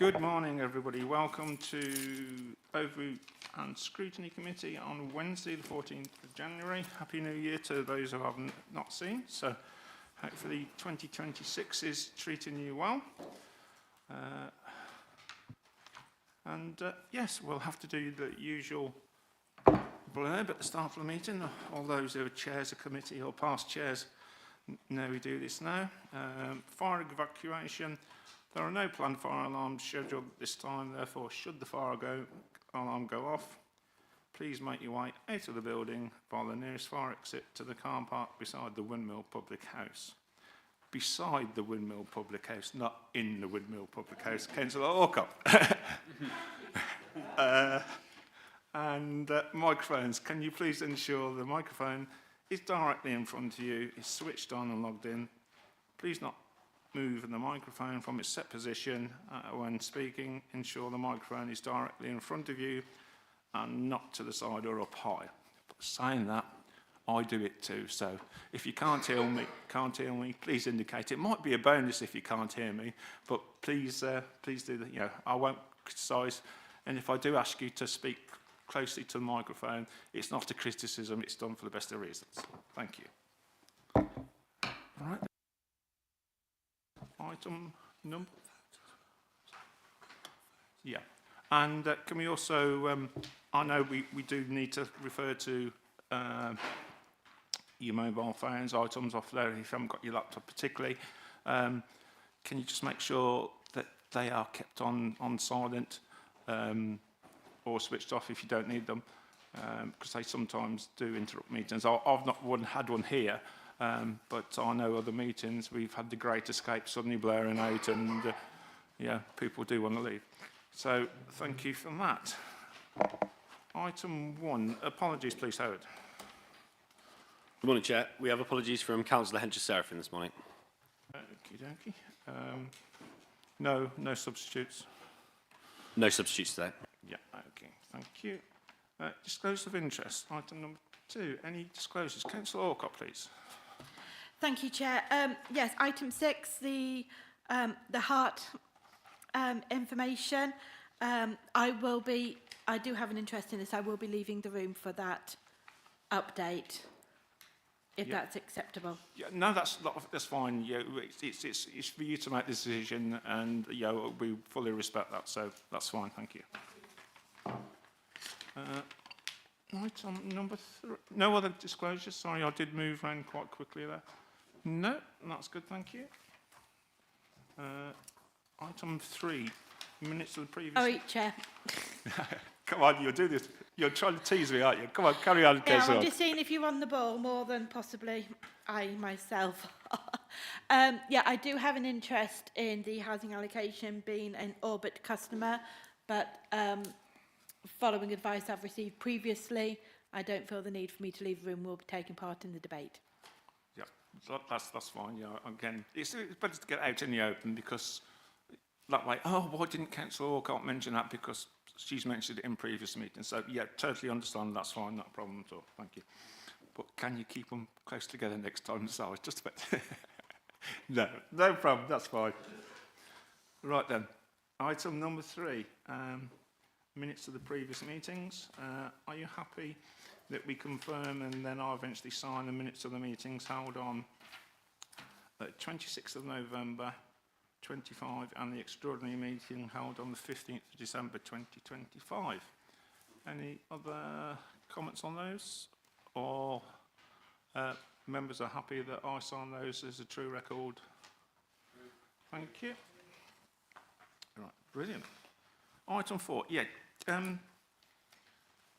Good morning, everybody. Welcome to Overview and Scrutiny Committee on Wednesday, the 14th of January. Happy New Year to those who have not seen. So hopefully 2026 is treating you well. Yes, we'll have to do the usual blurb at the start of the meeting. All those who are chairs of committee or past chairs know we do this now. Fire evacuation. There are no planned fire alarms scheduled at this time, therefore, should the fire alarm go off, please make your way out of the building by the nearest fire exit to the car park beside the Windmill Public House. Beside the Windmill Public House, not in the Windmill Public House. Councillor Orcott. Microphones. Can you please ensure the microphone is directly in front of you, is switched on and logged in. Please not move the microphone from its set position when speaking. Ensure the microphone is directly in front of you and not to the side or up high. But saying that, I do it too. So if you can't hear me, please indicate. It might be a bonus if you can't hear me, but please do that. You know, I won't criticise. And if I do ask you to speak closely to the microphone, it's not a criticism. It's done for the best of reasons. Thank you. All right. Item number. Yeah. And can we also, I know we do need to refer to your mobile phones, items off there if you haven't got your laptop particularly. Can you just make sure that they are kept on silent or switched off if you don't need them? Because they sometimes do interrupt meetings. I've not had one here. But I know other meetings, we've had the Great Escape suddenly blaring out and, yeah, people do want to leave. So thank you for that. Item 1, apologies please, Howard. Good morning, Chair. We have apologies from Councillor Hencher-Serafin this morning. Okie dokie. No substitutes? No substitutes today. Yeah, okay, thank you. Disclosure of interest, item number 2. Any disclosures? Councillor Orcott, please. Thank you, Chair. Yes, item 6, the heart information. I do have an interest in this. I will be leaving the room for that update, if that's acceptable. Yeah, no, that's fine. Yeah, it's for you to make the decision, and yeah, we fully respect that. So that's fine. Thank you. Item number 3. No other disclosures. Sorry, I did move around quite quickly there. No, that's good, thank you. Item 3, minutes of the previous... Oh, Chair. Come on, you'll do this. You're trying to tease me, aren't you? Come on, carry on. Yeah, I'm just seeing if you're on the ball more than possibly I myself. Yeah, I do have an interest in the housing allocation being an Orbit customer, but following advice I've received previously, I don't feel the need for me to leave the room. We'll be taking part in the debate. Yeah, that's fine. Yeah, again, it's better to get out in the open because that way. Oh, why didn't Councillor Orcott mention that? Because she's mentioned it in previous meetings. So yeah, totally understand. That's fine. Not a problem at all. Thank you. But can you keep them close together next time? So I was just about. No problem. That's fine. Right then, item number 3. Minutes of the previous meetings. Are you happy that we confirm and then I'll eventually sign the minutes of the meetings held on 26th of November 25 and the extraordinary meeting held on the 15th of December 2025? Any other comments on those? Or members are happy that I sign those as a true record? Thank you. Right, brilliant. Item 4, yeah.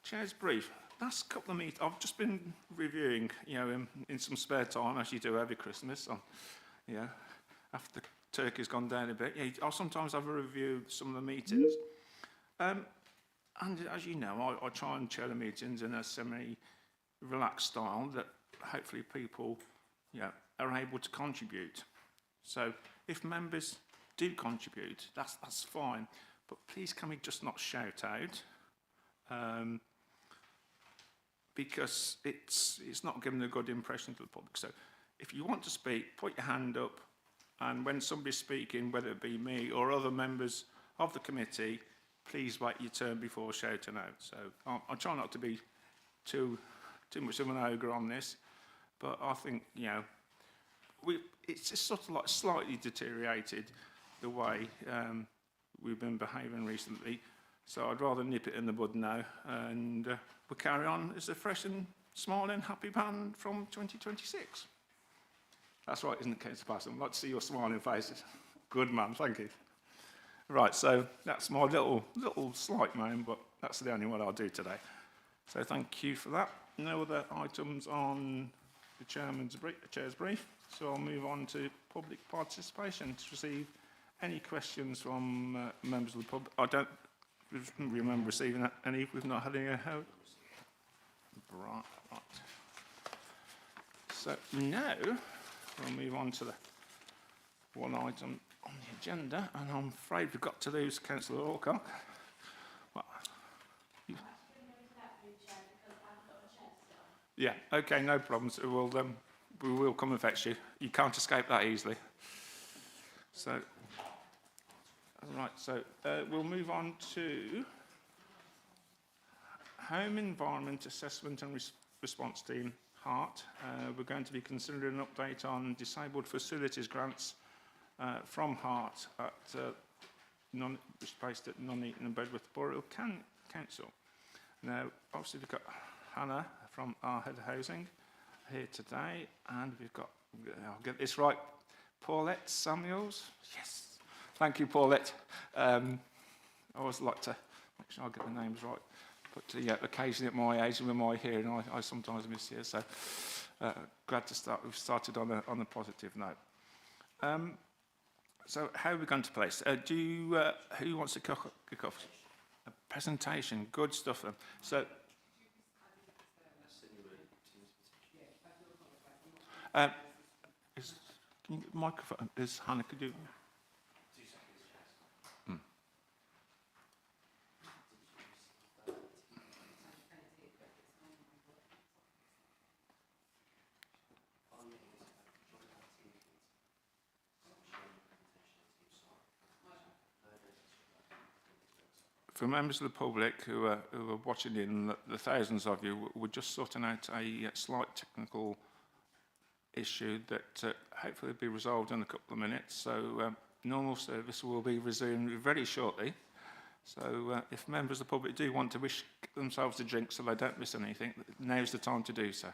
Chair's brief. Last couple of meetings, I've just been reviewing, you know, in some spare time, as you do every Christmas. Yeah, after the turkey's gone down a bit, yeah, I'll sometimes have a review of some of the meetings. And as you know, I try and chair the meetings in a semi-relaxed style that hopefully people, yeah, are able to contribute. So if members do contribute, that's fine. But please can we just not shout out, because it's not giving a good impression to the public. So if you want to speak, put your hand up, and when somebody's speaking, whether it be me or other members of the committee, please wait your turn before shouting out. So I'll try not to be too much of an ogre on this, but I think, you know, it's just sort of like slightly deteriorated the way we've been behaving recently. So I'd rather nip it in the bud now, and we'll carry on as a fresh and smiling, happy band from 2026. That's right, isn't it, Councillor Patterson? I'd like to see your smiling faces. Good man, thank you. Right, so that's my little slight moan, but that's the only one I'll do today. So thank you for that. No other items on the chair's brief, so I'll move on to public participation to receive any questions from members of the public. I don't remember receiving any. We've not had any. Right. So now we'll move on to the one item on the agenda, and I'm afraid we've got to lose Councillor Alcock. Well, yeah, okay, no problems. We will come and fetch you. You can't escape that easily. So, right, so we'll move on to Home Environment Assessment and Response Team, HART. We're going to be considering an update on disabled facilities grants from HART which is based at Non-Eaton and Bedworth Borough Council. Now, obviously we've got Hannah from our Head of Housing here today, and we've got, I'll get this right, Paulette Samuels. Yes, thank you, Paulette. I always like to make sure I get the names right. But yeah, occasionally at my age and with my hearing, I sometimes miss here. So glad to start. We've started on a positive note. So how are we going to play this? Who wants to kick off? A presentation. Good stuff then. So. Microphone. Is Hannah? Could you? For members of the public who are watching in, the thousands of you, we're just sorting out a slight technical issue that hopefully will be resolved in a couple of minutes. So normal service will be resumed very shortly. So if members of the public do want to wish themselves a drink so they don't miss anything, now's the time to do so.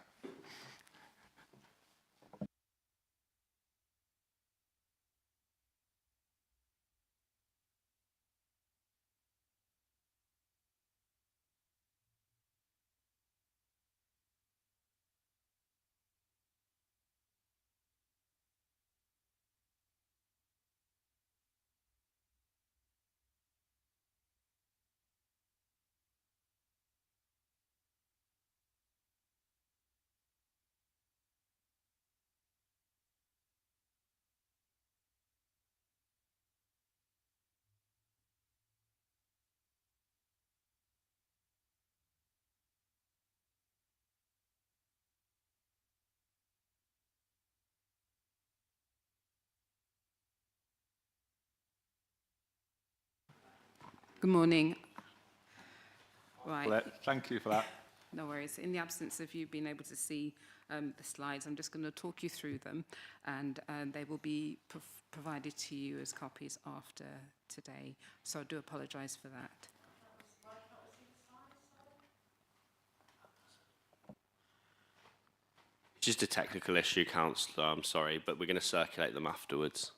Good morning. Right. Thank you for that. No worries. In the absence of you being able to see the slides, I'm just going to talk you through them, and they will be provided to you as copies after today. So I do apologise for that. It's just a technical issue, Councillor, I'm sorry, but we're going to circulate them afterwards.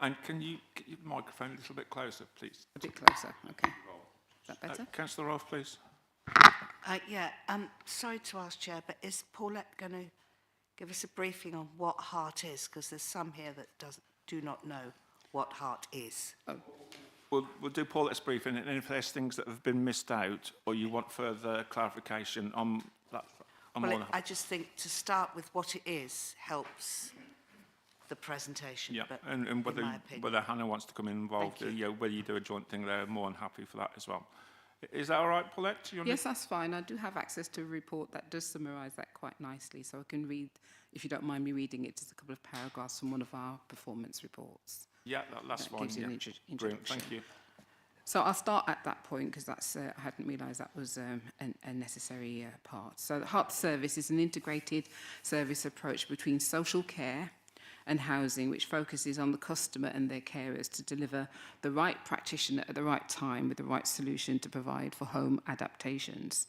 And can you get your microphone a little bit closer, please? A bit closer, okay. Is that better? Councillor Rolfe, please. Sorry to ask, Chair, but is Paulette going to give us a briefing on what HART is? Because there's some here that do not know what HART is. Oh. We'll do Paulette's briefing, and if there's things that have been missed out or you want further clarification on that, I just think to start with what it is helps the presentation. yeah, but and in whether my opinion. whether Hannah wants to come involved, Thank you. whether you do a joint thing, they're more than happy for that as well. Is that all right, Paulette? Yes, that's fine. I do have access to a report that does summarise that quite nicely, so I can read, if you don't mind me reading it, just a couple of paragraphs from one of our performance reports. Yeah, that's That fine. gives you Yeah. an Brilliant. introduction. Thank you. So I'll start at that point because that's I hadn't realised that was a necessary part. So the Heart Service is an integrated service approach between social care and housing, which focuses on the customer and their carers to deliver the right practitioner at the right time with the right solution to provide for home adaptations.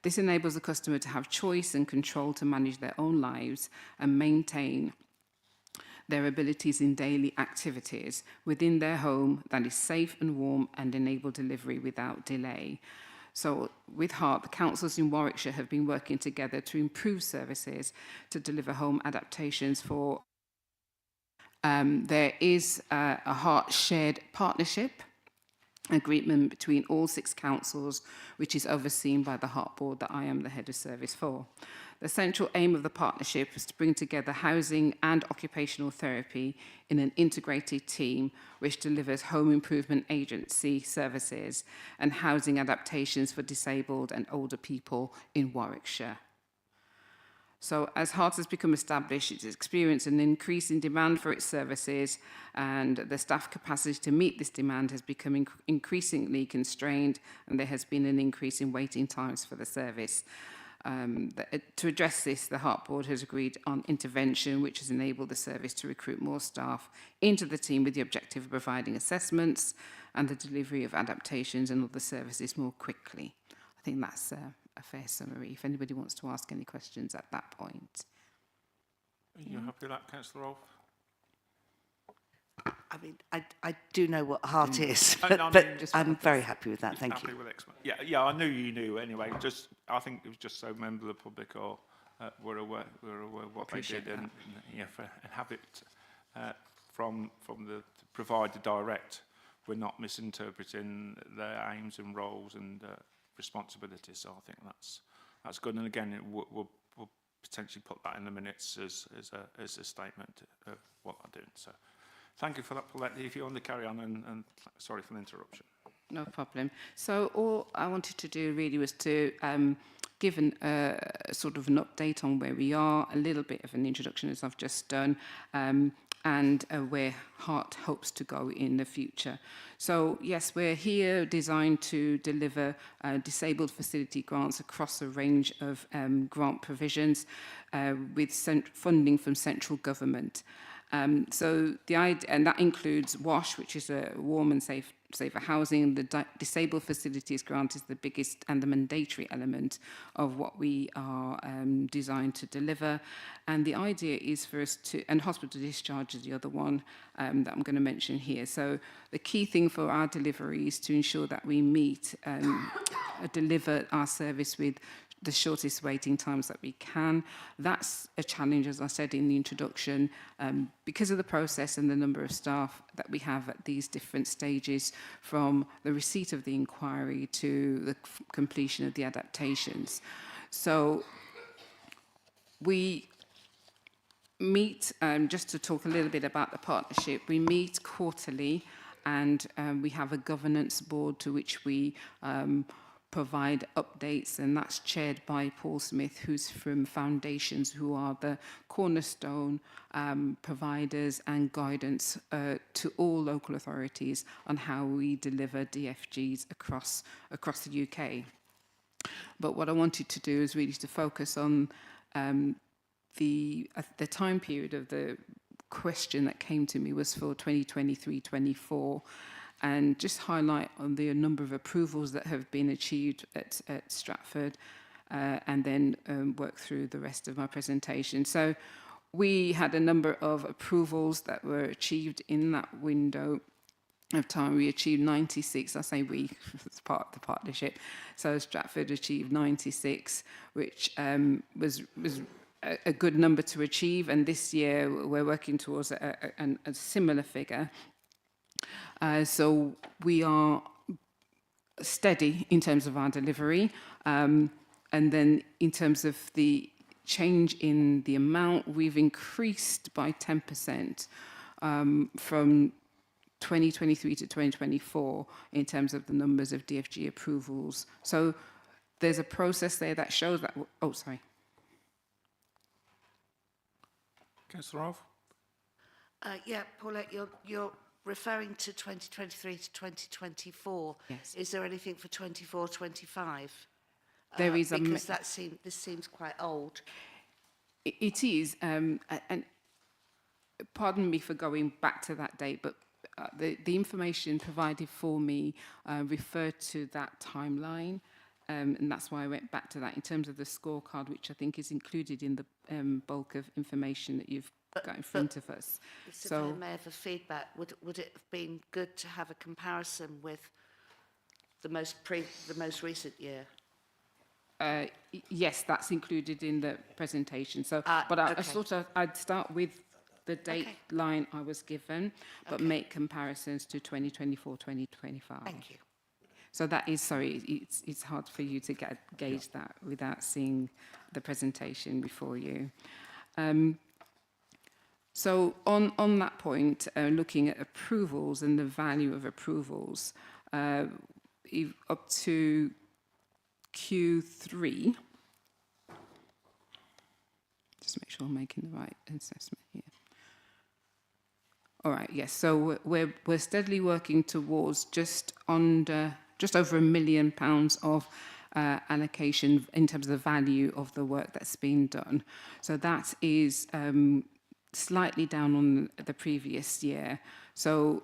This enables the customer to have choice and control to manage their own lives and maintain their abilities in daily activities within their home that is safe and warm and enable delivery without delay. So with Heart, the councils in Warwickshire have been working together to improve services to deliver home adaptations for there is a Heart shared partnership agreement between all 6 councils, which is overseen by the Heart Board that I am the head of service for. The central aim of the partnership is to bring together housing and occupational therapy in an integrated team which delivers home improvement agency services and housing adaptations for disabled and older people in Warwickshire. So as Heart has become established, it's experienced an increase in demand for its services, and the staff capacity to meet this demand has become increasingly constrained, and there has been an increase in waiting times for the service. To address this, the Heart Board has agreed on intervention, which has enabled the service to recruit more staff into the team with the objective of providing assessments and the delivery of adaptations and other services more quickly. I think that's a fair summary, if anybody wants to ask any questions at that point. Are you happy with that, Councillor Rolfe? I mean, I do know what heart is, I but, mean, but just I'm focus. very happy with that. Thank Happy you. with yeah, I knew you knew anyway. I think it was just so members of the public or were aware of what they Appreciate did, that. and yeah, and have it from the provider direct. We're not misinterpreting their aims and roles and responsibilities. So I think that's good. And again, we'll potentially put that in the minutes as a statement of what they're doing. So. Thank you for that, Paulette. If you want to carry on, and sorry for the interruption. No problem. So all I wanted to do really was to give sort of an update on where we are, a little bit of an introduction as I've just done, and where Heart hopes to go in the future. So yes, we're here designed to deliver disabled facility grants across a range of grant provisions with funding from central government. So the idea, and that includes WASH, which is a warm and safer housing. The disabled facilities grant is the biggest and the mandatory element of what we are designed to deliver. And the idea is for us to, and hospital discharge is the other one that I'm going to mention here. So the key thing for our delivery is to ensure that we meet, deliver our service with the shortest waiting times that we can. That's a challenge, as I said in the introduction, because of the process and the number of staff that we have at these different stages, from the receipt of the inquiry to the completion of the adaptations. So we meet, just to talk a little bit about the partnership, we meet quarterly, and we have a governance board to which we provide updates, and that's chaired by Paul Smith, who's from Foundations, who are the cornerstone providers and guidance to all local authorities on how we deliver DFGs across the UK. But what I wanted to do is really to focus on the time period of the question that came to me was for 2023-24. And just highlight on the number of approvals that have been achieved at Stratford, and then work through the rest of my presentation. So we had a number of approvals that were achieved in that window of time. We achieved 96, I say we, as part of the partnership. So Stratford achieved 96, which was a good number to achieve. And this year we're working towards a similar figure. So we are steady in terms of our delivery. And then in terms of the change in the amount, we've increased by 10% from 2023 to 2024 in terms of the numbers of DFG approvals. So there's a process there that shows that... Oh, sorry. Councillor Rolfe? Yeah, Paulette, you're referring to 2023 to 2024. Yes. Is there anything for 24, 25? There is because this seems quite old. It is, and pardon me for going back to that date, but the information provided for me referred to that timeline, and that's why I went back to that in terms of the scorecard, which I think is included in the bulk of information that you've got in front of us. If I may have a feedback, would it have been good to have a comparison with the most recent year? Yes, that's included in the presentation. So, but okay. I'd start with the date line I was given, but make comparisons to 2024, 2025. Thank you. So that is, sorry, it's hard for you to gauge that without seeing the presentation before you. So on that point, looking at approvals and the value of approvals, up to Q3, just make sure I'm making the right assessment here. All right, yes, so we're steadily working towards just over £1 million of allocation in terms of the value of the work that's been done. So that is slightly down on the previous year. So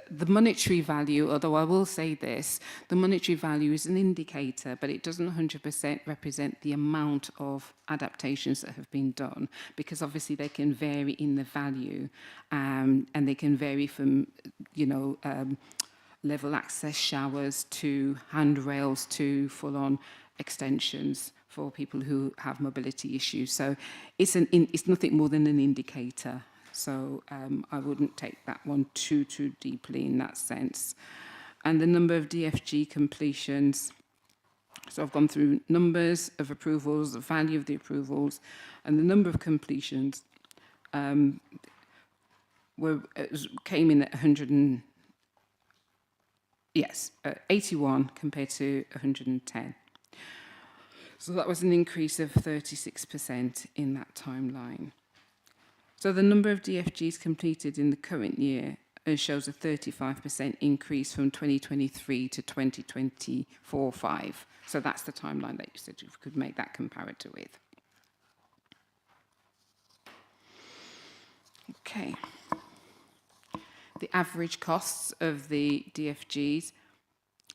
the monetary value, although I will say this, the monetary value is an indicator, but it doesn't 100% represent the amount of adaptations that have been done, because obviously they can vary in the value, and they can vary from, level access showers to handrails to full-on extensions for people who have mobility issues. So it's nothing more than an indicator. So I wouldn't take that one too deeply in that sense. And the number of DFG completions. So I've gone through numbers of approvals, the value of the approvals, and the number of completions came in at 81 compared to 110. So that was an increase of 36% in that timeline. So the number of DFGs completed in the current year shows a 35% increase from 2023 to 2024-5. So that's the timeline that you said you could make that comparator with. Okay. The average costs of the DFGs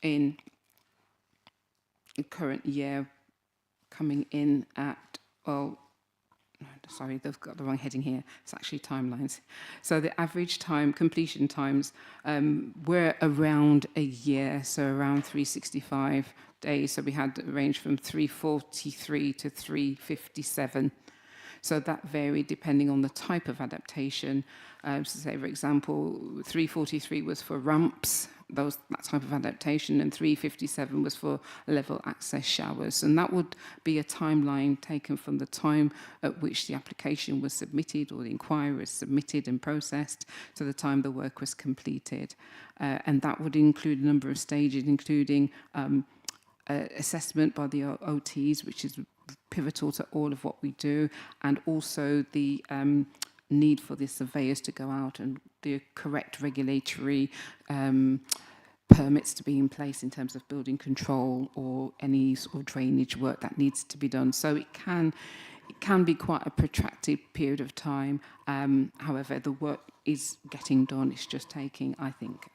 in the current year coming in at, sorry, they've got the wrong heading here. It's actually timelines. So the average completion times were around a year, so around 365 days. So we had a range from 343 to 357. So that varied depending on the type of adaptation. So say, for example, 343 was for ramps, that type of adaptation, and 357 was for level access showers. And that would be a timeline taken from the time at which the application was submitted or the inquiry was submitted and processed to the time the work was completed. And that would include a number of stages, including assessment by the OTs, which is pivotal to all of what we do, and also the need for the surveyors to go out and the correct regulatory permits to be in place in terms of building control or any sort of drainage work that needs to be done. So it can be quite a protracted period of time. However, the work is getting done. It's just taking, I think,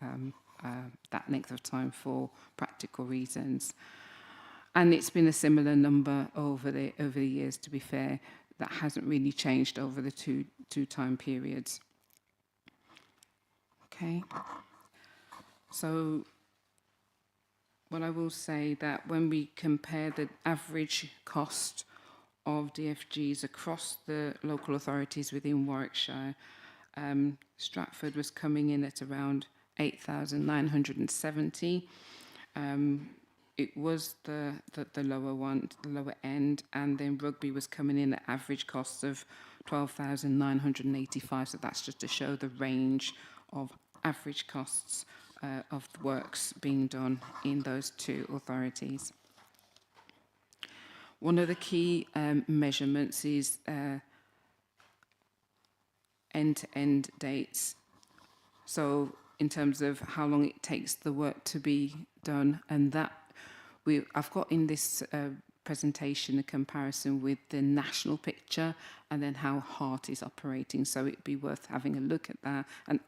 that length of time for practical reasons. And it's been a similar number over the years, to be fair. That hasn't really changed over the two time periods. Okay. So what I will say that when we compare the average cost of DFGs across the local authorities within Warwickshire, Stratford was coming in at around 8,970. It was the lower end, and then Rugby was coming in at average costs of 12,985. So that's just to show the range of average costs of the works being done in those two authorities. One of the key measurements is end-to-end dates. So in terms of how long it takes the work to be done, and that I've got in this presentation a comparison with the national picture and then how HART is operating. So it'd be worth having a look at that. And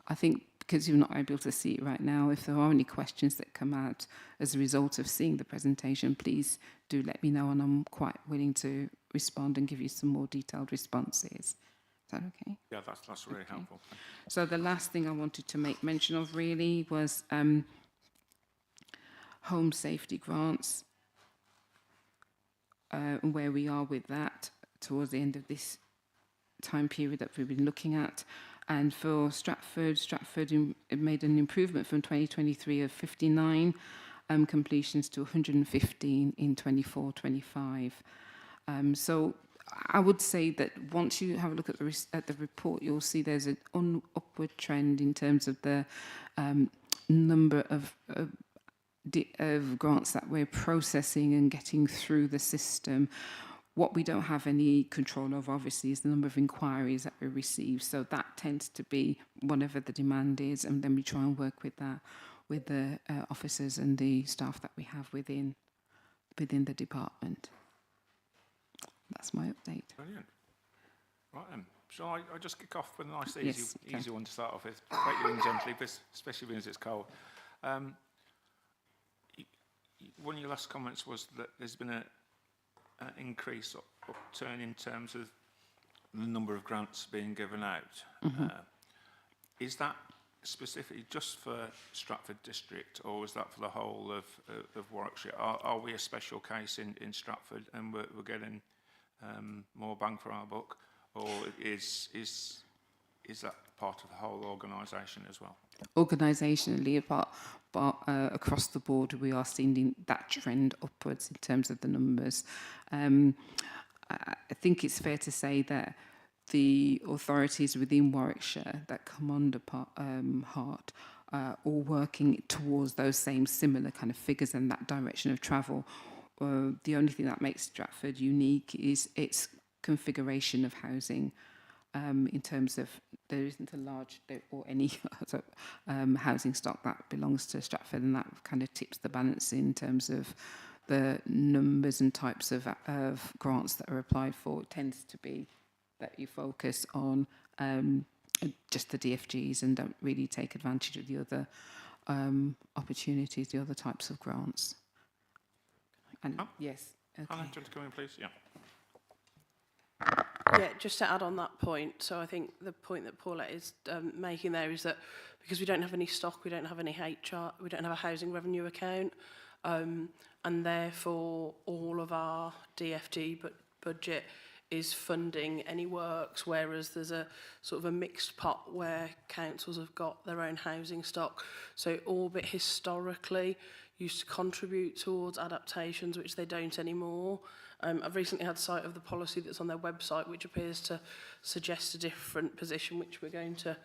I think because you're not able to see it right now, if there are any questions that come out as a result of seeing the presentation, please do let me know, and I'm quite willing to respond and give you some more detailed responses. Is that okay? Yeah, that's really helpful. So the last thing I wanted to make mention of really was home safety grants, and where we are with that towards the end of this time period that we've been looking at. And for Stratford made an improvement from 2023 of 59 completions to 115 in 24-25. So I would say that once you have a look at the report, you'll see there's an upward trend in terms of the number of grants that we're processing and getting through the system. What we don't have any control of, obviously, is the number of inquiries that we receive. So that tends to be whatever the demand is, and then we try and work with that, with the officers and the staff that we have within the department. That's my update. Brilliant. Right then, shall I just kick off with a nice, Yes, easy one to start off with, quickly and gently, especially because it's cold. One of your last comments was that there's been an increase or upturn in terms of the number of grants being given out. Is that specifically just for Stratford District, or is that for the whole of Warwickshire? Are we a special case in Stratford and we're getting more bang for our buck, or is that part of the whole organisation as well? Organisationally, but across the board, we are seeing that trend upwards in terms of the numbers. I think it's fair to say that the authorities within Warwickshire that come under HART are all working towards those same similar kind of figures and that direction of travel. The only thing that makes Stratford unique is its configuration of housing. In terms of there isn't a large or any housing stock that belongs to Stratford, and that kind of tips the balance in terms of the numbers and types of grants that are applied for. It tends to be that you focus on just the DFGs and don't really take advantage of the other opportunities, the other types of grants. And yes, okay. Hannah, do you want to come in, please? Yeah. Yeah, just to add on that point, so I think the point that Paulette is making there is that because we don't have any stock, we don't have any HR, we don't have a housing revenue account, and therefore all of our DFG budget is funding any works, whereas there's a sort of a mixed pot where councils have got their own housing stock. So Orbit historically used to contribute towards adaptations, which they don't anymore. I've recently had sight of the policy that's on their website, which appears to suggest a different position, which we're going to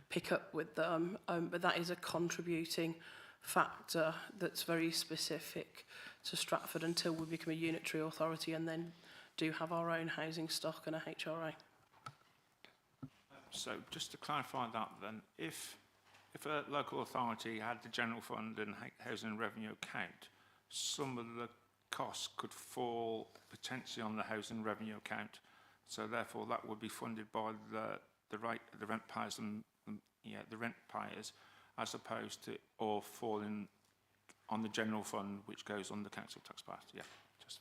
pick up with them. But that is a contributing factor that's very specific to Stratford until we become a unitary authority and then do have our own housing stock and a HRA. So just to clarify that then, if a local authority had the general fund and housing revenue account, some of the costs could fall potentially on the housing revenue account, so therefore that would be funded by the rent payers and the rent payers, as opposed to or falling on the general fund, which goes on the council taxpayers. Yeah, just.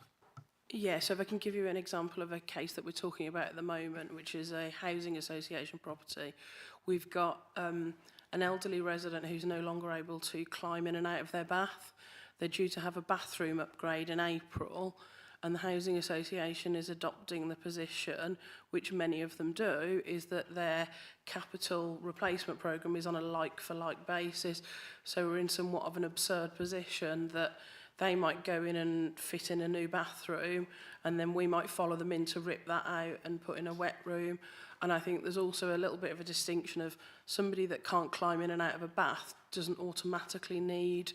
Yeah, so if I can give you an example of a case that we're talking about at the moment, which is a housing association property. We've got an elderly resident who's no longer able to climb in and out of their bath. They're due to have a bathroom upgrade in April, and the housing association is adopting the position, which many of them do, is that their capital replacement programme is on a like-for-like basis. So we're in somewhat of an absurd position that they might go in and fit in a new bathroom, and then we might follow them in to rip that out and put in a wet room. And I think there's also a little bit of a distinction of somebody that can't climb in and out of a bath doesn't automatically need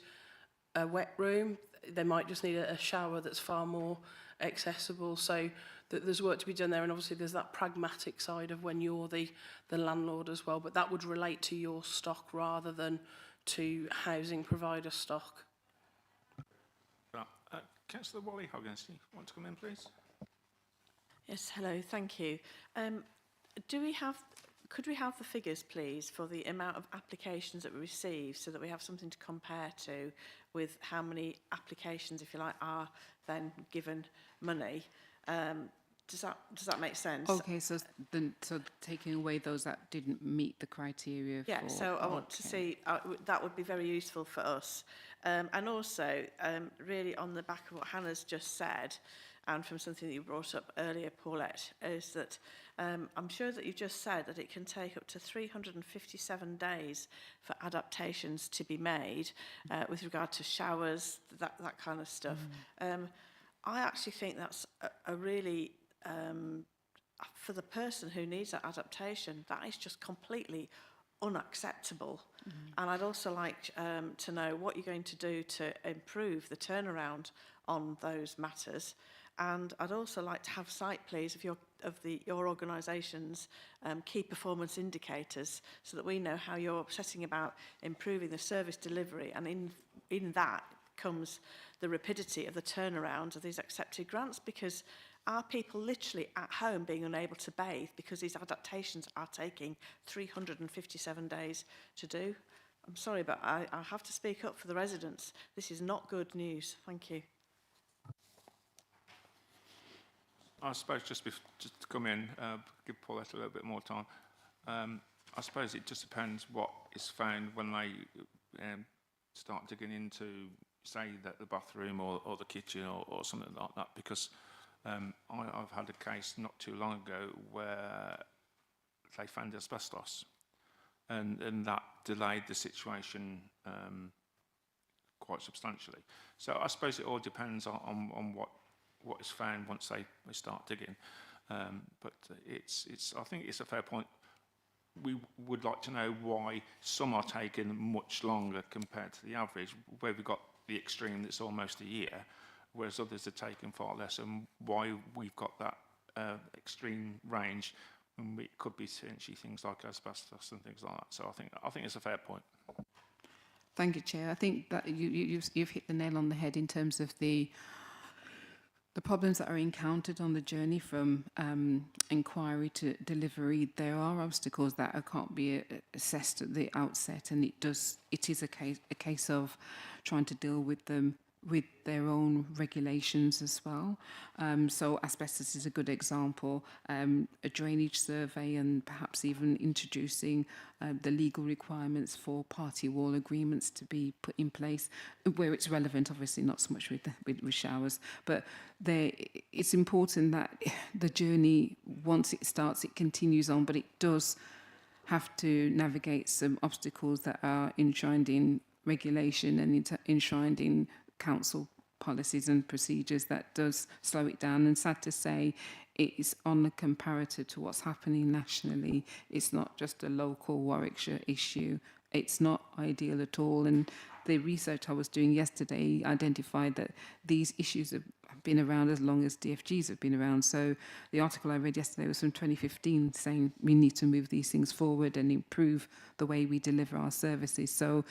a wet room. They might just need a shower that's far more accessible. So there's work to be done there, and obviously there's that pragmatic side of when you're the landlord as well, but that would relate to your stock rather than to housing provider stock. Councillor Wally Hoggins, do you want to come in, please? Yes, hello, thank you. Could we have the figures, please, for the amount of applications that we receive so that we have something to compare to with how many applications, if you like, are then given money? Does that make sense? Okay, so taking away those that didn't meet the criteria. Yeah, so I want to see, that would be very useful for us. And also, really on the back of what Hannah's just said, and from something that you brought up earlier, Paulette, is that I'm sure that you've just said that it can take up to 357 days for adaptations to be made with regard to showers, that kind of stuff. I actually think that's a really, for the person who needs that adaptation, that is just completely unacceptable. And I'd also like to know what you're going to do to improve the turnaround on those matters. And I'd also like to have sight, please, of your organisation's key performance indicators, so that we know how you're setting about improving the service delivery, and in that comes the rapidity of the turnaround of these accepted grants, because are people literally at home being unable to bathe because these adaptations are taking 357 days to do? I'm sorry, but I have to speak up for the residents. This is not good news. Thank you. I suppose just to come in, give Paulette a little bit more time. I suppose it just depends what is found when they start digging into, say, the bathroom or the kitchen or something like that, because I've had a case not too long ago where they found asbestos, and that delayed the situation quite substantially. So I suppose it all depends on what is found once they start digging. But I think it's a fair point. We would like to know why some are taking much longer compared to the average, where we've got the extreme that's almost a year, whereas others are taking far less, and why we've got that extreme range, and it could be potentially things like asbestos and things like that. So I think it's a fair point. Thank you, Chair. I think that you've hit the nail on the head in terms of the problems that are encountered on the journey from inquiry to delivery. There are obstacles that can't be assessed at the outset, and it is a case of trying to deal with them with their own regulations as well. So asbestos is a good example. A drainage survey, and perhaps even introducing the legal requirements for party wall agreements to be put in place where it's relevant, obviously not so much with showers. But it's important that the journey, once it starts, it continues on, but it does have to navigate some obstacles that are enshrined in regulation and enshrined in council policies and procedures. That does slow it down, and sad to say, it is on a comparator to what's happening nationally. It's not just a local Warwickshire issue. It's not ideal at all, and the research I was doing yesterday identified that these issues have been around as long as DFGs have been around. So the article I read yesterday was from 2015 saying we need to move these things forward and improve the way we deliver our services. So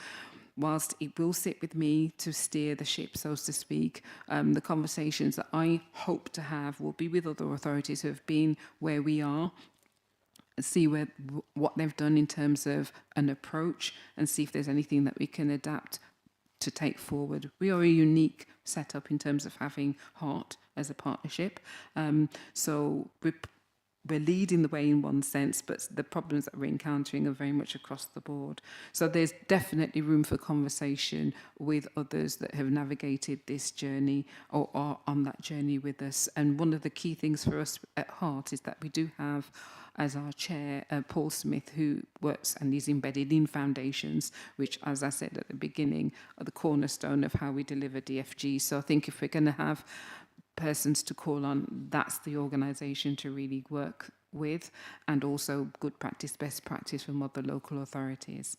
whilst it will sit with me to steer the ship, so to speak, the conversations that I hope to have will be with other authorities who have been where we are, see what they've done in terms of an approach, and see if there's anything that we can adapt to take forward. We are a unique setup in terms of having Heart as a partnership. So we're leading the way in one sense, but the problems that we're encountering are very much across the board. So there's definitely room for conversation with others that have navigated this journey or are on that journey with us. And one of the key things for us at Heart is that we do have, as our chair, Paul Smith, who works and is embedded in foundations, which, as I said at the beginning, are the cornerstone of how we deliver DFG. So I think if we're going to have persons to call on, that's the organisation to really work with, and also good practice, best practice from other local authorities.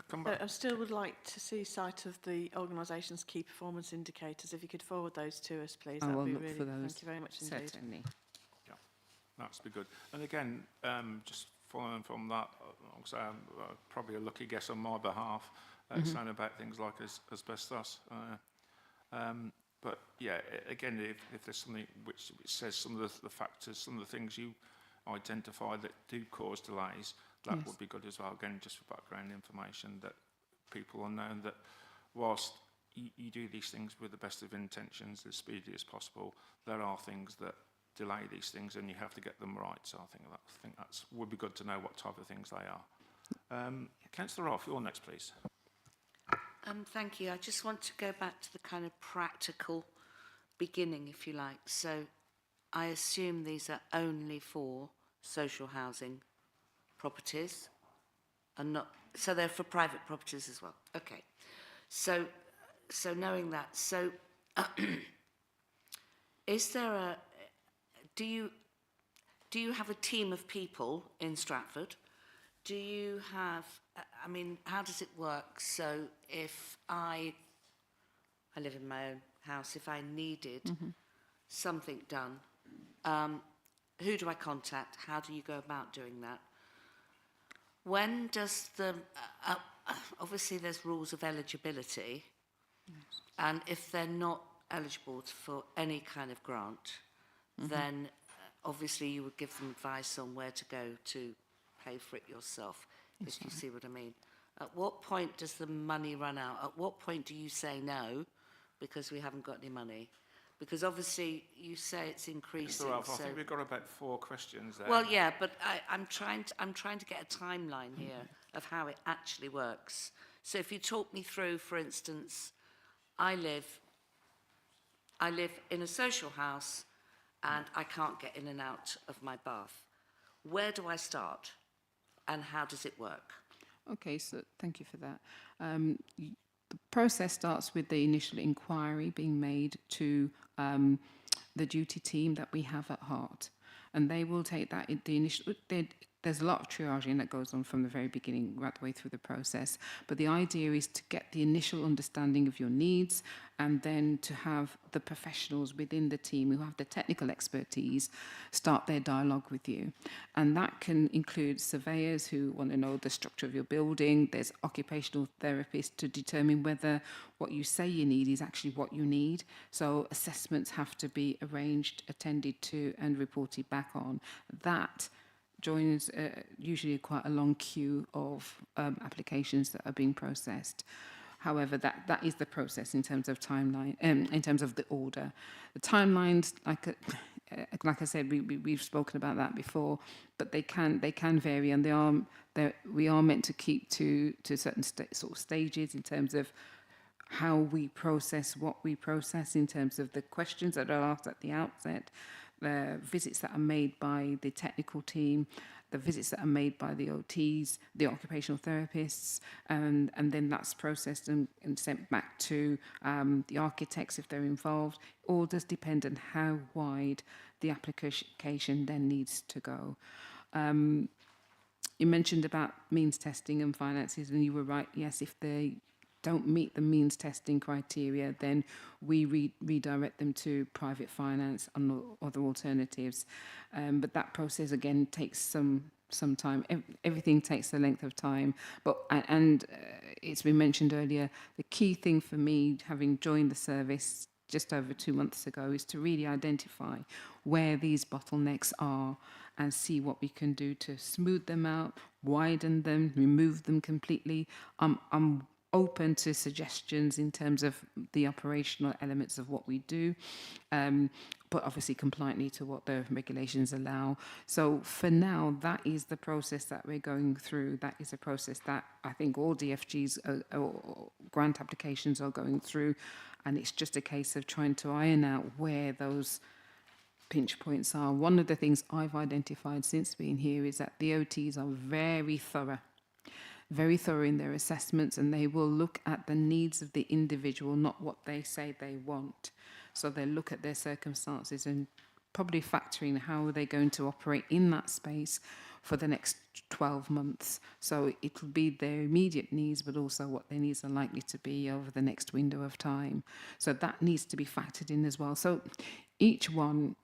come back. I still would like to see sight of the organisation's key performance indicators. If you could forward those to us, please, I that will would be look really. for those. Thank you very much indeed. Certainly. That's be good. And again, just following from that, I'll say probably a lucky guess on my behalf, saying about things like asbestos. But yeah, again, if there's something which says some of the factors, some of the things you identify that do cause delays, that Yes. would be good as well. Again, just for background information, that people are known that whilst you do these things with the best of intentions, as speedy as possible, there are things that delay these things, and you have to get them right. So I think that's would be good to know what type of things they are. Councillor Roth, you're next, please. Thank you. I just want to go back to the kind of practical beginning, if you like. So I assume these are only for social housing properties and not, so they're for private properties as well. Okay. So knowing that, so is there a, do you have a team of people in Stratford? Do you have, I mean, how does it work? So if I live in my own house, if I needed something done, who do I contact? How do you go about doing that? When does the, obviously there's rules of eligibility, and if they're not eligible for any kind of grant, then obviously you would give them advice on where to go to pay for it yourself, if you see what I mean. At what point does the money run out? At what point do you say no, because we haven't got any money? Because obviously you say it's increasing. Ralph, I think we've got about 4 questions there. Well, yeah, but I'm trying to get a timeline here of how it actually works. So if you talk me through, for instance, I live in a social house and I can't get in and out of my bath. Where do I start and how does it work? Okay, so thank you for that. The process starts with the initial inquiry being made to the duty team that we have at heart, and they will take that. There's a lot of triaging that goes on from the very beginning right the way through the process, but the idea is to get the initial understanding of your needs and then to have the professionals within the team who have the technical expertise start their dialogue with you. And that can include surveyors who want to know the structure of your building. There's occupational therapists to determine whether what you say you need is actually what you need. So assessments have to be arranged, attended to and reported back on. That joins usually quite a long queue of applications that are being processed. However, that is the process in terms of timeline, in terms of the order. The timelines, like I said, we've spoken about that before, but they can vary, and we are meant to keep to certain sort of stages in terms of how we process what we process, in terms of the questions that are asked at the outset, the visits that are made by the technical team, the visits that are made by the OTs, the occupational therapists, and then that's processed and sent back to the architects if they're involved. All does depend on how wide the application then needs to go. You mentioned about means testing and finances, and you were right, yes, if they don't meet the means testing criteria, then we redirect them to private finance and other alternatives. But that process again takes some time. Everything takes a length of time. But it's been mentioned earlier, the key thing for me, having joined the service just over 2 months ago, is to really identify where these bottlenecks are and see what we can do to smooth them out, widen them, remove them completely. I'm open to suggestions in terms of the operational elements of what we do, but obviously compliantly to what the regulations allow. So for now, that is the process that we're going through. That is a process that I think all DFGs or grant applications are going through, and it's just a case of trying to iron out where those pinch points are. One of the things I've identified since being here is that the OTs are very thorough in their assessments, and they will look at the needs of the individual, not what they say they want. So they look at their circumstances and probably factoring how they're going to operate in that space for the next 12 months. So it will be their immediate needs, but also what their needs are likely to be over the next window of time. So that needs to be factored in as well. So each one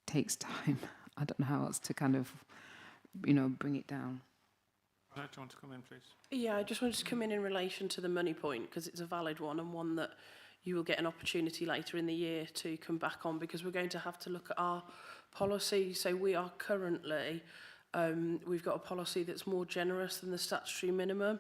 takes time. I don't know how else to kind of, bring it down. Do you want to come in, please? Yeah, I just wanted to come in relation to the money point, because it's a valid one and one that you will get an opportunity later in the year to come back on, because we're going to have to look at our policy. So we are currently, we've got a policy that's more generous than the statutory minimum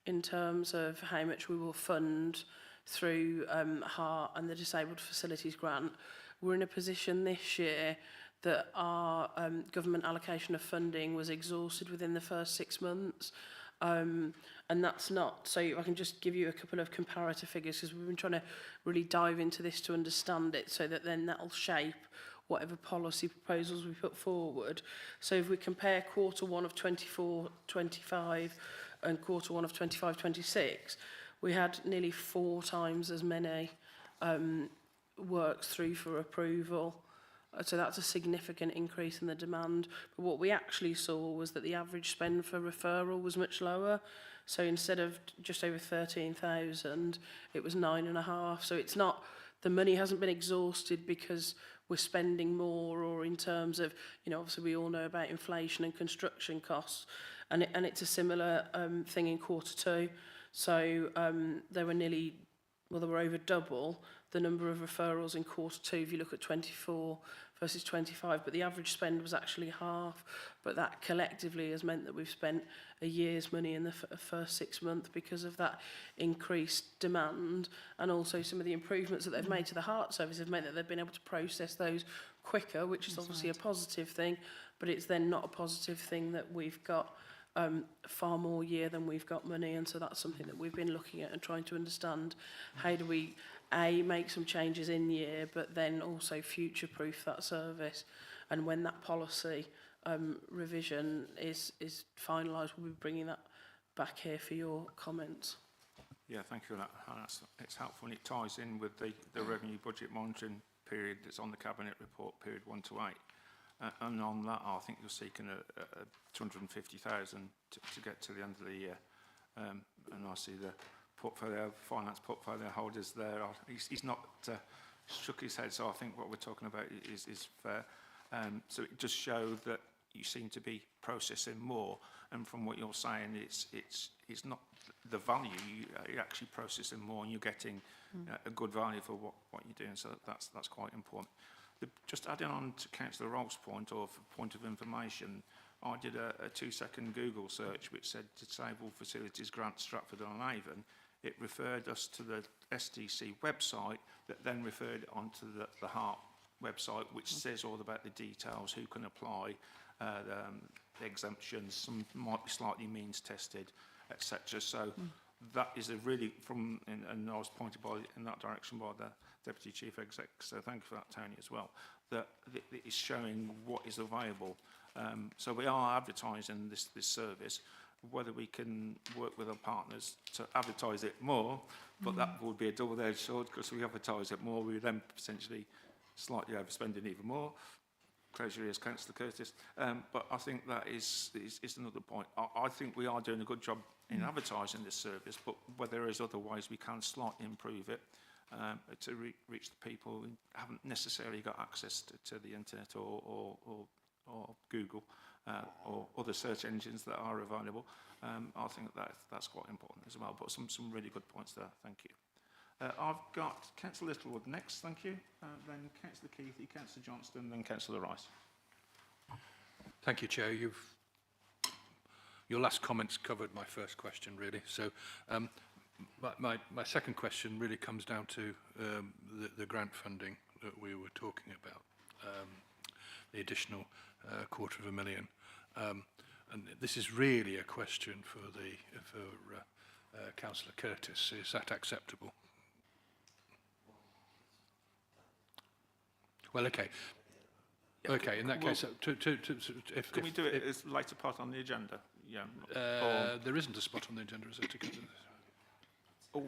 in terms of how much we will fund through HART and the Disabled Facilities Grant. We're in a position this year that our government allocation of funding was exhausted within the first 6 months. And that's not, so I can just give you a couple of comparative figures, because we've been trying to really dive into this to understand it, so that then that'll shape whatever policy proposals we put forward. So if we compare Q1 of 24-25 and Q1 of 25-26, we had nearly 4 times as many works through for approval. So that's a significant increase in the demand. But what we actually saw was that the average spend for referral was much lower. So instead of just over 13,000, it was 9.5. So it's not, the money hasn't been exhausted because we're spending more, or in terms of, obviously we all know about inflation and construction costs. And it's a similar thing in Q2. So there were over double the number of referrals in Q2 if you look at 24 versus 25, but the average spend was actually half. But that collectively has meant that we've spent a year's money in the first 6 months because of that increased demand, and also some of the improvements that they've made to the HART service have meant that they've been able to process those quicker, which is obviously a positive thing, but it's then not a positive thing that we've got far more year than we've got money. And so that's something that we've been looking at and trying to understand. How do we make some changes in year, but then also future-proof that service? And when that policy revision is finalised, we'll be bringing that back here for your comments. Yeah, thank you for that. It's helpful, and it ties in with the revenue budget monitoring period that's on the Cabinet report, period 1 to 8. And on that, I think you're seeking a 250,000 to get to the end of the year. And I see the finance portfolio holders there. He's not shook his head, so I think what we're talking about is fair. So it just shows that you seem to be processing more. And from what you're saying, it's not the value. You're actually processing more, and you're getting a good value for what you're doing. So that's quite important. Just adding on to Councillor Rolf's point, or point of information, I did a 2-second Google search which said Disabled Facilities Grant Stratford-on-Avon. It referred us to the SDC website, that then referred onto the HART website, which says all about the details, who can apply, the exemptions, some might be slightly means tested, etc. So that is a really, and I was pointed in that direction by the Deputy Chief Exec, so thank you for that, Tony, as well, that it is showing what is available. So we are advertising this service. Whether we can work with our partners to advertise it more, but that would be a double-edged sword, because if we advertise it more, we would then potentially slightly overspending even more. Close your ears, Councillor Curtis. But I think that is another point. I think we are doing a good job in advertising this service, but whether there is other ways we can slightly improve it to reach the people who haven't necessarily got access to the internet or Google or other search engines that are available. I think that's quite important as well. But some really good points there. Thank you. I've got Councillor Littlewood next, thank you. Then Councillor Keithy, Councillor Johnston, then Councillor Rice. Thank you, Chair. Your last comments covered my first question, really. So my second question really comes down to the grant funding that we were talking about, the additional £250,000. And this is really a question for Councillor Curtis. Is that acceptable? Well, okay. Okay, in that case, can we do it as later part on the agenda? Yeah. There isn't a spot on the agenda, is there, to consider? Or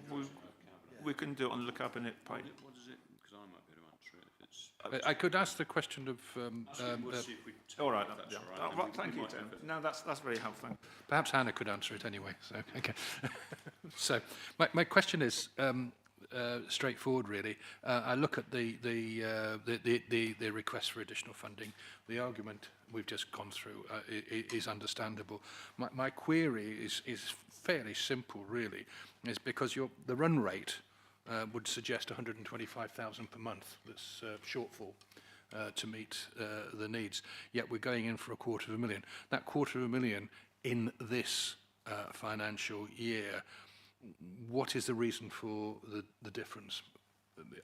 we can do it on the Cabinet page. What is it? Because I might be able to answer it if it's... I could ask the question of All right. Yeah. Well, thank you, Tim. No, that's very helpful. perhaps Hannah could answer it anyway. So okay. So my question is straightforward, really. I look at the request for additional funding. The argument we've just gone through is understandable. My query is fairly simple, really. Is because the run rate would suggest 125,000 per month. That's shortfall to meet the needs. Yet we're going in for $250,000. That $250,000 in this financial year. What is the reason for the difference?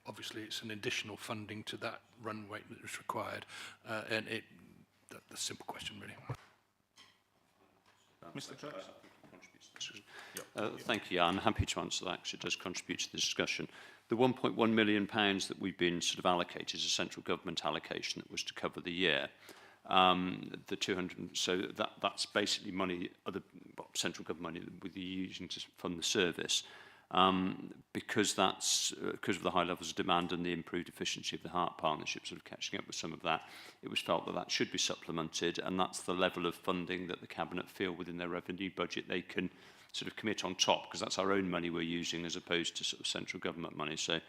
Obviously, it's an additional funding to that run rate that is required, and that's a simple question, really. Mr. Clerk? Thank you. Yeah, I'm happy to answer that because it does contribute to the discussion. The £1.1 million that we've been sort of allocated is a central government allocation that was to cover the year. The 200, so that's basically money, central government money that we're using to fund the service. Because of the high levels of demand and the improved efficiency of the Heart Partnership, sort of catching up with some of that, it was felt that that should be supplemented, and that's the level of funding that the Cabinet feel within their revenue budget they can sort of commit on top, because that's our own money we're using as opposed to sort of central government money. So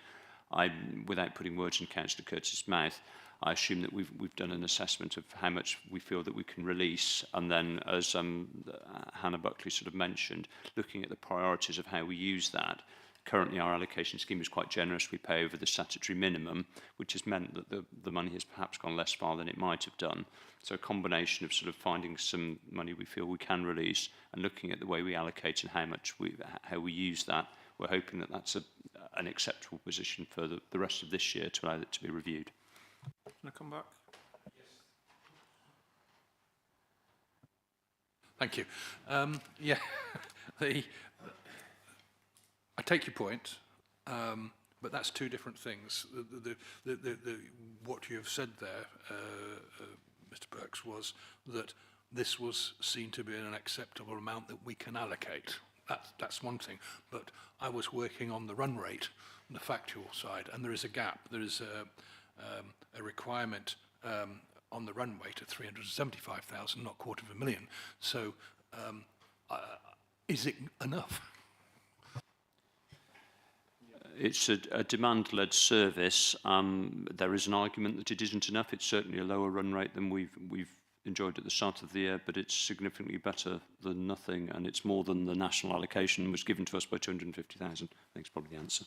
without putting words in Councillor Curtis' mouth, I assume that we've done an assessment of how much we feel that we can release, and then, as Hannah Buckley sort of mentioned, looking at the priorities of how we use that. Currently, our allocation scheme is quite generous. We pay over the statutory minimum, which has meant that the money has perhaps gone less far than it might have done. So a combination of sort of finding some money we feel we can release and looking at the way we allocate and how we use that, we're hoping that that's an acceptable position for the rest of this year to allow it to be reviewed. Can I come back? Thank you. Yeah, I take your point, but that's two different things. What you have said there, Mr. Perks, was that this was seen to be an acceptable amount that we can allocate. That's one thing. But I was working on the run rate, the factual side, and there is a gap. There is a requirement on the run rate of 375,000, not $250,000. So, is it enough? It's a demand-led service. There is an argument that it isn't enough. It's certainly a lower run rate than we've enjoyed at the start of the year, but it's significantly better than nothing, and it's more than the national allocation was given to us by 250,000. I think it's probably the answer.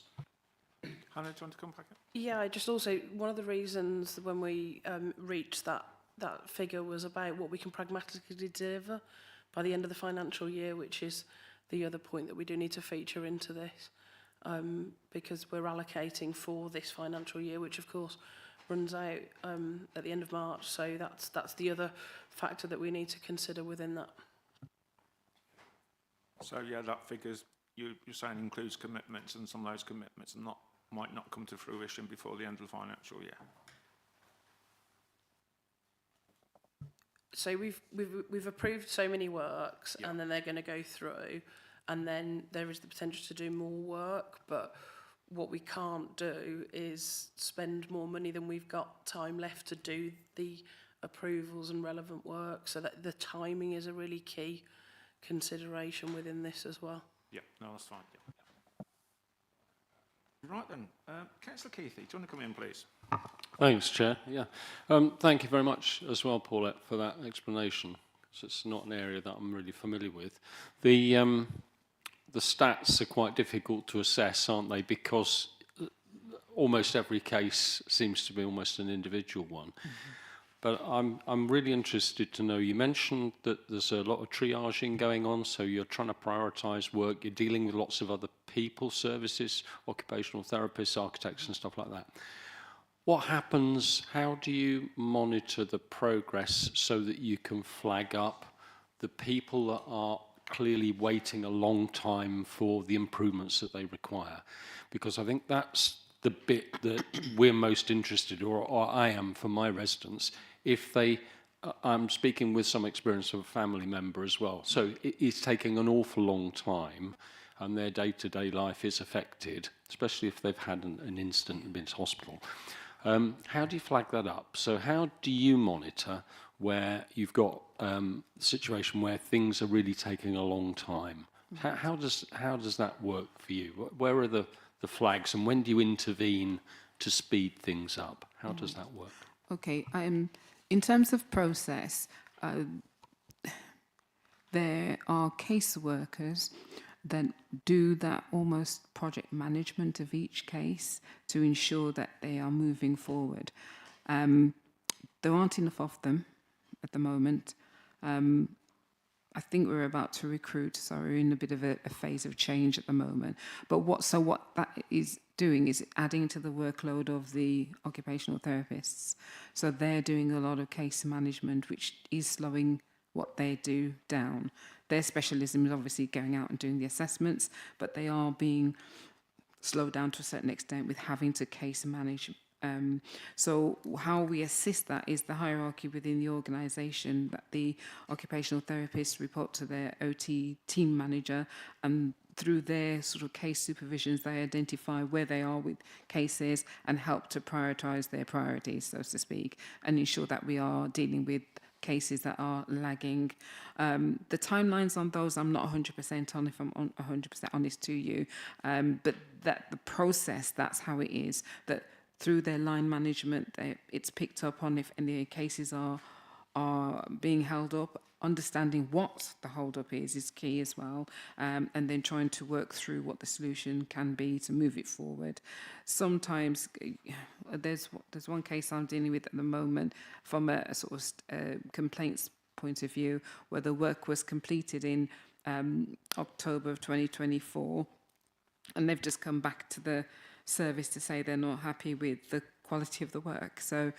Hannah, do you want to come back? Yeah, I just also, one of the reasons when we reached that figure was about what we can pragmatically deliver by the end of the financial year, which is the other point that we do need to feature into this, because we're allocating for this financial year, which of course runs out at the end of March. So that's the other factor that we need to consider within that. So yeah, that figures you're saying includes commitments, and some of those commitments might not come to fruition before the end of the financial year. So we've approved so many works, Yeah. and then they're going to go through, and then there is the potential to do more work, but what we can't do is spend more money than we've got time left to do the approvals and relevant work. So that the timing is a really key consideration within this as well. Yeah, no, that's fine. Yeah. Right then, Councillor Keithy, do you want to come in, please? Thanks, Chair. Yeah, thank you very much as well, Paulette, for that explanation. So it's not an area that I'm really familiar with. The stats are quite difficult to assess, aren't they? Because almost every case seems to be almost an individual one. Mm-hmm. But I'm really interested to know, you mentioned that there's a lot of triaging going on, so you're trying to prioritise work, you're dealing with lots of other people, services, occupational therapists, architects and stuff like that. What happens, how do you monitor the progress so that you can flag up the people that are clearly waiting a long time for the improvements that they require? Because I think that's the bit that we're most interested, or I am for my residents. If they, I'm speaking with some experience of a family member as well, so it's taking an awful long time and their day-to-day life is affected, especially if they've had an incident and been to hospital. How do you flag that up? So how do you monitor where you've got a situation where things are really taking a long time? How does that work for you? Where are the flags, and when do you intervene to speed things up? How does that work? Okay, in terms of process, there are caseworkers that do that almost project management of each case to ensure that they are moving forward. There aren't enough of them at the moment. I think we're about to recruit, so we're in a bit of a phase of change at the moment. But what that is doing is adding to the workload of the occupational therapists. So they're doing a lot of case management, which is slowing what they do down. Their specialism is obviously going out and doing the assessments, but they are being slowed down to a certain extent with having to case manage. So how we assist that is the hierarchy within the organisation, that the occupational therapists report to their OT team manager, and through their sort of case supervisions, they identify where they are with cases and help to prioritise their priorities, so to speak, and ensure that we are dealing with cases that are lagging. The timelines on those, I'm not 100% on, if I'm 100% honest to you, but that the process, that's how it is, that through their line management, it's picked up on if any cases are being held up. Understanding what the hold-up is key as well, and then trying to work through what the solution can be to move it forward. Sometimes there's one case I'm dealing with at the moment from a sort of complaints point of view, where the work was completed in October of 2024, and they've just come back to the service to say they're not happy with the quality of the work. So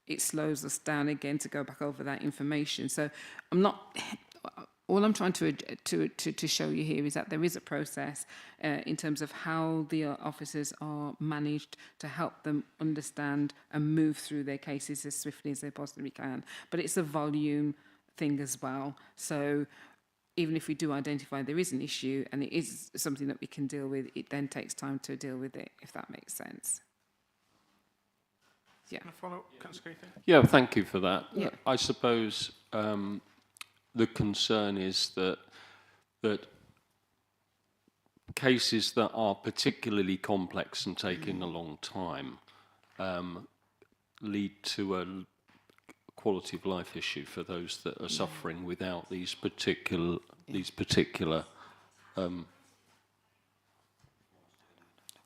it slows us down again to go back over that information. So all I'm trying to show you here is that there is a process in terms of how the officers are managed to help them understand and move through their cases as swiftly as they possibly can. But it's a volume thing as well. So even if we do identify there is an issue and it is something that we can deal with, it then takes time to deal with it, if that makes sense. Yeah. Follow, Councillor Keith? Yeah, thank you for that. Yeah. I suppose the concern is that cases that are particularly complex and taking a long time lead to a quality of life issue for those that are suffering without these particular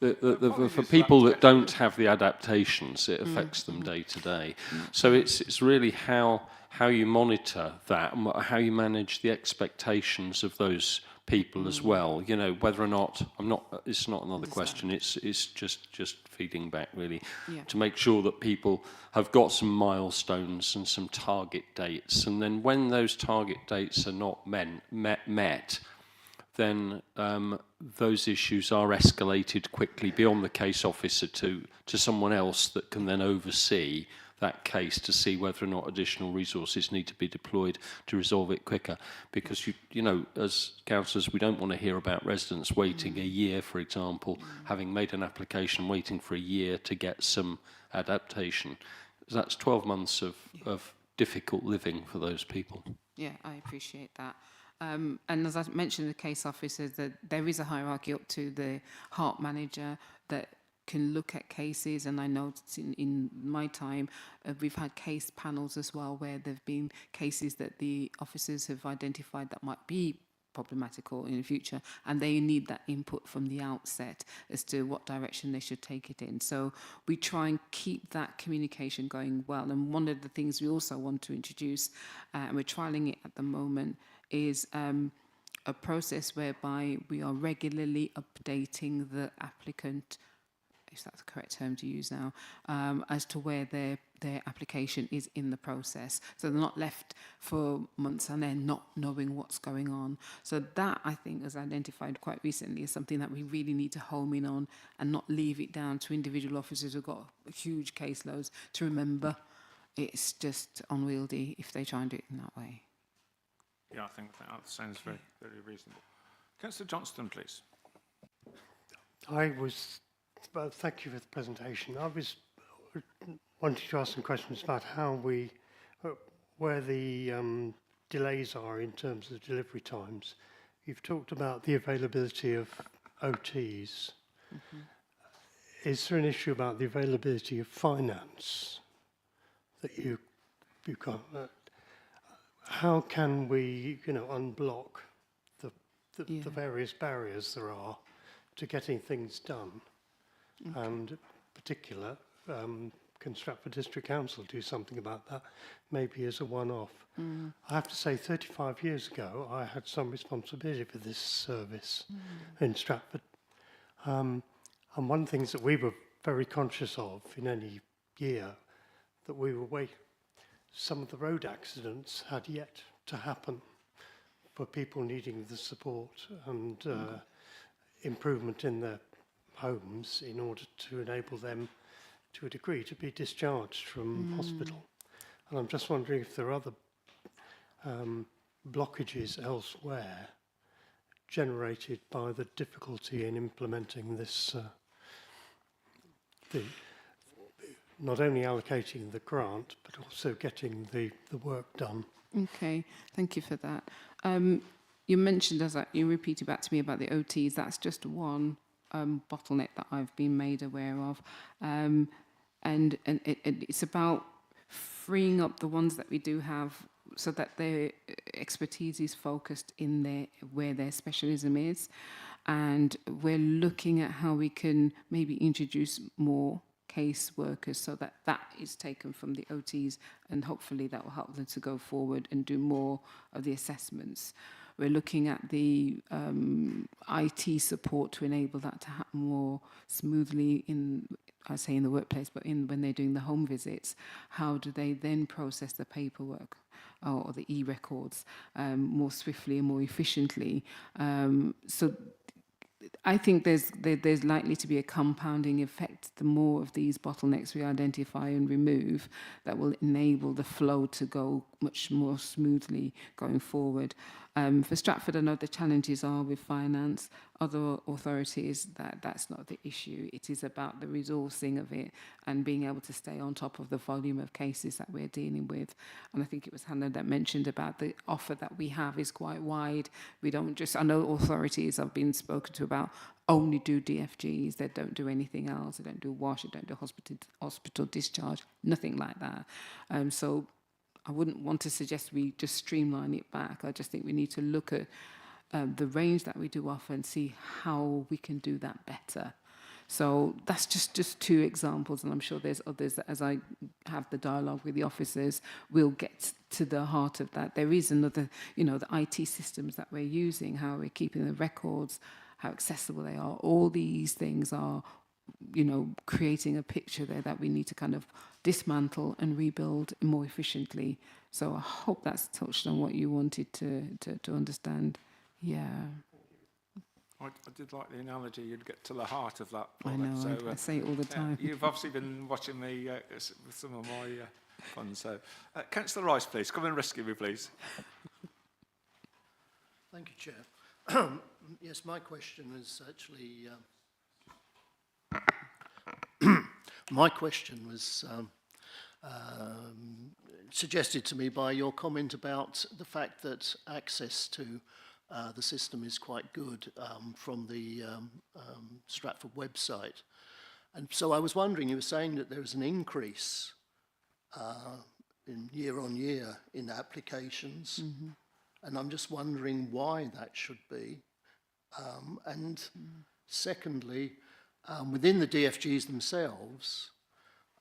for people that don't have the adaptations, it affects them day to day. So it's really how you monitor that and how you manage the expectations of those people as well. You know, whether or not it's not another question. It's just feeding back really to make sure that people have got some milestones and some target dates, and then when those target dates are not met, then those issues are escalated quickly beyond the case officer to someone else that can then oversee that case to see whether or not additional resources need to be deployed to resolve it quicker. Because, you know, as councillors, we don't want to hear about residents waiting a year, for example, having made an application, waiting for a year to get some adaptation. That's 12 months of difficult living for those people. Yeah, I appreciate that. And as I mentioned, the case officer, that there is a hierarchy up to the heart manager that can look at cases, and I know in my time we've had case panels as well where there have been cases that the officers have identified that might be problematical in the future, and they need that input from the outset as to what direction they should take it in. So we try and keep that communication going well. And one of the things we also want to introduce, and we're trialling it at the moment, is a process whereby we are regularly updating the applicant, if that's the correct term to use now, as to where their application is in the process. So they're not left for months and then not knowing what's going on. So that, I think, was identified quite recently as something that we really need to home in on and not leave it down to individual officers who've got huge caseloads to remember. It's just unwieldy if they try and do it in that way. Yeah, I think that sounds very, very reasonable. Councillor Johnston, please. Well, thank you for the presentation. I was wanted to ask some questions about how we, where the delays are in terms of delivery times. You've talked about the availability of OTs. Is there an issue about the availability of finance that you can't? How can we, unblock the various barriers there are to getting things done? And in particular, can Stratford District Council do something about that, maybe as a one-off? I have to say, 35 years ago, I had some responsibility for this service in Stratford. And one of the things that we were very conscious of in any year, that we were some of the road accidents had yet to happen for people needing the support and improvement in their homes in order to enable them to a degree to be discharged from hospital. And I'm just wondering if there are other blockages elsewhere generated by the difficulty in implementing this, not only allocating the grant, but also getting the work done. Okay, thank you for that. You mentioned, you repeated back to me about the OTs, that's just one bottleneck that I've been made aware of. And it's about freeing up the ones that we do have so that their expertise is focused in where their specialism is. And we're looking at how we can maybe introduce more case workers so that is taken from the OTs, and hopefully that will help them to go forward and do more of the assessments. We're looking at the IT support to enable that to happen more smoothly in the workplace, but when they're doing the home visits. How do they then process the paperwork or the e-records more swiftly and more efficiently? So I think there's likely to be a compounding effect. The more of these bottlenecks we identify and remove, that will enable the flow to go much more smoothly going forward. For Stratford, I know the challenges are with finance. Other authorities, that's not the issue. It is about the resourcing of it and being able to stay on top of the volume of cases that we're dealing with. And I think it was Hannah that mentioned about the offer that we have is quite wide. We don't just, I know authorities have been spoken to about only do DFGs, they don't do anything else, they don't do wash, they don't do hospital discharge, nothing like that. So I wouldn't want to suggest we just streamline it back. I just think we need to look at the range that we do offer and see how we can do that better. So that's just two examples, and I'm sure there's others that as I have the dialogue with the officers, we'll get to the heart of that. There is another, the IT systems that we're using, how we're keeping the records, how accessible they are. All these things are, creating a picture there that we need to kind of dismantle and rebuild more efficiently. So I hope that's touched on what you wanted to understand. Yeah. I did like the analogy, you'd get to the heart of that. I know, so, I say it all the time. You've obviously been watching me with some of my fun. So, Councillor Rice, please, come and rescue me, please. Thank you, Chair. Yes, my question is actually... my question was suggested to me by your comment about the fact that access to the system is quite good from the Stratford website. And so I was wondering, you were saying that there is an increase in year on year in applications. And I'm just wondering why that should be. Secondly, within the DFGs themselves,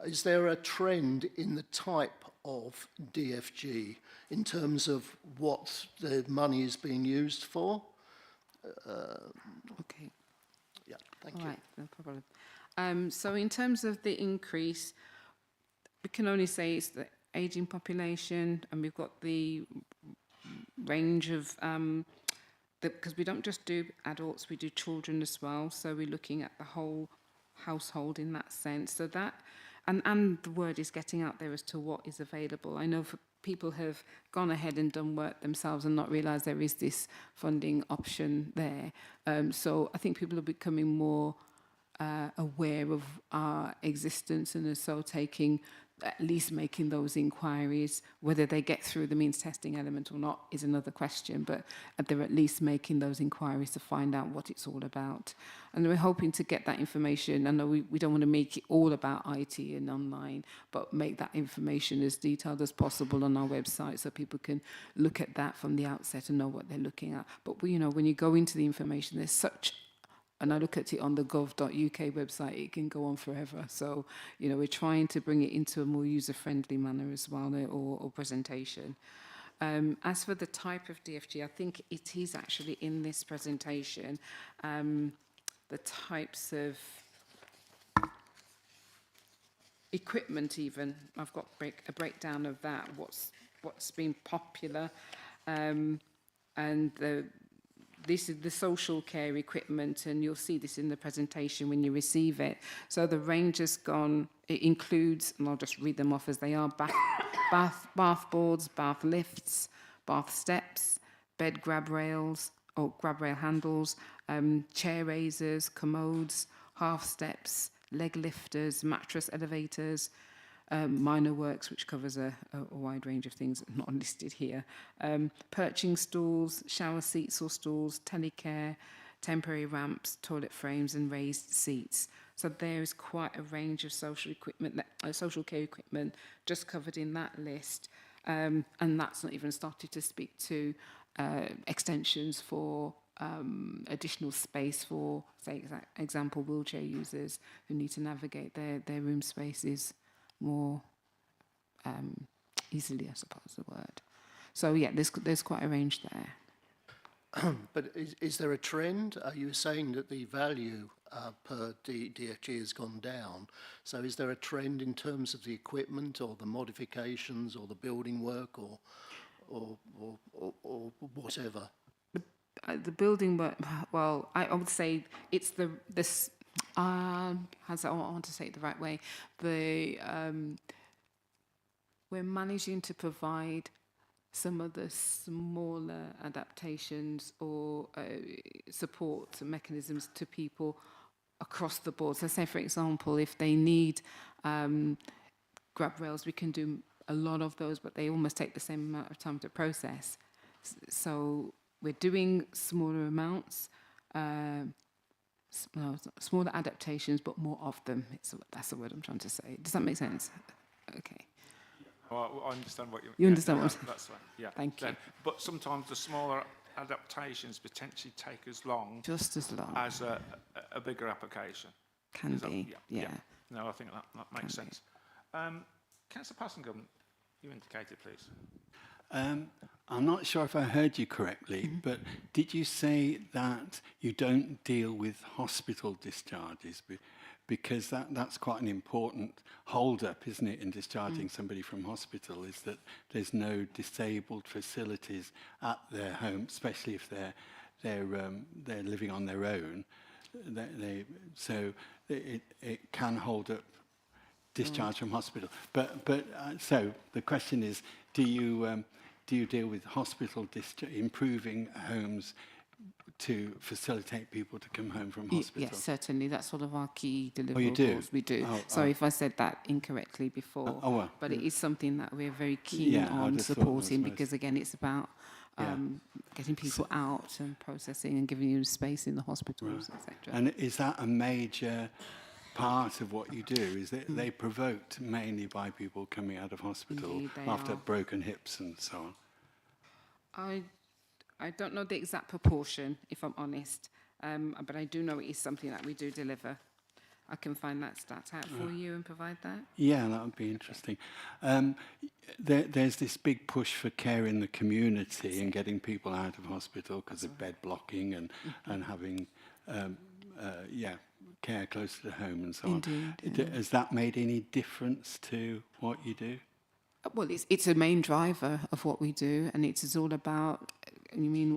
is there a trend in the type of DFG in terms of what the money is being used for? Okay. Yeah, thank you. All right, no problem. So in terms of the increase, we can only say it's the ageing population, and we've got the range of, because we don't just do adults, we do children as well. So we're looking at the whole household in that sense. So that, and the word is getting out there as to what is available. I know people have gone ahead and done work themselves and not realised there is this funding option there. So I think people are becoming more aware of our existence and are so taking, at least making those inquiries. Whether they get through the means testing element or not is another question, but they're at least making those inquiries to find out what it's all about. And we're hoping to get that information. I know we don't want to make it all about IT and online, but make that information as detailed as possible on our website so people can look at that from the outset and know what they're looking at. But, you know, when you go into the information, there's such, and I look at it on the gov.uk website, it can go on forever. So, you know, we're trying to bring it into a more user-friendly manner as well, or presentation. As for the type of DFG, I think it is actually in this presentation, the types of equipment even. I've got a breakdown of that, what's been popular, and this is the social care equipment, and you'll see this in the presentation when you receive it. So the range has gone, it includes, and I'll just read them off as they are, bath boards, bath lifts, bath steps, bed grab rails, or grab rail handles, chair raisers, commodes, half steps, leg lifters, mattress elevators, minor works, which covers a wide range of things not listed here, perching stools, shower seats or stools, telecare, temporary ramps, toilet frames and raised seats. So there is quite a range of social equipment, social care equipment just covered in that list, and that's not even started to speak to extensions for additional space for, say, example, wheelchair users who need to navigate their room spaces more easily, I suppose the word. So yeah, there's quite a range there. But is there a trend? You were saying that the value per DFG has gone down. So is there a trend in terms of the equipment or the modifications or the building work or whatever? The building work, well, I would say it's I want to say it the right way. We're managing to provide some of the smaller adaptations or support mechanisms to people across the board. So say, for example, if they need grab rails, we can do a lot of those, but they almost take the same amount of time to process. So we're doing smaller amounts, smaller adaptations, but more of them. That's the word I'm trying to say. Does that make sense? Okay. Well, I understand what you understand what that's right. Yeah. Thank you. But sometimes the smaller adaptations potentially take as long. Just as long. As a bigger application. Can be. Yeah. No, I think that makes sense. Councillor Passingham, you indicated, please. I'm not sure if I heard you correctly, but did you say that you don't deal with hospital discharges? Because that's quite an important hold-up, isn't it, in discharging somebody from hospital, is that there's no disabled facilities at their home, especially if they're living on their own. So it can hold up discharge from hospital. So the question is, do you deal with hospital improving homes to facilitate people to come home from hospital? Yes, certainly. That's sort of our key deliverables. Oh, you do? We do. Sorry if I said that incorrectly before. Well, but it is something that we're very keen on supporting because, again, it's about getting people out and processing and giving you space in the hospitals, etc. And is that a major part of what you do? Is that they provoked mainly by people coming out of hospital Indeed, after broken hips and so on? I don't know the exact proportion, if I'm honest, but I do know it is something that we do deliver. I can find that stat out for you and provide that. Yeah, that would be interesting. There's this big push for care in the community and getting people out of hospital because of bed blocking and having care close to home and so on. Has that made any difference to what you do? Well, it's a main driver of what we do, and it's all about,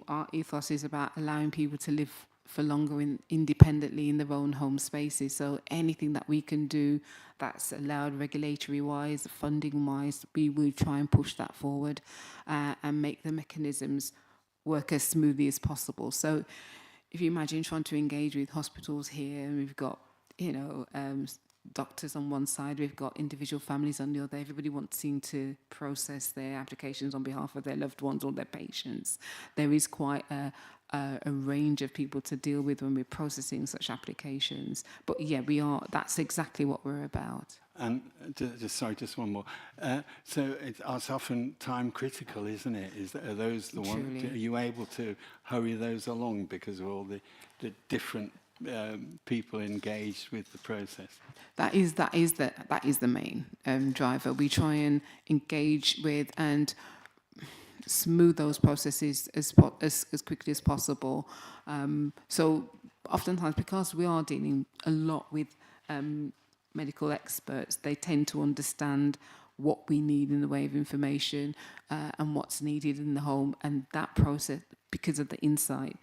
our ethos is about allowing people to live for longer independently in their own home spaces. So anything that we can do that's allowed regulatory-wise, funding-wise, we will try and push that forward and make the mechanisms work as smoothly as possible. So if you imagine trying to engage with hospitals here, and we've got doctors on one side, we've got individual families on the other, everybody wanting to process their applications on behalf of their loved ones or their patients. There is quite a range of people to deal with when we're processing such applications. But yeah, that's exactly what we're about. And just one more. So it's often time critical, isn't it? Are those the ones? Are you able to hurry those along because of all the different people engaged with the process? That is the main driver. We try and engage with and smooth those processes as quickly as possible. So oftentimes, because we are dealing a lot with medical experts, they tend to understand what we need in the way of information and what's needed in the home, and that process, because of the insight,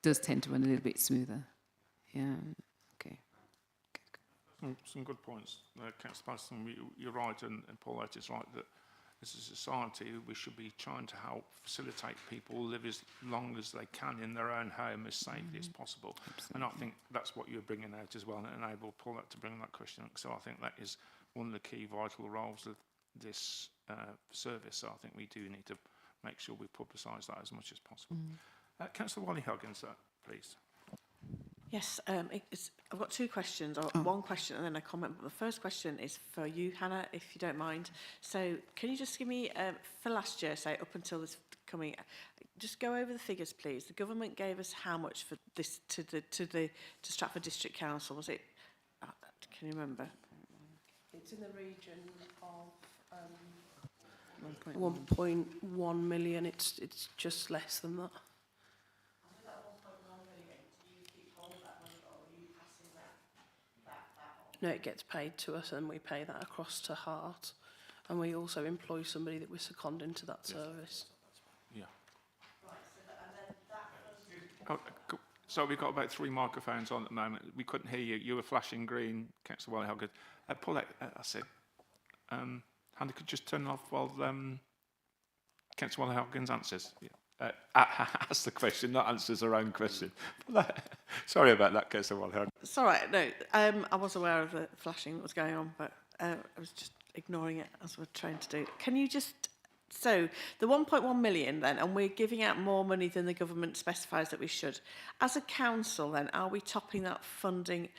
does tend to run a little bit smoother. Yeah. Okay. Some good points. Councillor Patterson, you're right, and Paulette is right, that as a society we should be trying to help facilitate people live as long as they can in their own home as safely as possible. Absolutely. And I think that's what you're bringing out as well, and enable Paulette to bring that question up. So I think that is one of the key vital roles of this service. So I think we do need to make sure we publicise that as much as possible. Councillor Wally-Huggins, please. Yes, I've got two questions, or one question and then a comment. But the first question is for you, Hannah, if you don't mind. So can you just give me, for last year, say up until this coming, just go over the figures, please. The government gave us how much for this to Stratford District Council? Was it, can you remember? It's in the region of 1.1 million. It's just less than that. No, it gets paid to us and we pay that across to Heart. And we also employ somebody that we're seconding to that service. Yeah. So we've got about 3 microphones on at the moment. We couldn't hear you. You were flashing green, Councillor Wally-Huggins. Paulette, I said, Hannah, could you just turn off while Councillor Wally-Huggins answers? Yeah. Ask the question, not answers her own question. Sorry about that, Councillor Wally-Huggins. It's all right. No, I was aware of the flashing that was going on, but I was just ignoring it as we're trying to do. Can you just... So, the 1.1 million then, and we're giving out more money than the government specifies that we should. As a council then, are we topping that funding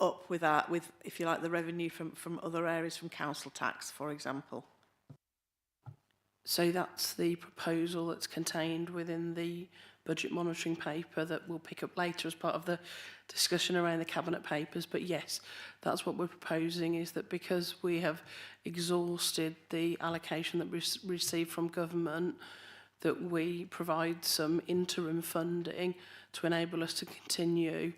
up with, if you like, the revenue from other areas, from council tax, for example? So that's the proposal that's contained within the budget monitoring paper that we'll pick up later as part of the discussion around the cabinet papers. But yes, that's what we're proposing, is that because we have exhausted the allocation that we received from government, that we provide some interim funding to enable us to continue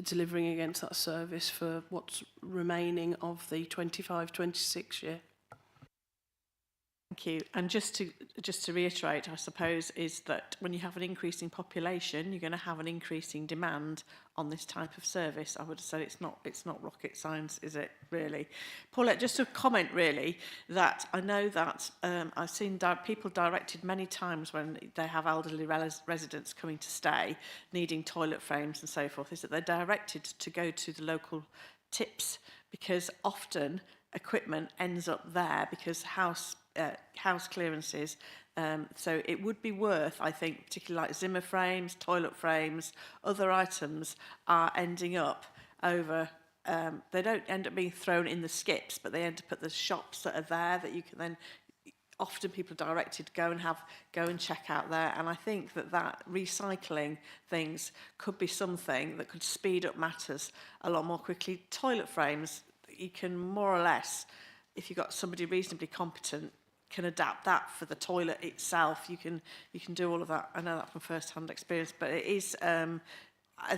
delivering against that service for what's remaining of the 25-26 year. Thank you. And just to reiterate, I suppose, is that when you have an increasing population, you're going to have an increasing demand on this type of service. I would say it's not rocket science, is it, really? Paulette, just a comment, really, that I know that I've seen people directed many times when they have elderly residents coming to stay, needing toilet frames and so forth, is that they're directed to go to the local tips, because often equipment ends up there because house clearances. So it would be worth, I think, particularly like Zimmer frames, toilet frames, other items are ending up over, they don't end up being thrown in the skips, but they end up at the shops that are there that you can then, often people are directed to go and check out there. And I think that recycling things could be something that could speed up matters a lot more quickly. Toilet frames, you can more or less, if you've got somebody reasonably competent, can adapt that for the toilet itself. You can do all of that. I know that from first-hand experience, but it is. I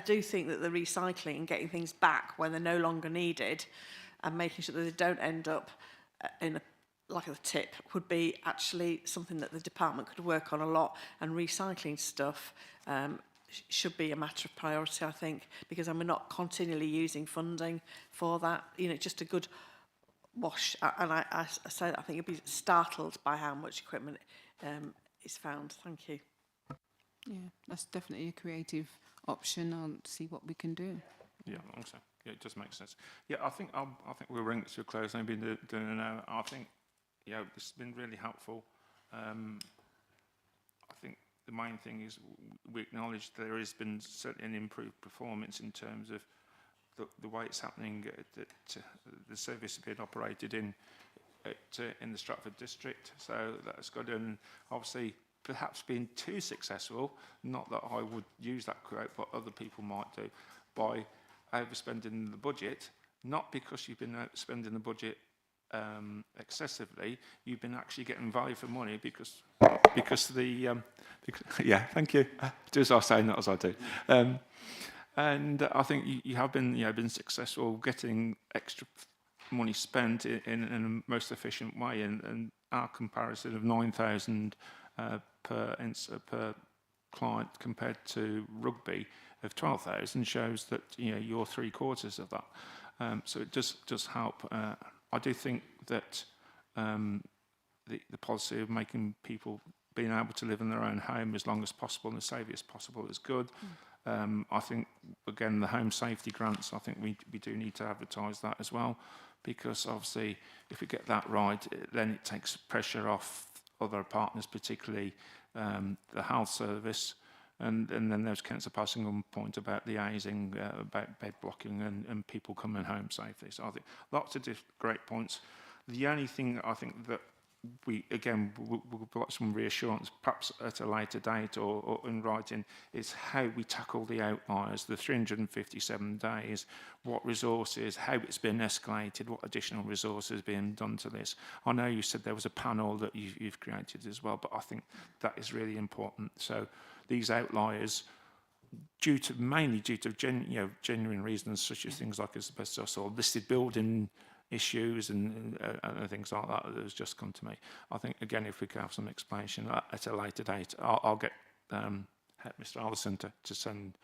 do think that the recycling and getting things back when they're no longer needed, and making sure that they don't end up in like a tip, would be actually something that the department could work on a lot. And recycling stuff should be a matter of priority, I think, because we're not continually using funding for that. You know, just a good wash, and I say that I think you'd be startled by how much equipment is found. Thank you. Yeah, that's definitely a creative option. I'll see what we can do. Yeah, I think so. Yeah, it does make sense. Yeah, I think we'll bring it to a close. I've been doing an hour. I think, this has been really helpful. I think the main thing is we acknowledge there has been certainly an improved performance in terms of the way it's happening, that the service is being operated in the Stratford district. So that's good, and obviously perhaps being too successful, not that I would use that quote, but other people might do, by overspending the budget, not because you've been spending the budget excessively, you've been actually getting value for money because yeah, thank you. Do as I say, not as I do. And I think you have been successful getting extra money spent in a most efficient way, and our comparison of 9,000 per client compared to rugby of 12,000 shows that you're 3/4 of that. So it does help. I do think that the policy of making people being able to live in their own home as long as possible and as safely as possible is good. I think, again, the home safety grants, I think we do need to advertise that as well, because obviously if we get that right, then it takes pressure off other partners, particularly the health service, and then there's Councillor Passingham's point about liaising, about bed blocking and people coming home safely. So I think lots of great points. The only thing I think that we'll like some reassurance, perhaps at a later date or in writing, is how we tackle the outliers, the 357 days, what resources, how it's been escalated, what additional resources being done to this. I know you said there was a panel that you've created as well, but I think that is really important. So these outliers, mainly due to genuine reasons such as things like asbestos or listed building issues and things like that has just come to me. I think, again, if we could have some explanation at a later date, I'll get Mr. Allison to send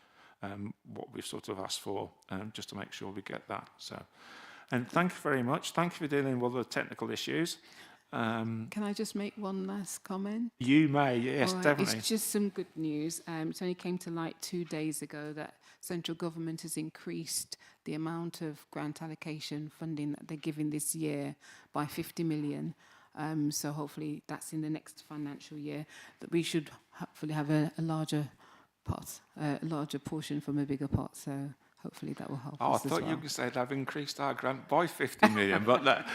what we've sort of asked for, just to make sure we get that. So, and thank you very much. Thank you for dealing with all the technical issues. Can I just make one last comment? You may, yes, definitely. It's just some good news. It only came to light 2 days ago that central government has increased the amount of grant allocation funding that they're giving this year by 50 million. So hopefully that's in the next financial year, that we should hopefully have a larger pot, a larger portion from a bigger pot. So hopefully that will help us I as thought well. you said I've increased our grant by 50 million, but that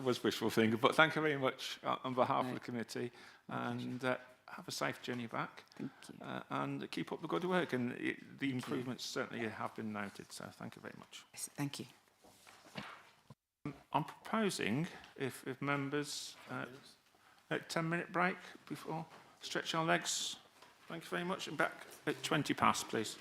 was wishful thinking. But thank you very much on behalf of the committee, and have a safe journey back. Thank you. And keep up the good work. And the improvements certainly have been noted. So thank you very much. Yes, thank you. I'm proposing, if members, a 10-minute break before stretch our legs. Thank you very much. And back at 20 past, please.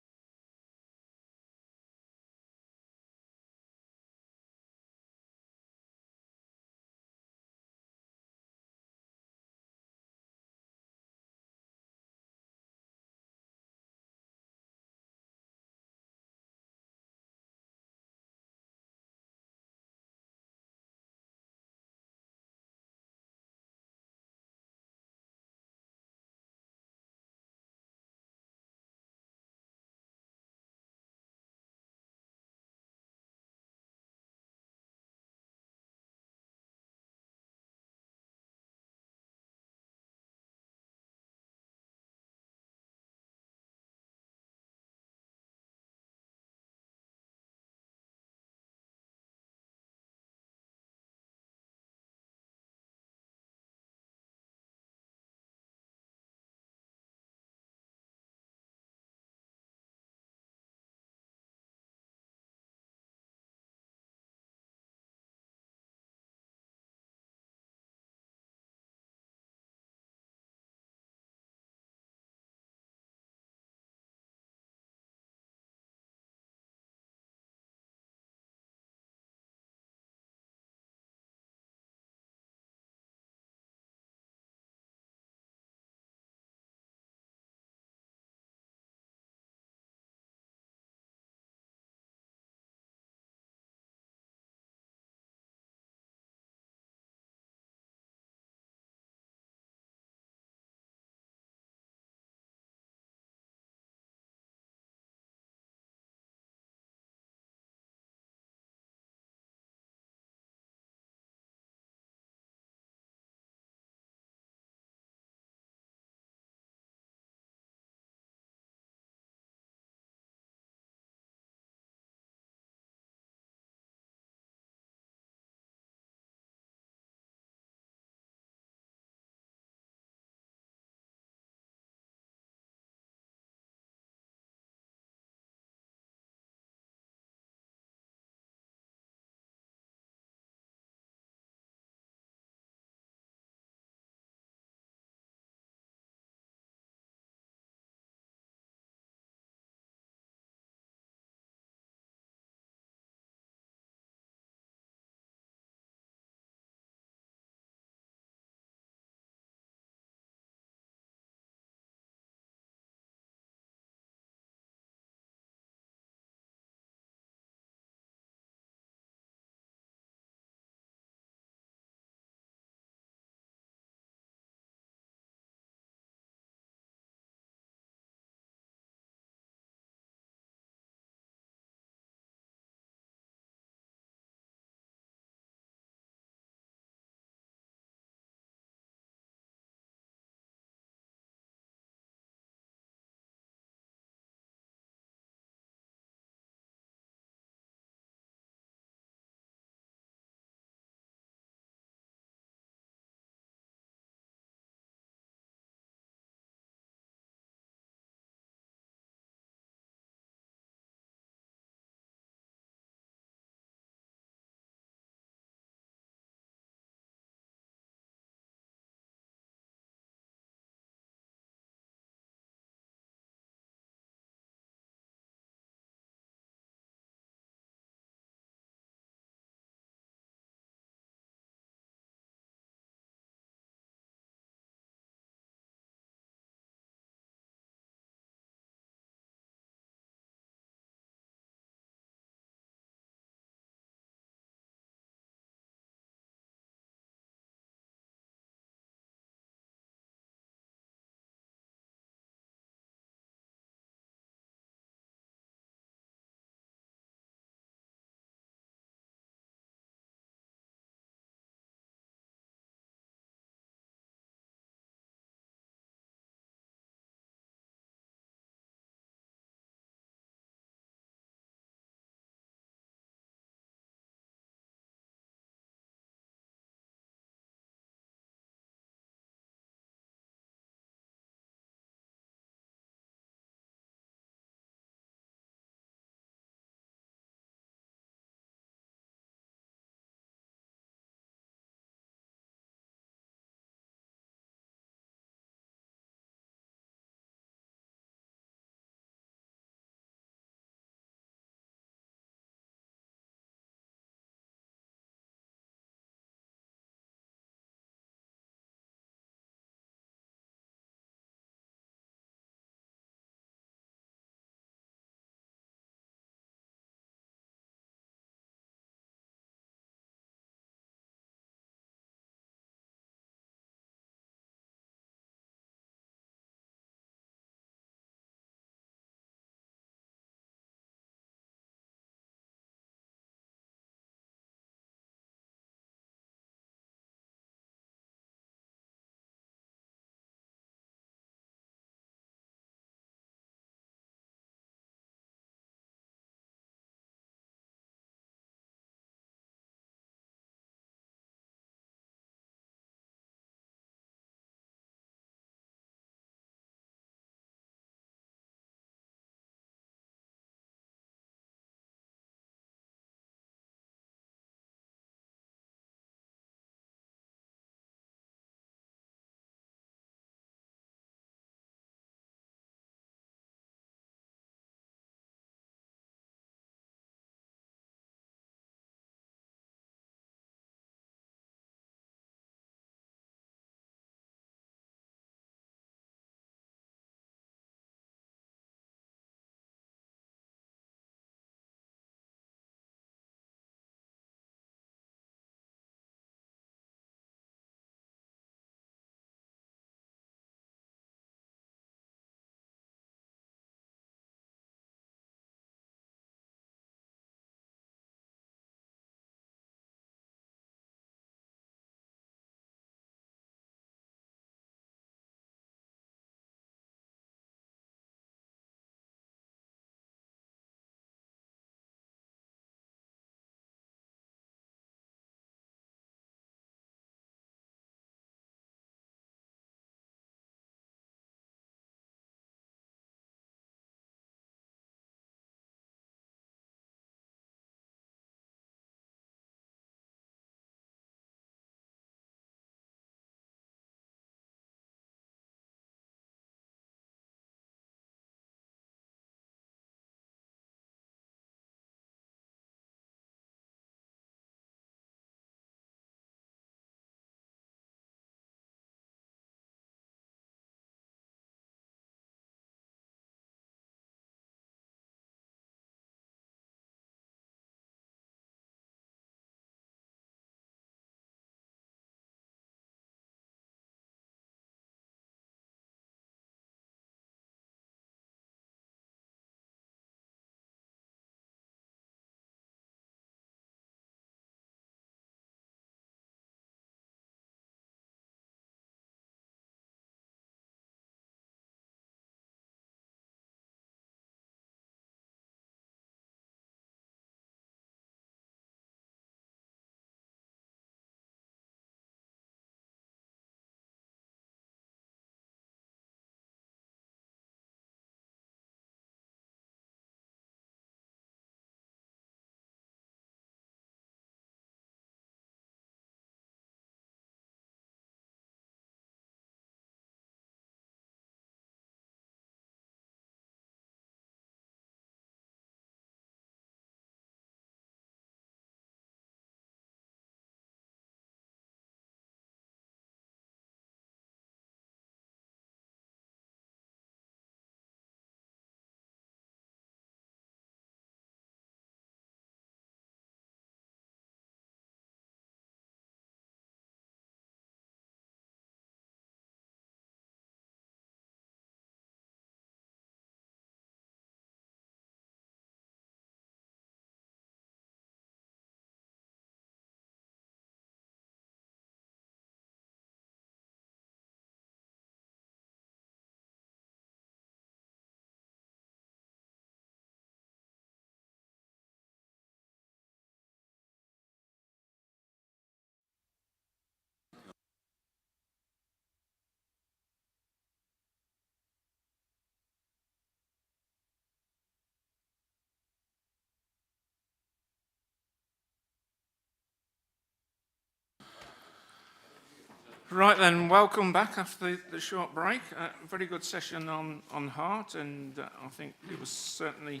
Right then, welcome back after the short break. Very good session on heart, and I think it was certainly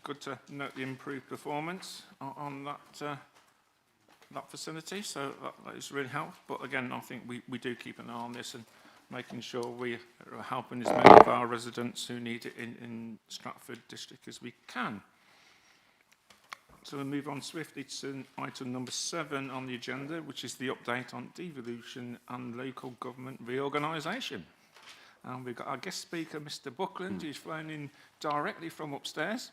good to note the improved performance on that facility, so that is really helpful. But again, I think we do keep an eye on this and making sure we are helping as many of our residents who need it in Stratford district as we can. So we'll move on swiftly to item number 7 on the agenda, which is the update on devolution and local government reorganisation. And we've got our guest speaker, Mr. Buckland, who's flown in directly from upstairs.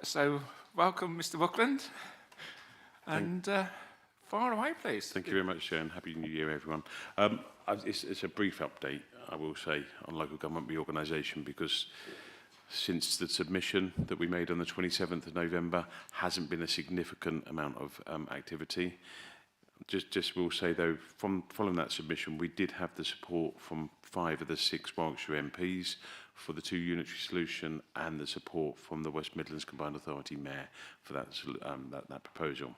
So welcome, Mr. Buckland. And far away, please. Thank you very much, Chair, and Happy New Year, everyone. It's a brief update, I will say, on local government reorganisation, because since the submission that we made on the 27th of November, hasn't been a significant amount of activity. Just will say, though, following that submission, we did have the support from 5 of the 6 Warwickshire MPs for the 2 unitary solution, and the support from the West Midlands Combined Authority Mayor for that proposal.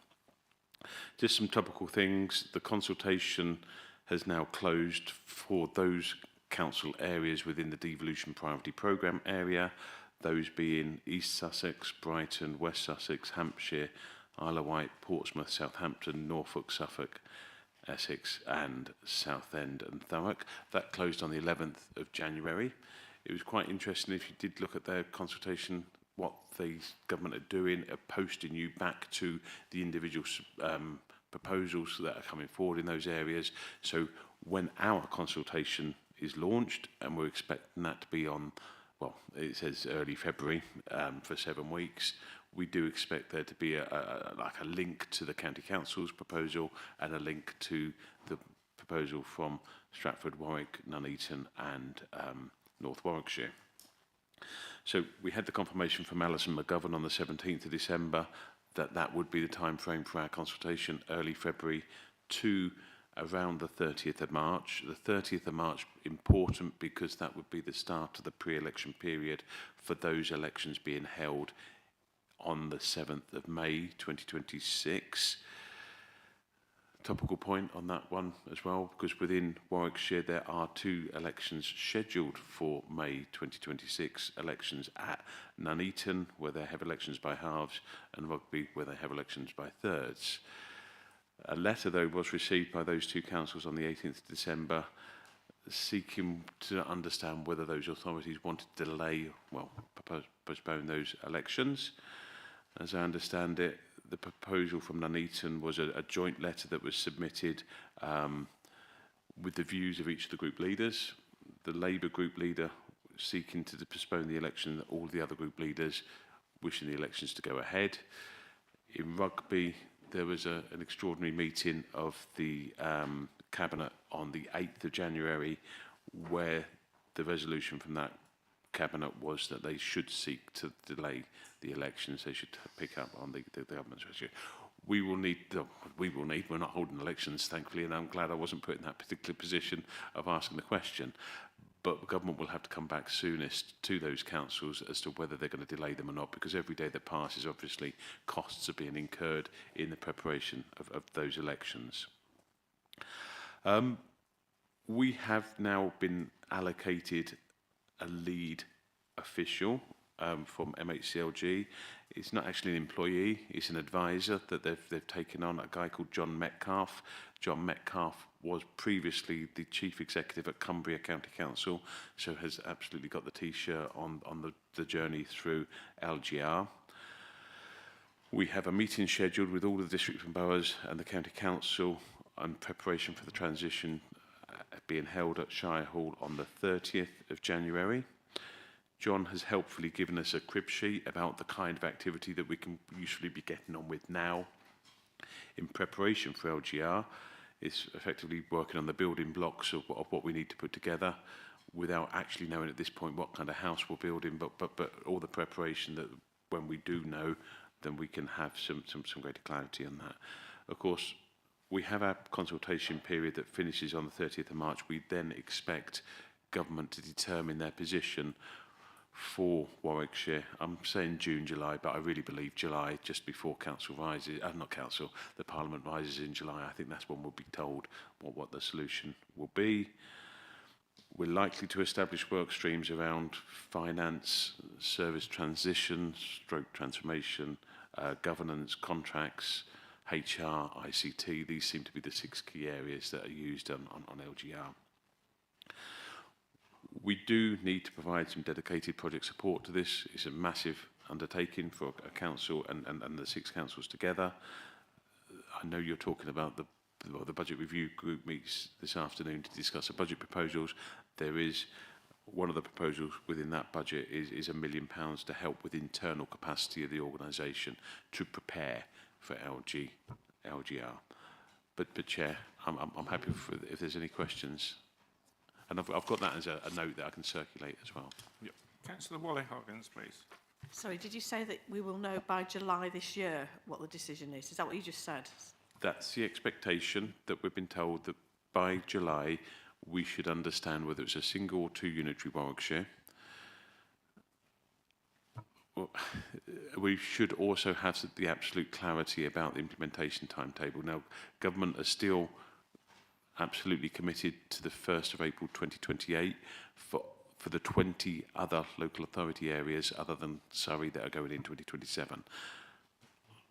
Just some topical things. The consultation has now closed for those council areas within the devolution priority programme area, those being East Sussex, Brighton, West Sussex, Hampshire, Isle of Wight, Portsmouth, Southampton, Norfolk, Suffolk, Essex and Southend and Thurrock. That closed on the 11th of January. It was quite interesting if you did look at their consultation, what the government are doing, are posting you back to the individual proposals that are coming forward in those areas. So when our consultation is launched, and we're expecting that to be on, well, it says early February for 7 weeks, we do expect there to be like a link to the County Council's proposal and a link to the proposal from Stratford, Warwick, Nuneaton and North Warwickshire. So we had the confirmation from Alison McGovern on the 17th of December that that would be the time frame for our consultation, early February to around the 30th of March. The 30th of March, important because that would be the start of the pre-election period for those elections being held on the 7th of May 2026. Topical point on that one as well, because within Warwickshire there are 2 elections scheduled for May 2026, elections at Nuneaton, where they have elections by halves, and Rugby, where they have elections by thirds. A letter, though, was received by those 2 councils on the 18th of December, seeking to understand whether those authorities wanted to delay, well, postpone those elections. As I understand it, the proposal from Nuneaton was a joint letter that was submitted with the views of each of the group leaders. The Labour group leader seeking to postpone the election, all the other group leaders wishing the elections to go ahead. In Rugby, there was an extraordinary meeting of the Cabinet on the 8th of January, where the resolution from that Cabinet was that they should seek to delay the elections. They should pick up on the government's resolution. We're not holding elections, thankfully, and I'm glad I wasn't put in that particular position of asking the question. But the government will have to come back soonest to those councils as to whether they're going to delay them or not, because every day that passes, obviously, costs are being incurred in the preparation of those elections. We have now been allocated a lead official from MHCLG. It's not actually an employee, it's an advisor that they've taken on, a guy called John Metcalfe. John Metcalfe was previously the Chief Executive at Cumbria County Council, so has absolutely got the T-shirt on the journey through LGR. We have a meeting scheduled with all the districts and boroughs and the County Council in preparation for the transition being held at Shire Hall on the 30th of January. John has helpfully given us a crib sheet about the kind of activity that we can usually be getting on with now in preparation for LGR. It's effectively working on the building blocks of what we need to put together without actually knowing at this point what kind of house we're building, but all the preparation that when we do know, then we can have some greater clarity on that. Of course, we have our consultation period that finishes on the 30th of March. We then expect government to determine their position for Warwickshire. I'm saying June, July, but I really believe July, just before council rises, not council, the Parliament rises in July. I think that's when we'll be told what the solution will be. We're likely to establish work streams around finance, service transition, stroke transformation, governance, contracts, HR, ICT. These seem to be the 6 key areas that are used on LGR. We do need to provide some dedicated project support to this. It's a massive undertaking for a council and the 6 councils together. I know you're talking about the budget review group meets this afternoon to discuss the budget proposals. There is one of the proposals within that budget is £1 million to help with internal capacity of the organisation to prepare for LGR. But Chair, I'm happy if there's any questions. And I've got that as a note that I can circulate as well. Yep. Councillor Wally-Hoggins, please. Sorry, did you say that we will know by July this year what the decision is? Is that what you just said? That's the expectation, that we've been told that by July we should understand whether it's a single or 2 unitary Warwickshire. We should also have the absolute clarity about the implementation timetable. Now, government are still absolutely committed to the 1st of April 2028 for the 20 other local authority areas other than Surrey that are going in 2027.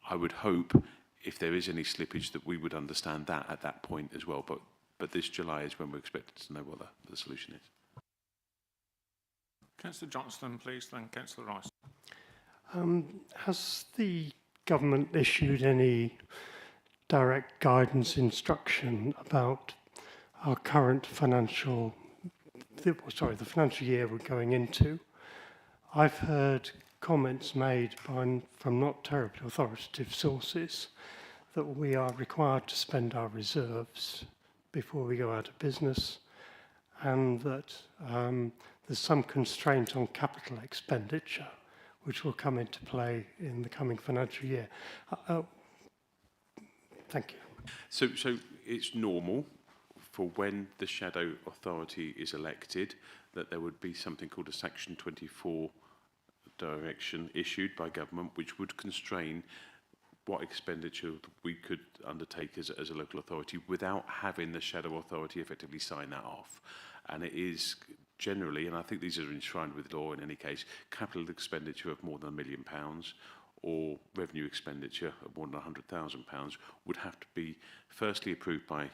I would hope, if there is any slippage, that we would understand that at that point as well. But this July is when we're expected to know what the solution is. Councillor Johnston, please, then Councillor Rice. Has the government issued any direct guidance instruction about our current the financial year we're going into? I've heard comments made from not terribly authoritative sources that we are required to spend our reserves before we go out of business, and that there's some constraint on capital expenditure which will come into play in the coming financial year. Thank you. So it's normal for when the shadow authority is elected that there would be something called a Section 24 direction issued by government, which would constrain what expenditure we could undertake as a local authority without having the shadow authority effectively sign that off. And it is generally, and I think these are enshrined with law in any case, capital expenditure of more than £1 million or revenue expenditure of more than £100,000 would have to be firstly approved by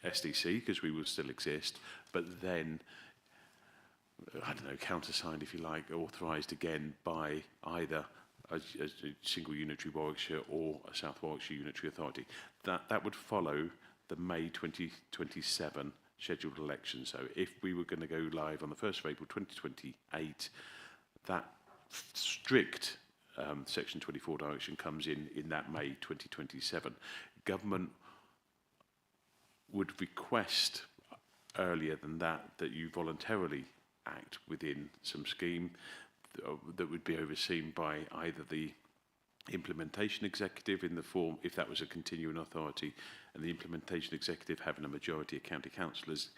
SDC, because we will still exist, but then, I don't know, countersigned, if you like, authorised again by either a single unitary Warwickshire or a South Warwickshire Unitary Authority. That would follow the May 2027 scheduled election. So if we were going to go live on the 1st of April 2028, that strict Section 24 direction comes in that May 2027. Government would request earlier than that you voluntarily act within some scheme that would be overseen by either the implementation executive in the form, if that was a continuing authority, and the implementation executive having a majority of county councillors,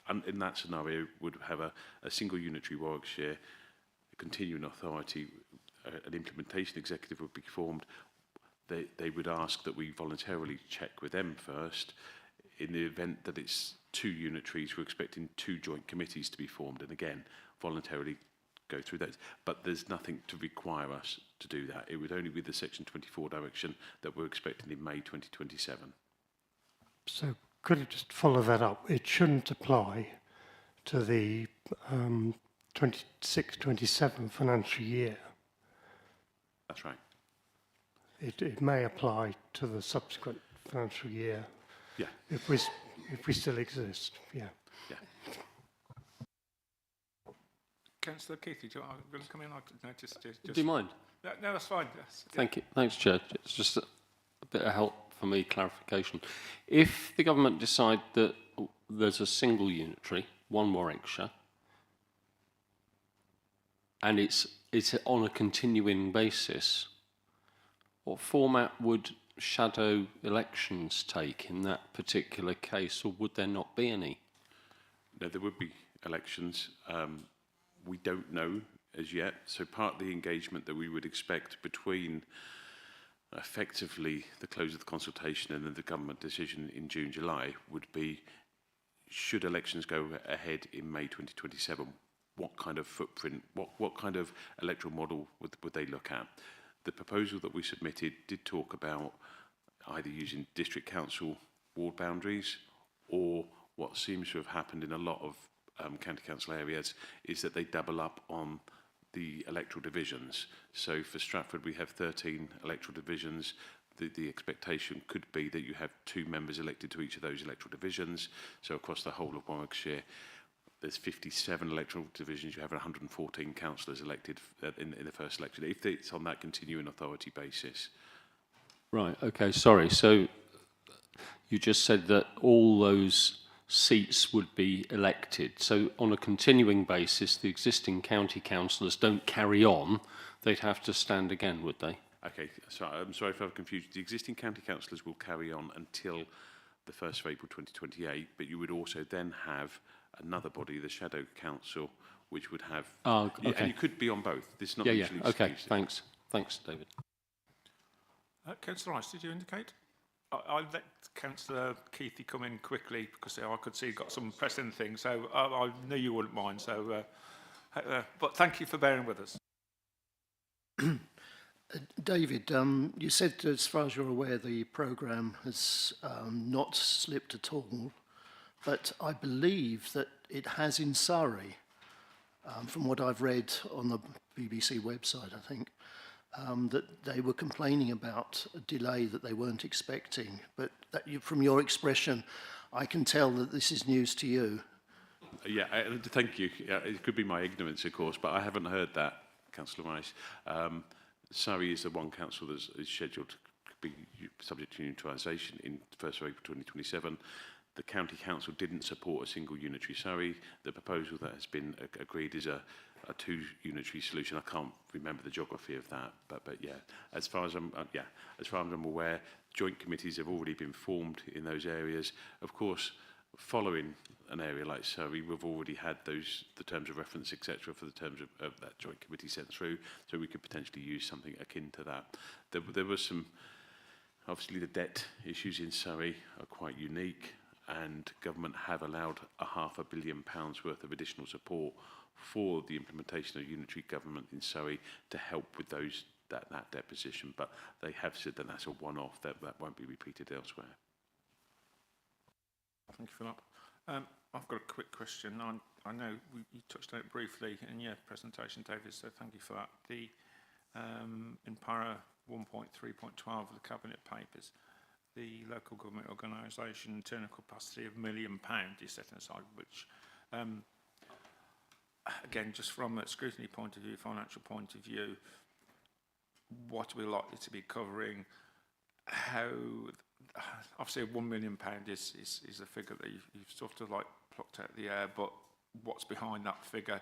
and in that scenario would have a single unitary Warwickshire, a continuing authority, an implementation executive would be formed. They would ask that we voluntarily check with them first. In the event that it's 2 unitaries, we're expecting 2 joint committees to be formed, and again, voluntarily go through those. But there's nothing to require us to do that. It would only be the Section 24 direction that we're expecting in May 2027. So could I just follow that up? It shouldn't apply to the 26-27 financial year. That's right. It may apply to the subsequent financial year. Yeah. If we still exist, yeah. Yeah. Councillor Keithy, do you want to come in? Just Do you mind? No, that's fine. Yes. Thank you. Thanks, Chair. It's just a bit of help for me, clarification. If the government decide that there's a single unitary, 1 Warwickshire, and it's on a continuing basis, what format would shadow elections take in that particular case, or would there not be any? No, there would be elections. We don't know as yet. So part of the engagement that we would expect between effectively the close of the consultation and then the government decision in June, July would be, should elections go ahead in May 2027, what kind of footprint, what kind of electoral model would they look at? The proposal that we submitted did talk about either using district council ward boundaries, or what seems to have happened in a lot of county council areas is that they double up on the electoral divisions. So for Stratford, we have 13 electoral divisions. The expectation could be that you have 2 members elected to each of those electoral divisions. So across the whole of Warwickshire, there's 57 electoral divisions. You have 114 councillors elected in the first election, if it's on that continuing authority basis. Right, okay, sorry. So you just said that all those seats would be elected. So on a continuing basis, the existing county councillors don't carry on. They'd have to stand again, would they? Okay, so I'm sorry if I've confused. The existing county councillors will carry on until the 1st of April 2028, but you would also then have another body, the Shadow Council, which would have... Oh, okay. And you could be on both. This is not Yeah, mutually okay, exclusive. thanks. Thanks, David. Councillor Rice, did you indicate? I let Councillor Keithy come in quickly because I could see he'd got some pressing things, so I knew you wouldn't mind. So, but thank you for bearing with us. David, you said, as far as you're aware, the programme has not slipped at all, but I believe that it has in Surrey, from what I've read on the BBC website, I think, that they were complaining about a delay that they weren't expecting. But that from your expression, I can tell that this is news to you. Yeah, thank you. Yeah, it could be my ignorance, of course, but I haven't heard that, Councillor Rice. Surrey is the one council that is scheduled to be subject to unitarisation in 1st of April 2027. The county council didn't support a single unitary Surrey. The proposal that has been agreed is a 2 unitary solution. I can't remember the geography of that, but yeah, as far as I'm aware, joint committees have already been formed in those areas. Of course, following an area like Surrey, we've already had the terms of reference, etc., for the terms of that joint committee sent through, so we could potentially use something akin to that. There was some, obviously the debt issues in Surrey are quite unique, and government have allowed £500 million worth of additional support for the implementation of unitary government in Surrey to help with that debt position, but they have said that that's a one-off, that won't be repeated elsewhere. Thank you for that. I've got a quick question. I know you touched on it briefly in your presentation, David, so thank you for that. The in para 1.3.12 of the Cabinet Papers, the local government organisation internal capacity of £1 million is setting aside, which, again, just from a scrutiny point of view, financial point of view, what we're likely to be covering, how... Obviously, £1 million is a figure that you've sort of like plucked out of the air, but what's behind that figure?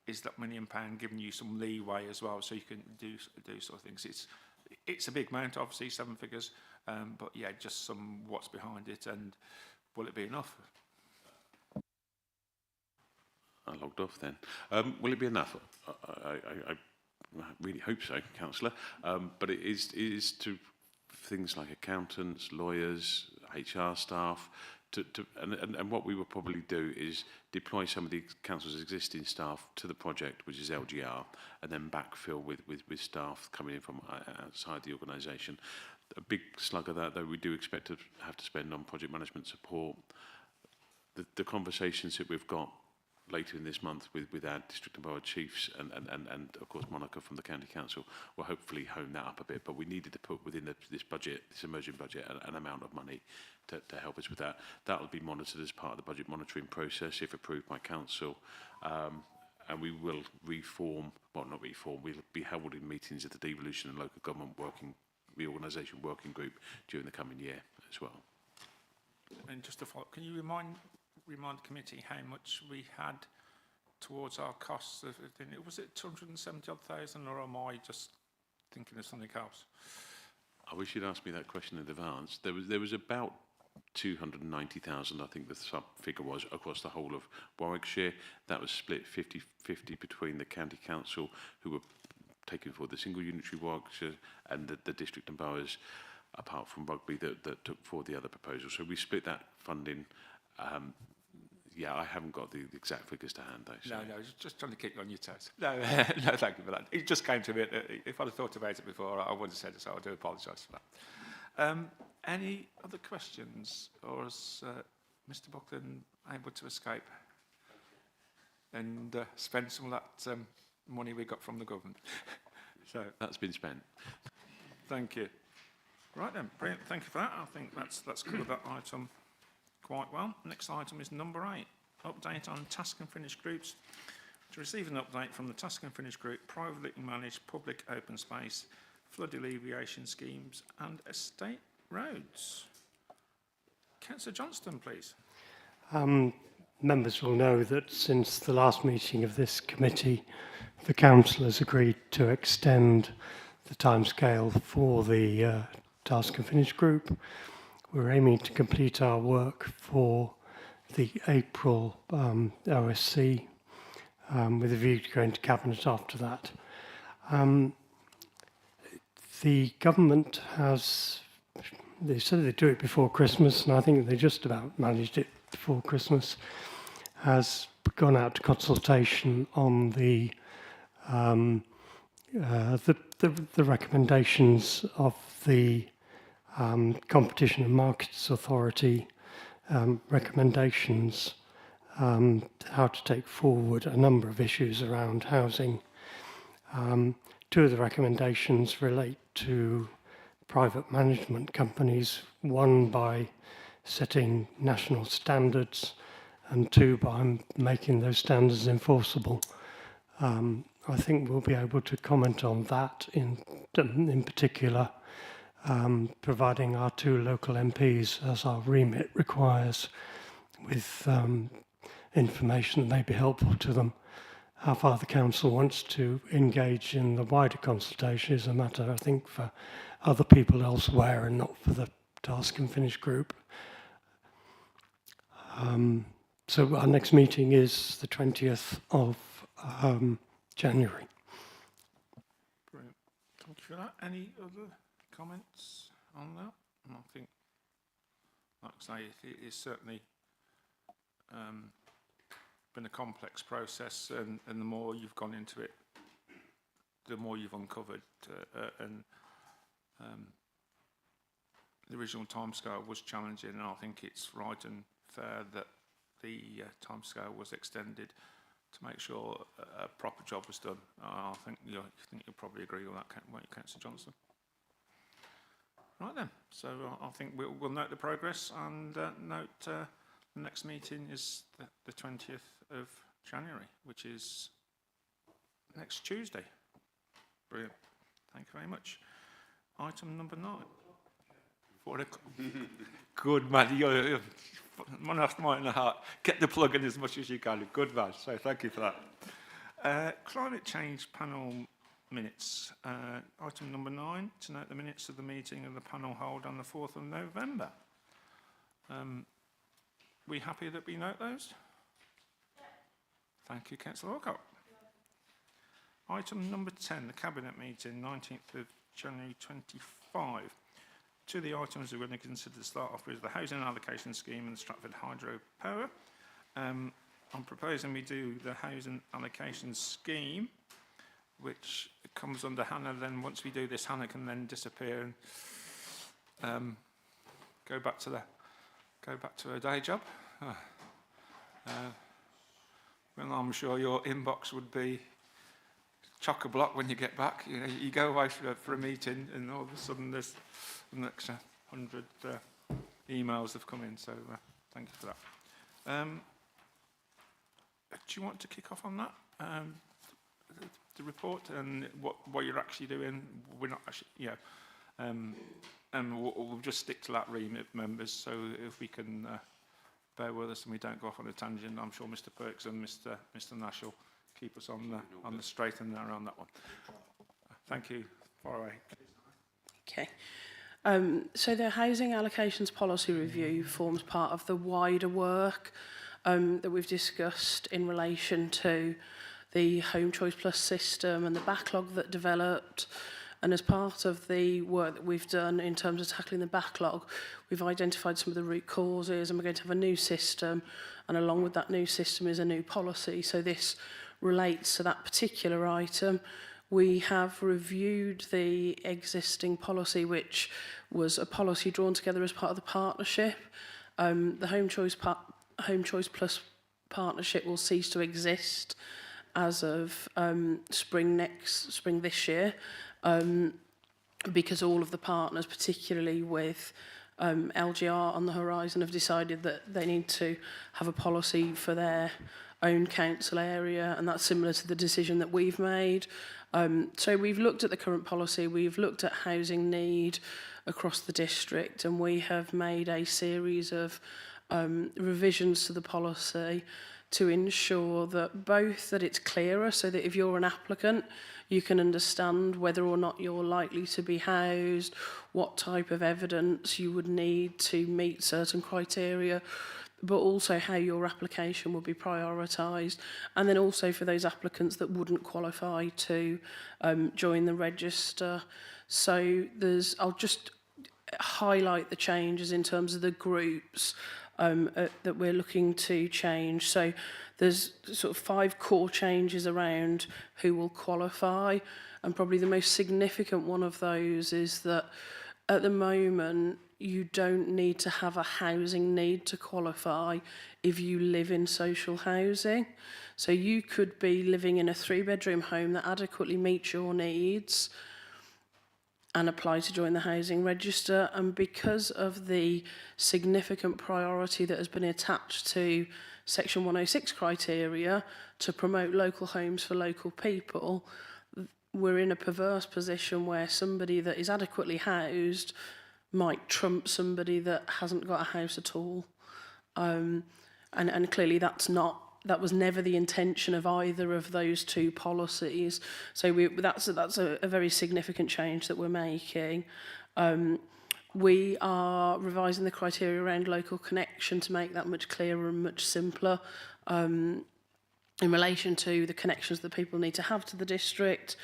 Is that £1 million giving you some leeway as well, so you can do sort of things? It's a big amount, obviously, 7 figures, but yeah, just some what's behind it, and will it be enough? I logged off then. Will it be enough? I really hope so, Councillor, but it is to things like accountants, lawyers, HR staff, and what we will probably do is deploy some of the council's existing staff to the project, which is LGR, and then backfill with staff coming in from outside the organisation. A big slug of that, though, we do expect to have to spend on project management support. The conversations that we've got later in this month with our district and borough chiefs and of course Monica from the county council will hopefully hone that up a bit, but we needed to put within this budget, this emerging budget, an amount of money to help us with that. That will be monitored as part of the budget monitoring process if approved by council, and we will we'll be held in meetings at the devolution and local government reorganisation working group during the coming year as well. And just to follow up, can you remind the committee how much we had towards our costs? Was it 270,000, or am I just thinking of something else? I wish you'd asked me that question in advance. There was about 290,000, I think the sub figure was, across the whole of Warwickshire. That was split 50-50 between the county council, who were taking for the single unitary Warwickshire, and the district and boroughs, apart from Rugby, that took for the other proposal. So we split that funding. Yeah, I haven't got the exact figures to hand, though. So. No, just trying to keep you on your toes. No, no, thank you for that. It just came to me. If I'd have thought about it before, I would have said it, so I do apologise for that. Any other questions, or is Mr. Buckland able to escape and spend some of that money we got from the government? So that's been spent. Thank you. Right then, brilliant. Thank you for that. I think that's covered that item quite well. Next item is number 8, update on task and finish groups. To receive an update from the task and finish group, privately managed public open space, flood alleviation schemes and estate roads. Councillor Johnston, please. Members will know that since the last meeting of this committee, the council has agreed to extend the timescale for the task and finish group. We're aiming to complete our work for the April OSC with a view to going to Cabinet after that. The government has, they said they'd do it before Christmas, and I think they just about managed it before Christmas, has gone out to consultation on the recommendations of the Competition and Markets Authority recommendations how to take forward a number of issues around housing. Two of the recommendations relate to private management companies, one by setting national standards and two by making those standards enforceable. I think we'll be able to comment on that in particular, providing our 2 local MPs, as our remit requires, with information that may be helpful to them. How far the council wants to engage in the wider consultation is a matter, I think, for other people elsewhere and not for the task and finish group. So our next meeting is the 20th of January. Brilliant. Thank you for that. Any other comments on that? I think, like I say, it is certainly been a complex process, and the more you've gone into it, the more you've uncovered. And the original timescale was challenging, and I think it's right and fair that the timescale was extended to make sure a proper job was done. I think you'll probably agree with that, won't you, Councillor Johnson? Right then, so I think we'll note the progress and note the next meeting is the 20th of January, which is next Tuesday. Brilliant. Thank you very much. Item number 9. Good man, you're one after mine in the heart. Get the plug in as much as you can. Good man. So thank you for that. Climate change panel minutes. Item number 9, to note the minutes of the meeting of the panel held on the 4th of November. We happy that we note those? Thank you, Councillor Alcott. Item number 10, the Cabinet meeting, 19th of January 25. Two of the items we're going to consider to start off with the housing allocation scheme and the Stratford Hydro Power. I'm proposing we do the housing allocation scheme, which comes under Hannah. Then once we do this, Hannah can then disappear and go back to her day job. Well, I'm sure your inbox would be chock-a-block when you get back. You know, you go away for a meeting, and all of a sudden there's an extra 100 emails have come in. So thank you for that. Do you want to kick off on that? The report and what you're actually doing? We're not actually, and we'll just stick to that remit, members. So if we can bear with us and we don't go off on a tangent, I'm sure Mr. Perks and Mr. Nash will keep us on the straight and narrow on that one. Thank you. Far away. Okay. So the housing allocations policy review forms part of the wider work that we've discussed in relation to the Home Choice Plus system and the backlog that developed. And as part of the work that we've done in terms of tackling the backlog, we've identified some of the root causes, and we're going to have a new system, and along with that new system is a new policy. So this relates to that particular item. We have reviewed the existing policy, which was a policy drawn together as part of the partnership. The Home Choice Plus partnership will cease to exist as of spring this year, because all of the partners, particularly with LGR on the horizon, have decided that they need to have a policy for their own council area, and that's similar to the decision that we've made. So we've looked at the current policy, we've looked at housing need across the district, and we have made a series of revisions to the policy to ensure that both that it's clearer, so that if you're an applicant, you can understand whether or not you're likely to be housed, what type of evidence you would need to meet certain criteria, but also how your application will be prioritised, and then also for those applicants that wouldn't qualify to join the register. So I'll just highlight the changes in terms of the groups that we're looking to change. So there's sort of 5 core changes around who will qualify, and probably the most significant one of those is that at the moment you don't need to have a housing need to qualify if you live in social housing. So you could be living in a 3-bedroom home that adequately meets your needs and apply to join the housing register. And because of the significant priority that has been attached to Section 106 criteria to promote local homes for local people, we're in a perverse position where somebody that is adequately housed might trump somebody that hasn't got a house at all. And clearly that was never the intention of either of those 2 policies. So that's a very significant change that we're making. We are revising the criteria around local connection to make that much clearer and much simpler in relation to the connections that people need to have to the district.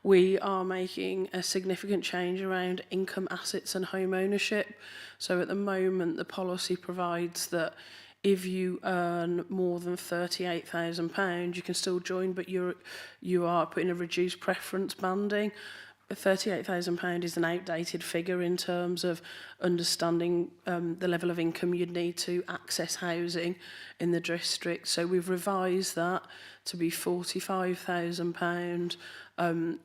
We are making a significant change around income, assets and home ownership. So at the moment, the policy provides that if you earn more than £38,000, you can still join, but you are put in a reduced preference banding. £38,000 is an outdated figure in terms of understanding the level of income you'd need to access housing in the district. So we've revised that to be £45,000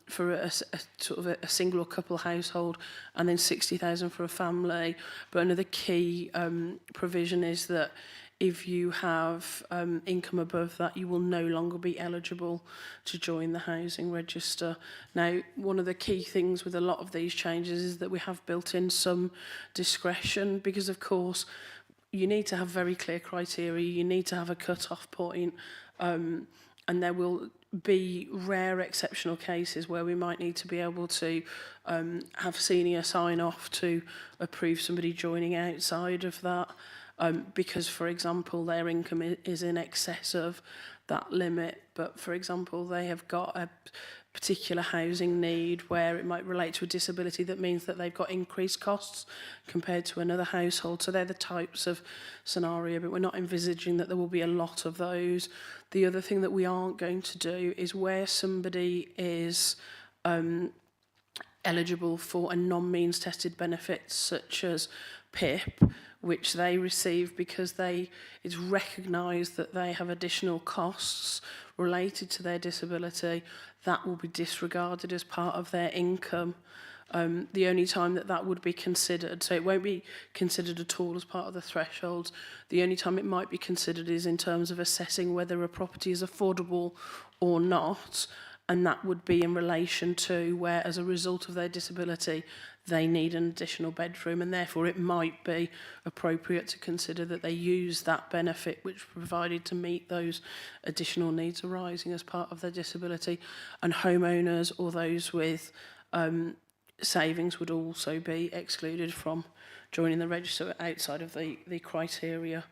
for a sort of a single or couple household, and then £60,000 for a family. But another key provision is that if you have income above that, you will no longer be eligible to join the housing register. Now, one of the key things with a lot of these changes is that we have built in some discretion, because of course you need to have very clear criteria, you need to have a cut-off point, and there will be rare exceptional cases where we might need to be able to have senior sign-off to approve somebody joining outside of that. Because, for example, their income is in excess of that limit, but, for example, they have got a particular housing need where it might relate to a disability that means that they've got increased costs compared to another household. So they're the types of scenario, but we're not envisaging that there will be a lot of those. The other thing that we aren't going to do is where somebody is eligible for a non-means tested benefits such as PIP, which they receive because it's recognised that they have additional costs related to their disability, that will be disregarded as part of their income. The only time that would be considered, so it won't be considered at all as part of the thresholds. The only time it might be considered is in terms of assessing whether a property is affordable or not, and that would be in relation to where, as a result of their disability, they need an additional bedroom, and therefore it might be appropriate to consider that they use that benefit which provided to meet those additional needs arising as part of their disability. And homeowners or those with savings would also be excluded from joining the register outside of the criteria.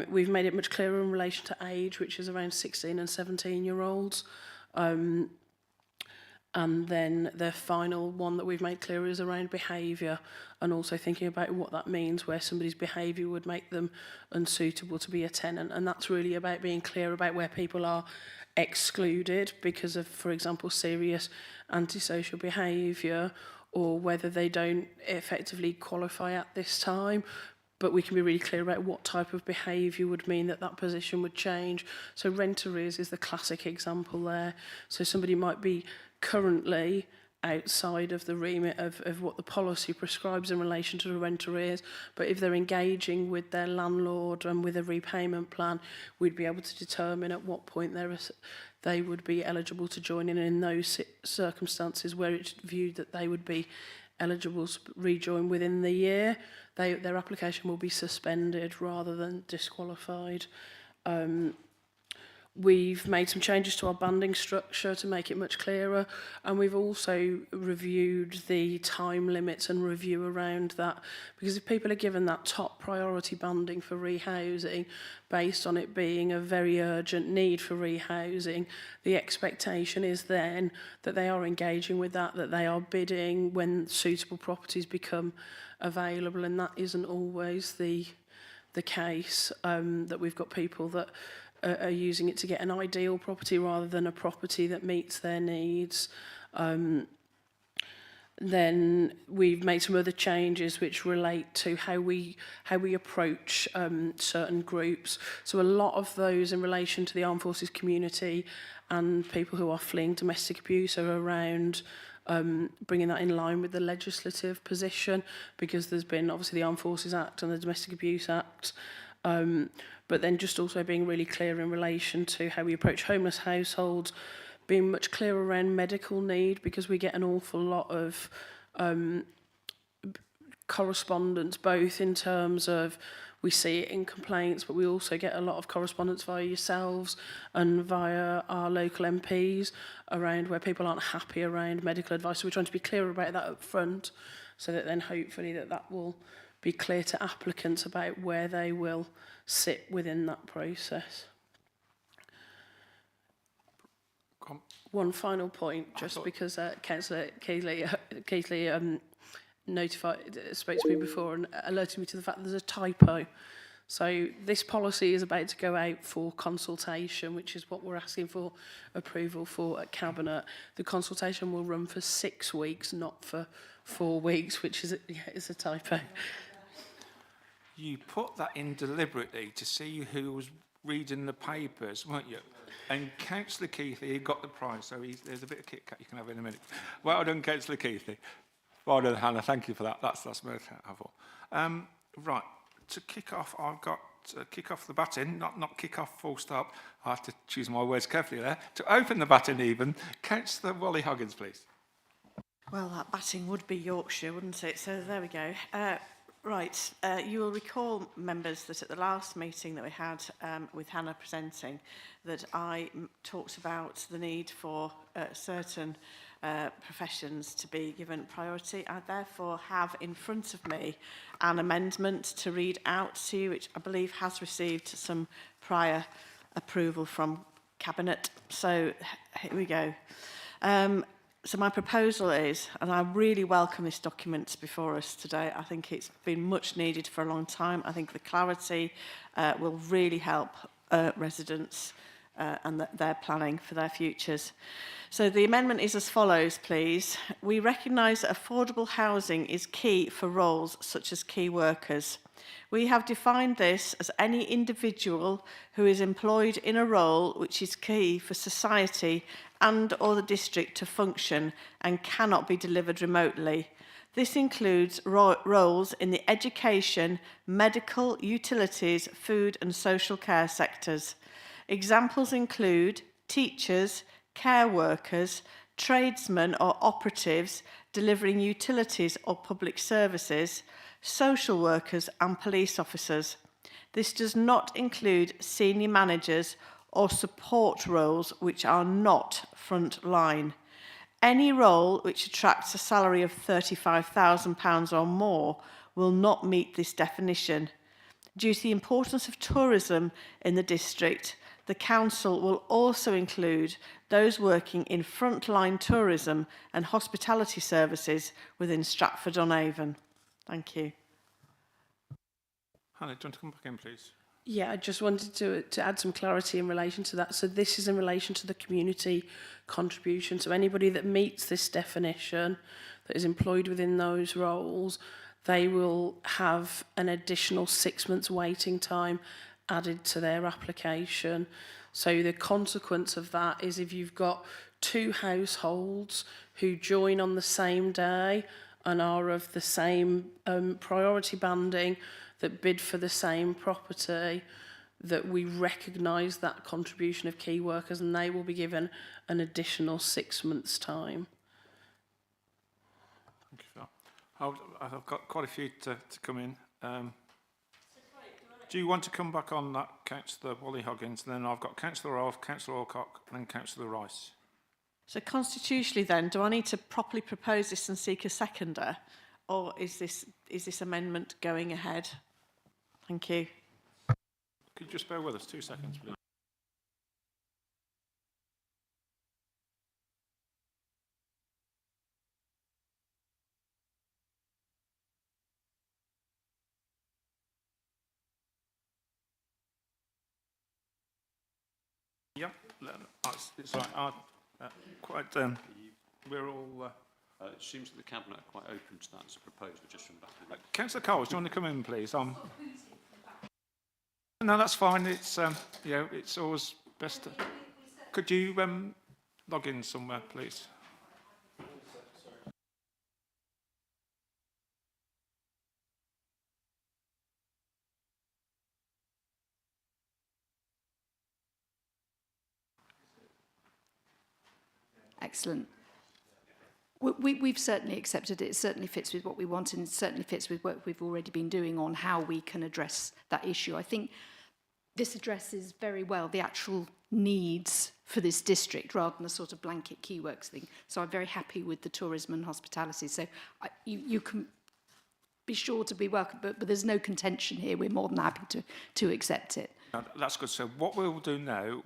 We've made it much clearer in relation to age, which is around 16 and 17-year-olds. And then the final one that we've made clearer is around behaviour, and also thinking about what that means where somebody's behaviour would make them unsuitable to be a tenant. And that's really about being clear about where people are excluded because of, for example, serious antisocial behaviour, or whether they don't effectively qualify at this time. But we can be really clear about what type of behaviour would mean that that position would change. So rent arrears is the classic example there. So somebody might be currently outside of the remit of what the policy prescribes in relation to the rent arrears, but if they're engaging with their landlord and with a repayment plan, we'd be able to determine at what point they would be eligible to join in those circumstances where it's viewed that they would be eligible to rejoin within the year. Their application will be suspended rather than disqualified. We've made some changes to our banding structure to make it much clearer, and we've also reviewed the time limits and review around that, because if people are given that top priority banding for rehousing based on it being a very urgent need for rehousing, the expectation is then that they are engaging with that they are bidding when suitable properties become available, and that isn't always the case, that we've got people that are using it to get an ideal property rather than a property that meets their needs. Then we've made some other changes which relate to how we approach certain groups. So a lot of those in relation to the armed forces community and people who are fleeing domestic abuse are around bringing that in line with the legislative position, because there's been obviously the Armed Forces Act and the Domestic Abuse Act. But then just also being really clear in relation to how we approach homeless households, being much clearer around medical need, because we get an awful lot of correspondence, both in terms of we see it in complaints, but we also get a lot of correspondence via yourselves and via our local MPs around where people aren't happy around medical advice. So we're trying to be clearer about that up front, so that then hopefully that will be clear to applicants about where they will sit within that process. One final point, just because Councillor Keithley spoke to me before and alerted me to the fact that there's a typo. So this policy is about to go out for consultation, which is what we're asking for approval for at Cabinet. The consultation will run for 6 weeks, not for 4 weeks, which is a typo. You put that in deliberately to see who was reading the papers, weren't you? And Councillor Keithley got the prize, so there's a bit of Kit Kat you can have in a minute. Well done, Councillor Keithley. Well done, Hannah. Thank you for that. That's most helpful. Right, to kick off, I've got to kick off the baton, not kick off full stop. I have to choose my words carefully there. To open the baton even, Councillor Wally Huggins, please. Well, that batting would be Yorkshire, wouldn't it? So there we go. Right, you will recall, members, that at the last meeting that we had with Hannah presenting, that I talked about the need for certain professions to be given priority. I therefore have in front of me an amendment to read out to you, which I believe has received some prior approval from Cabinet. So here we go. So my proposal is, and I really welcome this document before us today. I think it's been much needed for a long time. I think the clarity will really help residents and their planning for their futures. So the amendment is as follows, please. We recognise that affordable housing is key for roles such as key workers. We have defined this as any individual who is employed in a role which is key for society and or the district to function and cannot be delivered remotely. This includes roles in the education, medical, utilities, food and social care sectors. Examples include teachers, care workers, tradesmen or operatives delivering utilities or public services, social workers and police officers. This does not include senior managers or support roles which are not front line. Any role which attracts a salary of £35,000 or more will not meet this definition. Due to the importance of tourism in the district, the council will also include those working in frontline tourism and hospitality services within Stratford-on-Avon. Thank you. Hannah, do you want to come back in, please? Yeah, I just wanted to add some clarity in relation to that. So this is in relation to the community contribution. So anybody that meets this definition, that is employed within those roles, they will have an additional 6 months waiting time added to their application. So the consequence of that is if you've got 2 households who join on the same day and are of the same priority banding, that bid for the same property, that we recognise that contribution of key workers and they will be given an additional 6 months' time. Thank you for that. I've got quite a few to come in. Do you want to come back on that, Councillor Wally Hoggins? And then I've got Councillor Rolfe, Councillor Alcock, and then Councillor Rice. So constitutionally then, do I need to properly propose this and seek a seconder? Or is this amendment going ahead? Thank you. Could you just bear with us 2 seconds, please? Yep, it's right. We're all... it seems that the Cabinet are quite open to that as a proposal, just from back in. Councillor Coles, do you want to come in, please? No, that's fine. It's it's always best to... Could you log in somewhere, please? Excellent. We've certainly accepted it. It certainly fits with what we want, and it certainly fits with what we've already been doing on how we can address that issue. I think this addresses very well the actual needs for this district rather than a sort of blanket key works thing. So I'm very happy with the tourism and hospitality. So you can be sure to be welcome, but there's no contention here. We're more than happy to accept it. That's good. So what we'll do now,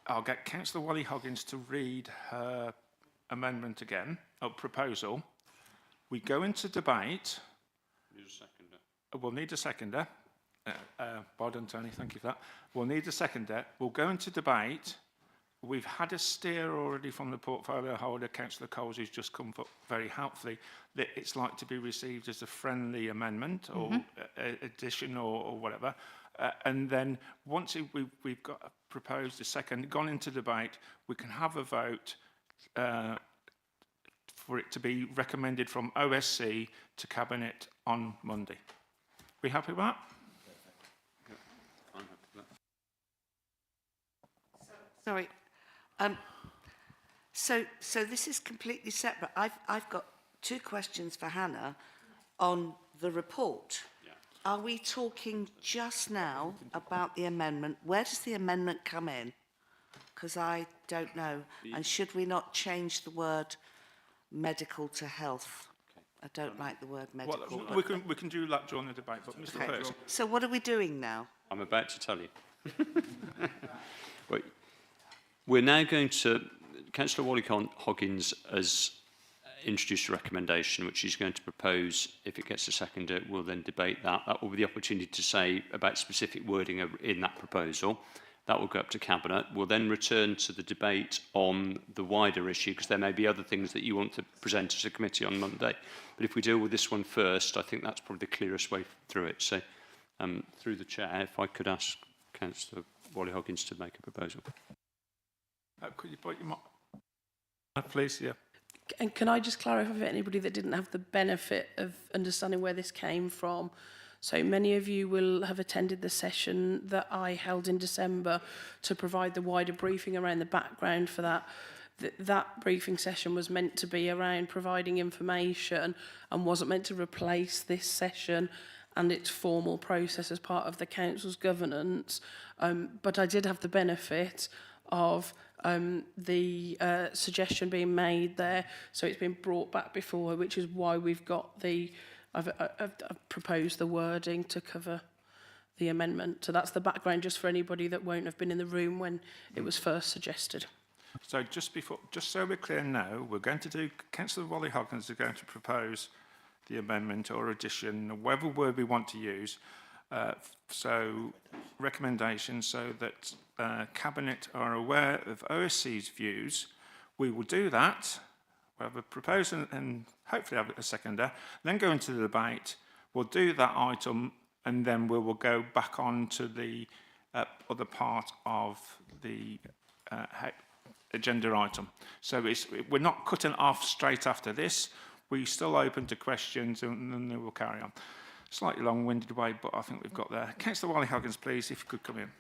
I'll get Councillor Wally Hoggins to read her amendment again, or proposal. We go into debate. Need a seconder. We'll need a seconder. Well done, Tony. Thank you for that. We'll need a seconder. We'll go into debate. We've had a steer already from the portfolio holder, Councillor Coles, who's just come up very helpfully, that it's like to be received as a friendly amendment or addition or whatever. And then once we've got proposed a second, gone into debate, we can have a vote for it to be recommended from OSC to Cabinet on Monday. We happy with that? I'm happy with that. Sorry. So this is completely separate. I've got 2 questions for Hannah on the report. Yeah. Are we talking just now about the amendment? Where does the amendment come in? Because I don't know. And should we not change the word medical to health? Okay. I don't like the word medical. Well, we can do that during the debate, but Mr. Okay. First. So what are we doing now? I'm about to tell you. Wait. We're now going to... Councillor Wally Hoggins has introduced a recommendation which he's going to propose. If it gets a seconder, we'll then debate that. That will be the opportunity to say about specific wording in that proposal. That will go up to Cabinet. We'll then return to the debate on the wider issue, because there may be other things that you want to present as a committee on Monday. But if we deal with this one first, I think that's probably the clearest way through it. So, through the chair, if I could ask Councillor Wally Hoggins to make a proposal. Could you put your mic? Please, yeah. And can I just clarify for anybody that didn't have the benefit of understanding where this came from? So many of you will have attended the session that I held in December to provide the wider briefing around the background for that. That briefing session was meant to be around providing information and wasn't meant to replace this session and its formal process as part of the council's governance. But I did have the benefit of the suggestion being made there. So it's been brought back before, which is why we've got I've proposed the wording to cover the amendment. So that's the background, just for anybody that won't have been in the room when it was first suggested. So just so we're clear now, we're going to do, Councillor Wally Hoggins is going to propose the amendment or addition, whatever word we want to use. So recommendations so that Cabinet are aware of OSC's views. We will do that. We'll have a proposal and hopefully have a seconder, then go into the debate. We'll do that item and then we will go back on to the other part of the agenda item. So we're not cutting off straight after this. We're still open to questions and then we'll carry on. Slightly long-winded way, but I think we've got there. Councillor Wally Hoggins, please, if you could come in.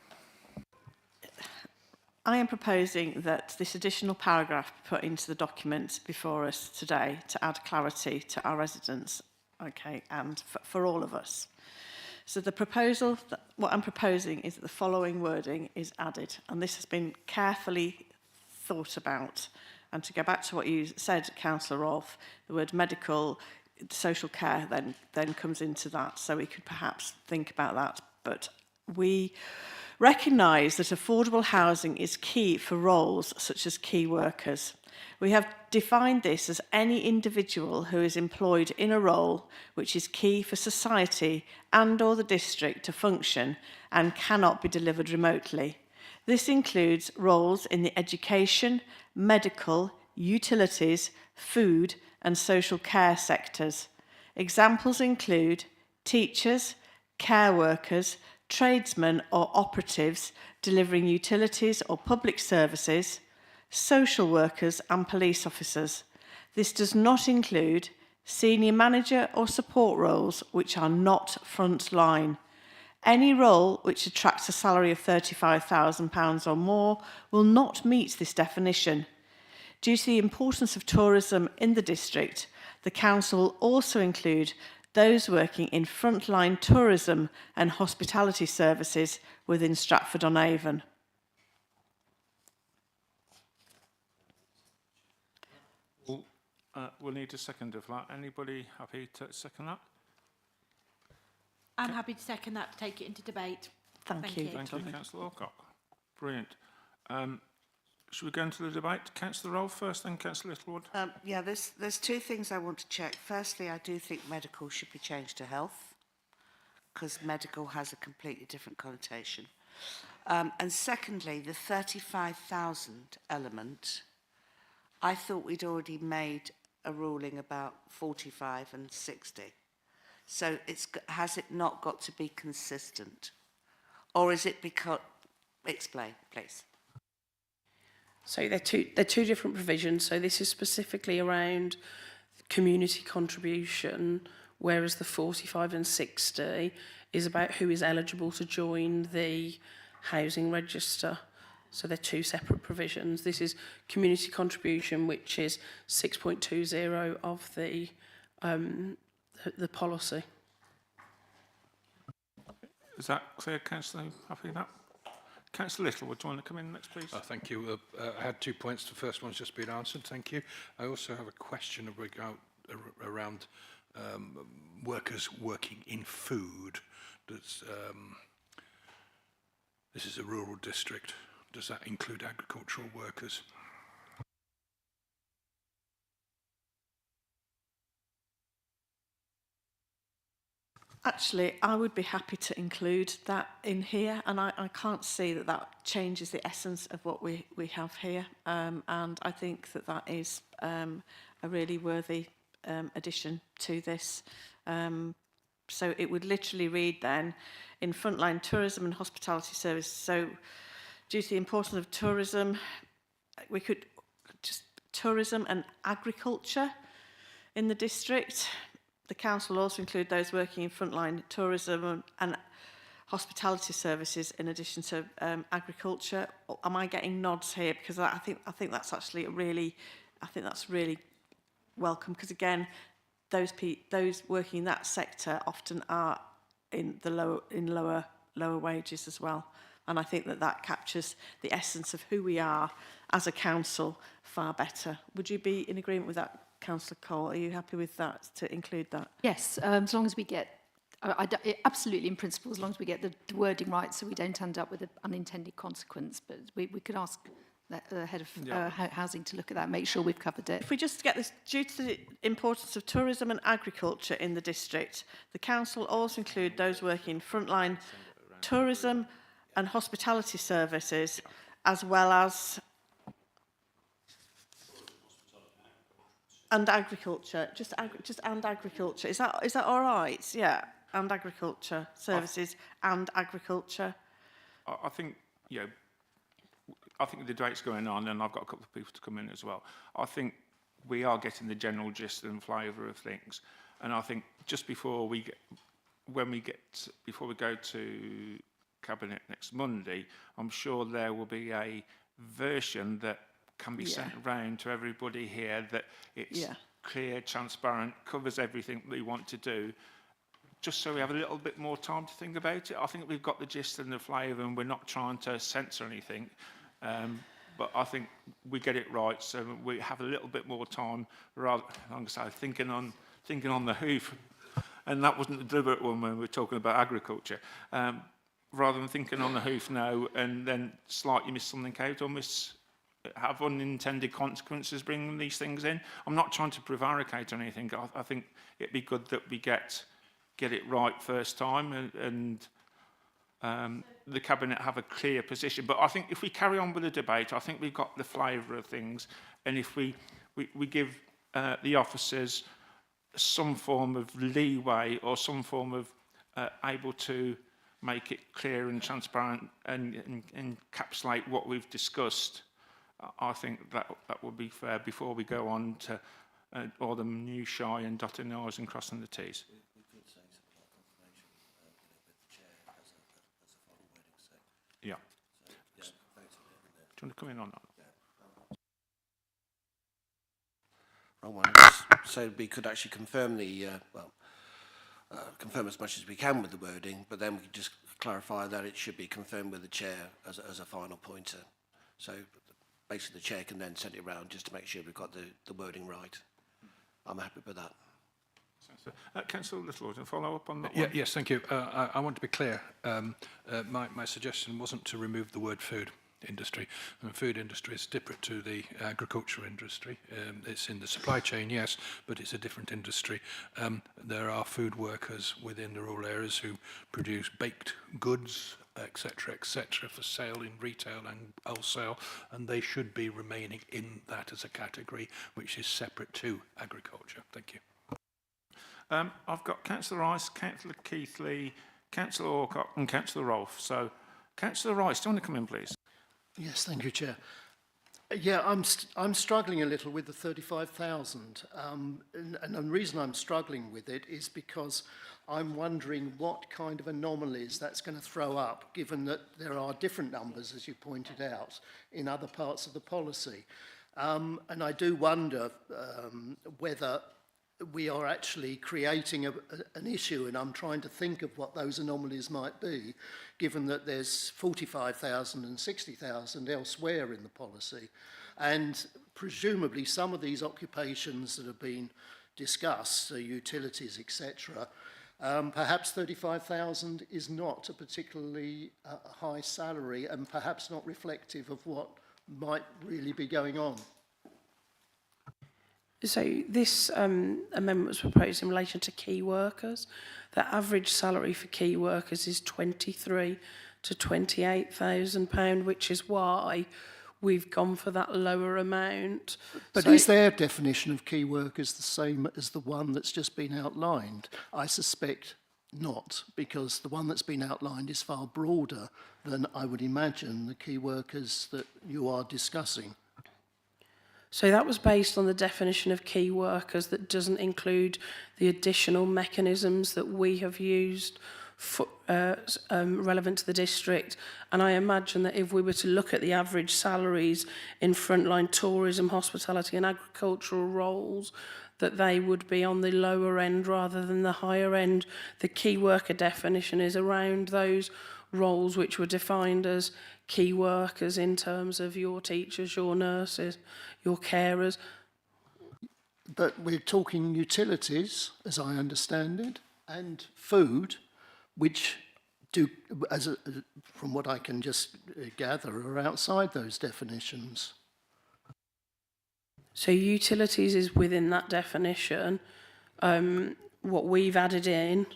I am proposing that this additional paragraph be put into the document before us today to add clarity to our residents, okay, and for all of us. So the proposal, what I'm proposing is that the following wording is added, and this has been carefully thought about. And to go back to what you said, Councillor Rolfe, the word medical, social care then comes into that, so we could perhaps think about that. But we recognise that affordable housing is key for roles such as key workers. We have defined this as any individual who is employed in a role which is key for society and or the district to function and cannot be delivered remotely. This includes roles in the education, medical, utilities, food and social care sectors. Examples include teachers, care workers, tradesmen or operatives delivering utilities or public services, social workers and police officers. This does not include senior manager or support roles which are not frontline. Any role which attracts a salary of £35,000 or more will not meet this definition. Due to the importance of tourism in the district, the council will also include those working in frontline tourism and hospitality services within Stratford-on-Avon. We'll need a second of that. Anybody happy to second that? I'm happy to second that to take it into debate. Thank you. Thank you, Councillor Alcock. Brilliant. Should we go into the debate? Councillor Rolfe first, then Councillor Littlewood. Yeah, there's two things I want to check. Firstly, I do think medical should be changed to health, because medical has a completely different connotation. And secondly, the 35,000 element, I thought we'd already made a ruling about 45 and 60. So has it not got to be consistent? Or is it because... Explain, please. So they're two different provisions. So this is specifically around community contribution, whereas the 45 and 60 is about who is eligible to join the housing register. So they're two separate provisions. This is community contribution, which is 6.20 of the policy. Is that clear, Councillor? Happy with that? Councillor Littlewood, do you want to come in next, please? Thank you. I had 2 points. The first one's just been answered. Thank you. I also have a question around workers working in food. This is a rural district. Does that include agricultural workers? Actually, I would be happy to include that in here, and I can't see that that changes the essence of what we have here, and I think that that is a really worthy addition to this. So it would literally read then, in frontline tourism and hospitality services. So due to the importance of tourism, we could just tourism and agriculture in the district. The council will also include those working in frontline tourism and hospitality services in addition to agriculture. Am I getting nods here? Because I think that's actually really welcome, because again, those working in that sector often are in the lower wages as well. And I think that that captures the essence of who we are as a council far better. Would you be in agreement with that, Councillor Cole? Are you happy with that, to include that? Yes, as long as we get, absolutely in principle, as long as we get the wording right so we don't end up with an unintended consequence. But we could ask the head of housing to look at that, make sure we've covered it. If we just get this, due to the importance of tourism and agriculture in the district, the council also include those working in frontline tourism and hospitality services, as well as and agriculture, just and agriculture. Is that all right? Yeah, and agriculture services and agriculture. I think, you know, I think the debate's going on, and I've got a couple of people to come in as well. I think we are getting the general gist and flavour of things, and I think just before we go to Cabinet next Monday, I'm sure there will be a version that can be sent around to everybody here that it's clear, transparent, covers everything we want to do, just so we have a little bit more time to think about it. I think we've got the gist and the flavour, and we're not trying to censor anything. But I think we get it right, so we have a little bit more time, rather, like I say, thinking on the hoof. And that wasn't a deliberate one when we were talking about agriculture. Rather than thinking on the hoof now and then slightly miss something out or have unintended consequences bringing these things in. I'm not trying to prevaricate or anything. I think it'd be good that we get it right first time and the Cabinet have a clear position. But I think if we carry on with the debate, I think we've got the flavour of things. And if we give the officers some form of leeway or some form of able to make it clear and transparent and encapsulate what we've discussed, I think that would be fair before we go on to all the minutiae and dotting the I's and crossing the T's. We could say something like confirmation with the chair as a final wording. So, yeah. So, Do you want to come in on that? Wrong one. So we could actually confirm the confirm as much as we can with the wording, but then we could just clarify that it should be confirmed with the chair as a final pointer. So basically the chair can then send it around just to make sure we've got the wording right. I'm happy with that. Councillor Little, to follow up on that Yeah, one? yes, thank you. I want to be clear. My suggestion wasn't to remove the word food industry. The food industry is different to the agriculture industry. It's in the supply chain, yes, but it's a different industry. There are food workers within the rural areas who produce baked goods, etc., for sale in retail and wholesale, and they should be remaining in that as a category which is separate to agriculture. Thank you. I've got Councillor Rice, Councillor Keithley, Councillor Orcott and Councillor Rolfe. So, Councillor Rice, do you want to come in, please? Yes, thank you, Chair. Yeah, I'm struggling a little with the 35,000, and the reason I'm struggling with it is because I'm wondering what kind of anomalies that's going to throw up, given that there are different numbers, as you pointed out, in other parts of the policy. And I do wonder whether we are actually creating an issue, and I'm trying to think of what those anomalies might be, given that there's 45,000 and 60,000 elsewhere in the policy. And presumably some of these occupations that have been discussed, utilities, etc., perhaps 35,000 is not a particularly high salary and perhaps not reflective of what might really be going on. So this amendment was proposed in relation to key workers. The average salary for key workers is £23,000 to £28,000, which is why we've gone for that lower amount. But is their definition of key workers the same as the one that's just been outlined? I suspect not, because the one that's been outlined is far broader than I would imagine the key workers that you are discussing. So that was based on the definition of key workers that doesn't include the additional mechanisms that we have used for, relevant to the district. And I imagine that if we were to look at the average salaries in frontline tourism, hospitality and agricultural roles, that they would be on the lower end rather than the higher end. The key worker definition is around those roles which were defined as key workers in terms of your teachers, your nurses, your carers. But we're talking utilities, as I understand it, and food, which do, from what I can just gather, are outside those definitions. So utilities is within that definition. What we've added in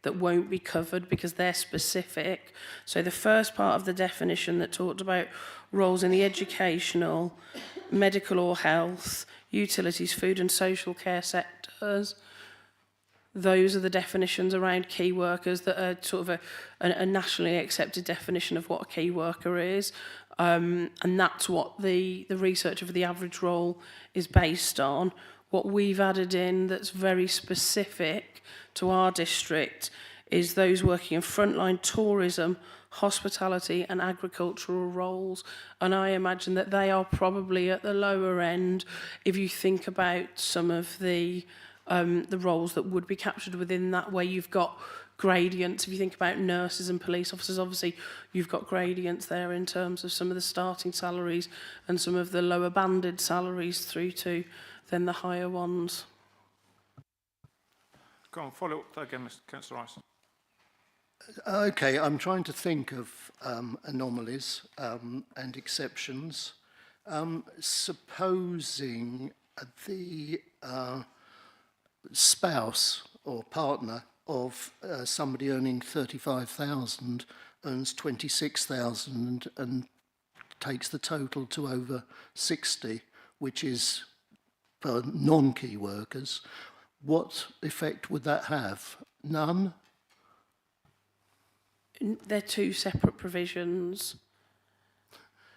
that won't be covered because they're specific. So the first part of the definition that talked about roles in the educational, medical or health, utilities, food and social care sectors, those are the definitions around key workers that are sort of a nationally accepted definition of what a key worker is. And that's what the research of the average role is based on. What we've added in that's very specific to our district is those working in frontline tourism, hospitality and agricultural roles. And I imagine that they are probably at the lower end if you think about some of the roles that would be captured within that, where you've got gradients. If you think about nurses and police officers, obviously you've got gradients there in terms of some of the starting salaries and some of the lower banded salaries through to then the higher ones. Go on, follow up again, Mr. Councillor Rice. Okay, I'm trying to think of anomalies and exceptions. Supposing the spouse or partner of somebody earning 35,000 earns 26,000 and takes the total to over 60, which is for non-key workers, what effect would that have? None? They're two separate provisions.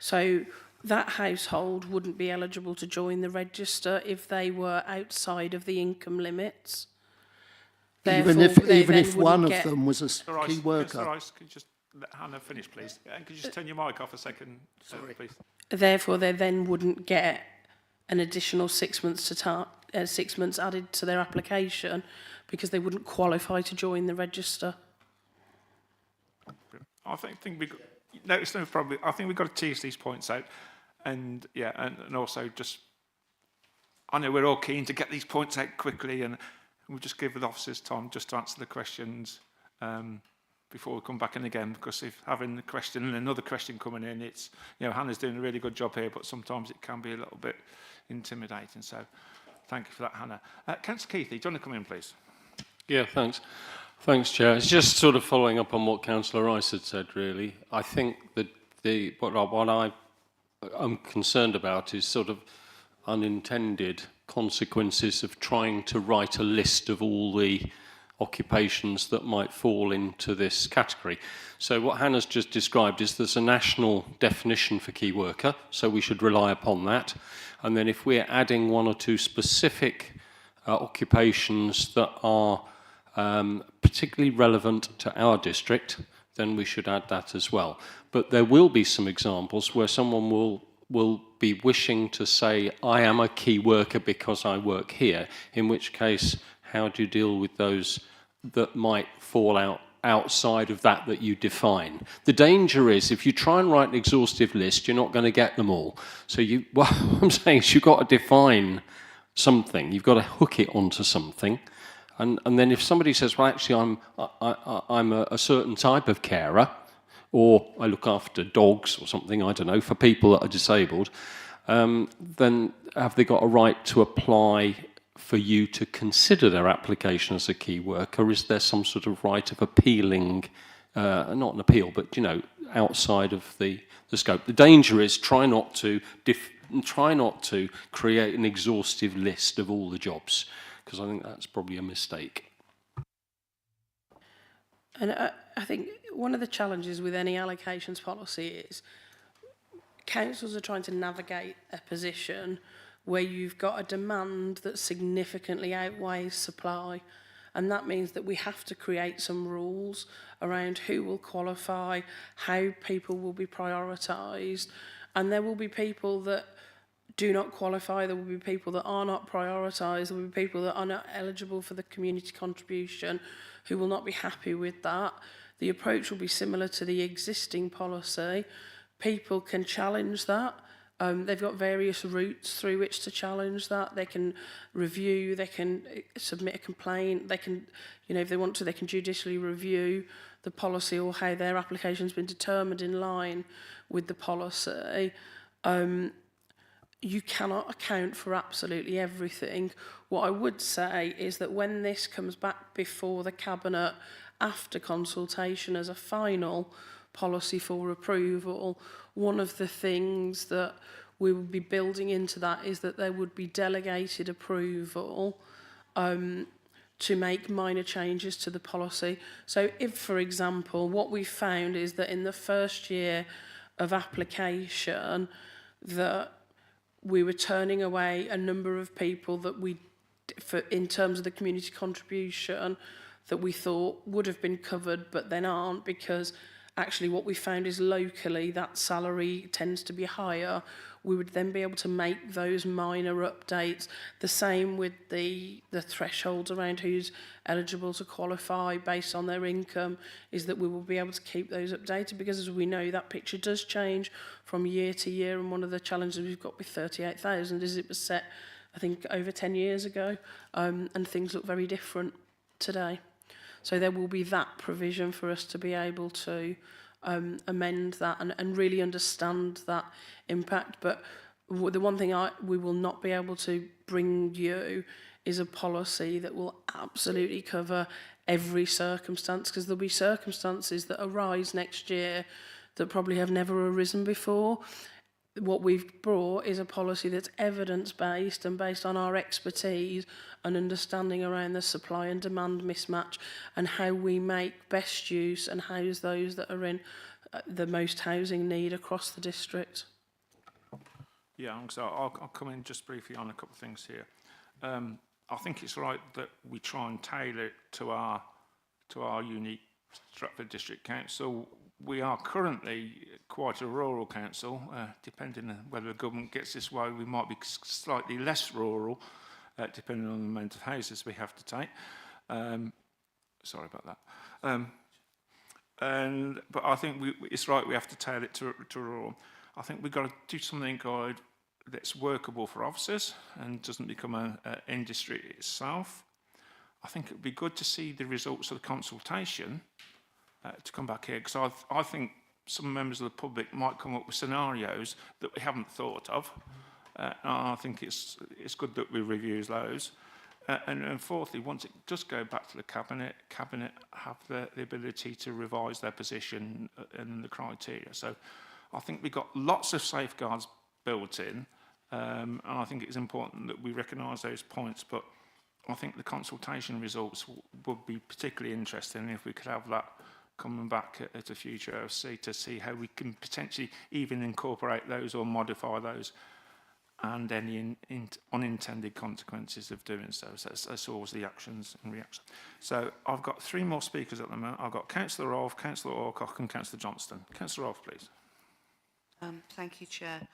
So that household wouldn't be eligible to join the register if they were outside of the income limits. Even if one of them was a key worker. Mr. Rice, could you just let Hannah finish, please? And could you just turn your mic off a second, please? Therefore, they then wouldn't get an additional 6 months 6 months added to their application because they wouldn't qualify to join the register. I think we got, no, it's no problem. I think we've got to tease these points out, and yeah, and also just, I know we're all keen to get these points out quickly, and we'll just give the officers time just to answer the questions before we come back in again, because if having the question and another question coming in, it's, you know, Hannah's doing a really good job here, but sometimes it can be a little bit intimidating. So thank you for that, Hannah. Councillor Keithy, do you want to come in, please? Yeah, thanks. Thanks, Chair. It's just sort of following up on what Councillor Rice had said, really. I think that what I'm concerned about is sort of unintended consequences of trying to write a list of all the occupations that might fall into this category. So what Hannah's just described is there's a national definition for key worker, so we should rely upon that. And then if we're adding one or two specific occupations that are particularly relevant to our district, then we should add that as well. But there will be some examples where someone will be wishing to say, I am a key worker because I work here, in which case, how do you deal with those that might fall outside of that you define? The danger is, if you try and write an exhaustive list, you're not going to get them all. So what I'm saying is you've got to define something. You've got to hook it onto something. And then if somebody says, well, actually, I'm a certain type of carer, or I look after dogs or something, I don't know, for people that are disabled, then have they got a right to apply for you to consider their application as a key worker? Is there some sort of right of appealing, not an appeal, but, you know, outside of the scope? The danger is try not to create an exhaustive list of all the jobs, because I think that's probably a mistake. And I think one of the challenges with any allocations policy is councils are trying to navigate a position where you've got a demand that significantly outweighs supply. And that means that we have to create some rules around who will qualify, how people will be prioritised. And there will be people that do not qualify, there will be people that are not prioritised, there will be people that are not eligible for the community contribution who will not be happy with that. the approach will be similar to the existing policy. People can challenge that. They've got various routes through which to challenge that. They can review, they can submit a complaint, they can, you know, if they want to, they can judicially review the policy or how their application's been determined in line with the policy. You cannot account for absolutely everything. What I would say is that when this comes back before the Cabinet after consultation as a final policy for approval, one of the things that we will be building into that is that there would be delegated approval to make minor changes to the policy. So if, for example, what we found is that in the first year of application that we were turning away a number of people that in terms of the community contribution, that we thought would have been covered but then aren't, because actually what we found is locally that salary tends to be higher. We would then be able to make those minor updates. The same with the thresholds around who's eligible to qualify based on their income, is that we will be able to keep those updated, because as we know, that picture does change from year to year, and one of the challenges we've got with 38,000 is it was set, I think, over 10 years ago, and things look very different today. So there will be that provision for us to be able to amend that and really understand that impact. But the one thing we will not be able to bring you is a policy that will absolutely cover every circumstance, because there'll be circumstances that arise next year that probably have never arisen before. What we've brought is a policy that's evidence-based and based on our expertise and understanding around the supply and demand mismatch and how we make best use and house those that are in the most housing need across the district. Yeah, so I'll come in just briefly on a couple of things here. I think it's right that we try and tailor it to our unique Stratford District Council. We are currently quite a rural council. Depending on whether the government gets this way, we might be slightly less rural, depending on the amount of houses we have to take. Sorry about that. But I think it's right we have to tailor it to rural. I think we've got to do something that's workable for officers and doesn't become an industry itself. I think it would be good to see the results of the consultation to come back here, because I think some members of the public might come up with scenarios that we haven't thought of. And I think it's good that we review those. And fourthly, once it does go back to the Cabinet have the ability to revise their position and the criteria. So I think we've got lots of safeguards built in, and I think it's important that we recognise those points. But I think the consultation results would be particularly interesting if we could have that coming back at a future OC to see how we can potentially even incorporate those or modify those, and any unintended consequences of doing so. So that's always the actions and reactions. So I've got three more speakers at the moment. I've got Councillor Rolfe, Councillor Orcock and Councillor Johnston. Councillor Rolfe, please. Thank you, Chair.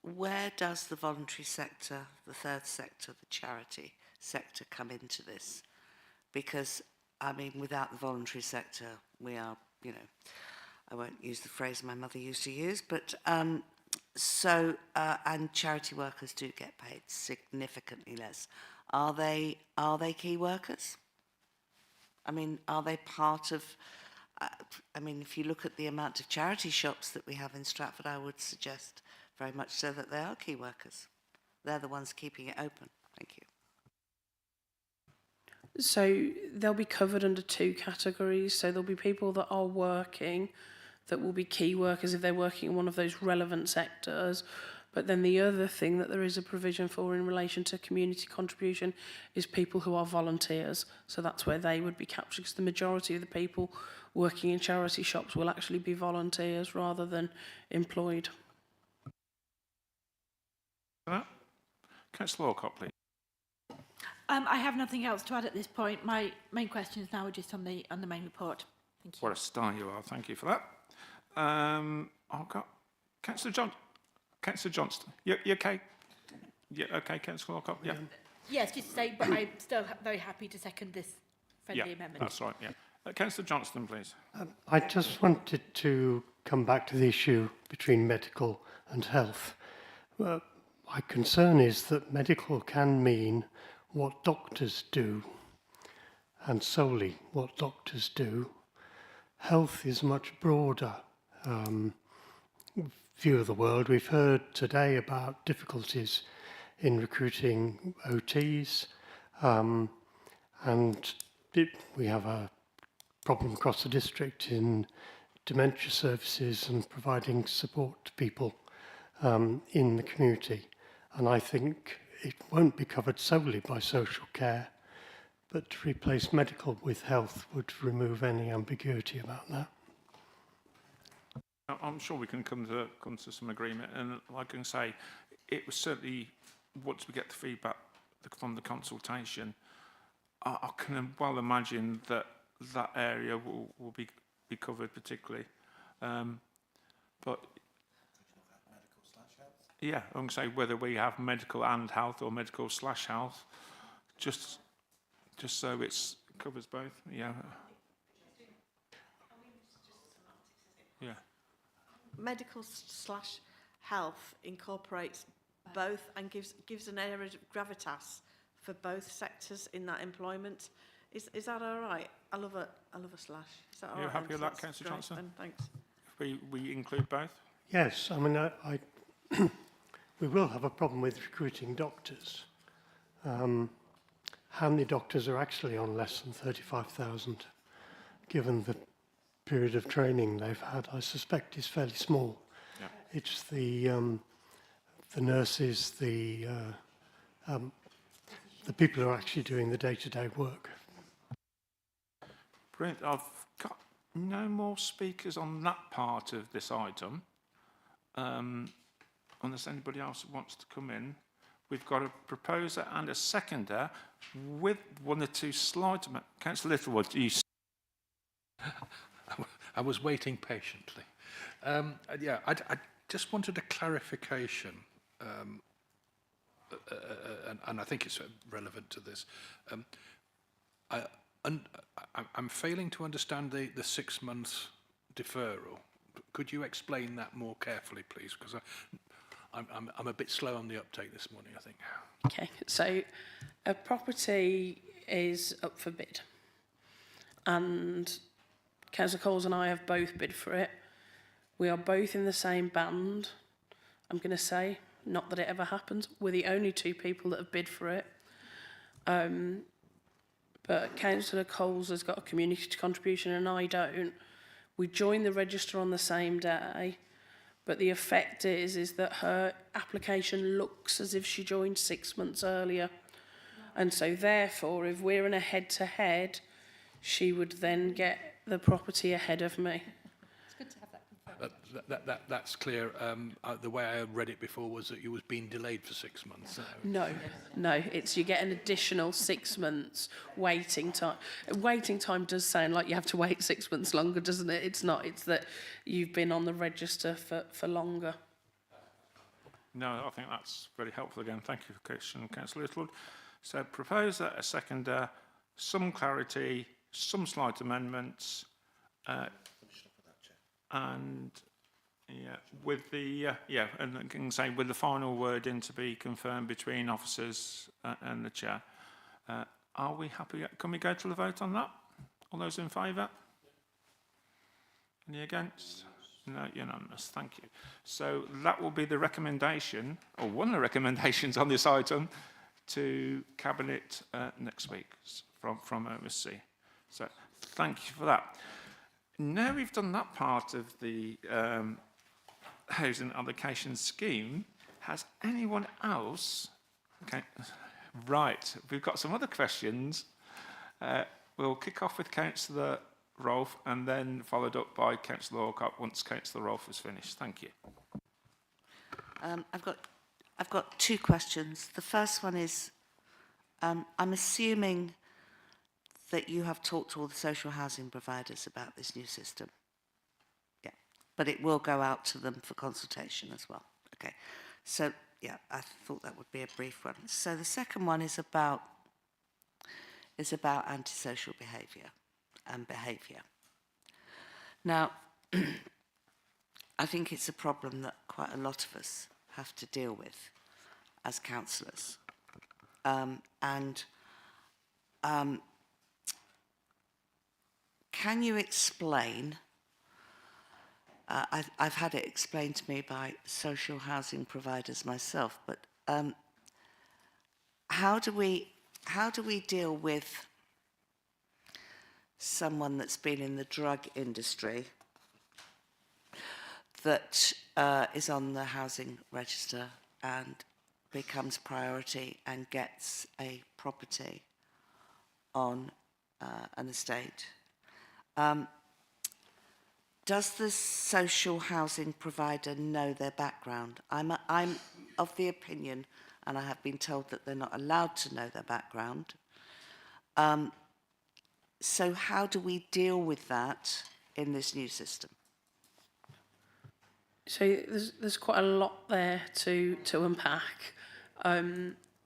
Where does the voluntary sector, the third sector, the charity sector come into this? Because, I mean, without the voluntary sector, we are, you know, I won't use the phrase my mother used to use, but and charity workers do get paid significantly less. Are they key workers? I mean, are they part of, I mean, if you look at the amount of charity shops that we have in Stratford, I would suggest very much so that they are key workers. They're the ones keeping it open. Thank you. So they'll be covered under two categories. So there'll be people that are working that will be key workers if they're working in one of those relevant sectors. But then the other thing that there is a provision for in relation to community contribution is people who are volunteers. So that's where they would be captured, because the majority of the people working in charity shops will actually be volunteers rather than employed. Councillor Orcock, please. I have nothing else to add at this point. My main questions now are just on the main report. Thank you. What a star you are. Thank you for that. I've got Councillor Johnston. You okay? Yeah, okay, Councillor Orcock. Yeah. Yes, just to say, but I'm still very happy to second this friendly amendment. That's right. Yeah. Councillor Johnston, please. I just wanted to come back to the issue between medical and health. My concern is that medical can mean what doctors do, and solely what doctors do. Health is much broader view of the world. We've heard today about difficulties in recruiting OTs, and we have a problem across the district in dementia services and providing support to people in the community. And I think it won't be covered solely by social care, but to replace medical with health would remove any ambiguity about that. I'm sure we can come to some agreement, and like I say, it was certainly, once we get the feedback from the consultation, I can well imagine that that area will be covered particularly. But yeah, I'm going to say whether we have medical and health or medical/health, just so it covers both. Yeah. Yeah. Medical/health incorporates both and gives an area of gravitas for both sectors in that employment. Is that all right? I love a slash. Is that all right? You're happy with that, That's Councillor great, Johnson? then, thanks. We include both? Yes, I mean, we will have a problem with recruiting doctors. How many doctors are actually on less than 35,000, given the period of training they've had? I suspect is fairly small. Yeah. It's the nurses, the people who are actually doing the day-to-day work. Brilliant. I've got no more speakers on that part of this item. Unless anybody else wants to come in. We've got a proposer and a seconder with one or two slides. Councillor Littlewood, you... I was waiting patiently. Yeah, I just wanted a clarification, and I think it's relevant to this. I'm failing to understand the 6 months deferral. Could you explain that more carefully, please? Because I'm a bit slow on the uptake this morning, I think. Okay, so a property is up for bid, and Councillor Coles and I have both bid for it. We are both in the same band, I'm going to say. Not that it ever happens. We're the only two people that have bid for it. But Councillor Coles has got a community contribution and I don't. We join the register on the same day, but the effect is that her application looks as if she joined 6 months earlier. And so therefore, if we're in a head-to-head, she would then get the property ahead of me. It's good to have that confirmed. That's clear. The way I read it before was that you was being delayed for 6 months. No, it's you get an additional 6 months waiting time. Waiting time does sound like you have to wait 6 months longer, doesn't it? It's not. It's that you've been on the register for longer. No, I think that's very helpful again. Thank you for the question, Councillor Littlewood. So proposer, a seconder, some clarity, some slight amendments, and yeah, with the and I can say with the final wording to be confirmed between officers and the chair. Are we happy? Can we go to the vote on that? All those in favour? Any against? No, unanimous. Thank you. So that will be the recommendation, or one of the recommendations on this item, to Cabinet next week from OSC. So thank you for that. Now we've done that part of the housing allocation scheme, has anyone else... Okay, right, we've got some other questions. We'll kick off with Councillor Rolfe and then followed up by Councillor Alcott once Councillor Rolfe is finished. Thank you. I've got two questions. The first one is, I'm assuming that you have talked to all the social housing providers about this new system. Yeah, but it will go out to them for consultation as well. Okay, so yeah, I thought that would be a brief one. So the second one is about antisocial behaviour. and behaviour. Now, I think it's a problem that quite a lot of us have to deal with as councillors. Can you explain, I've had it explained to me by social housing providers myself, but how do we deal with someone that's been in the drug industry that is on the housing register and becomes priority and gets a property on an estate? Does the social housing provider know their background? I'm of the opinion, and I have been told that they're not allowed to know their background. So how do we deal with that in this new system? So there's quite a lot there to unpack.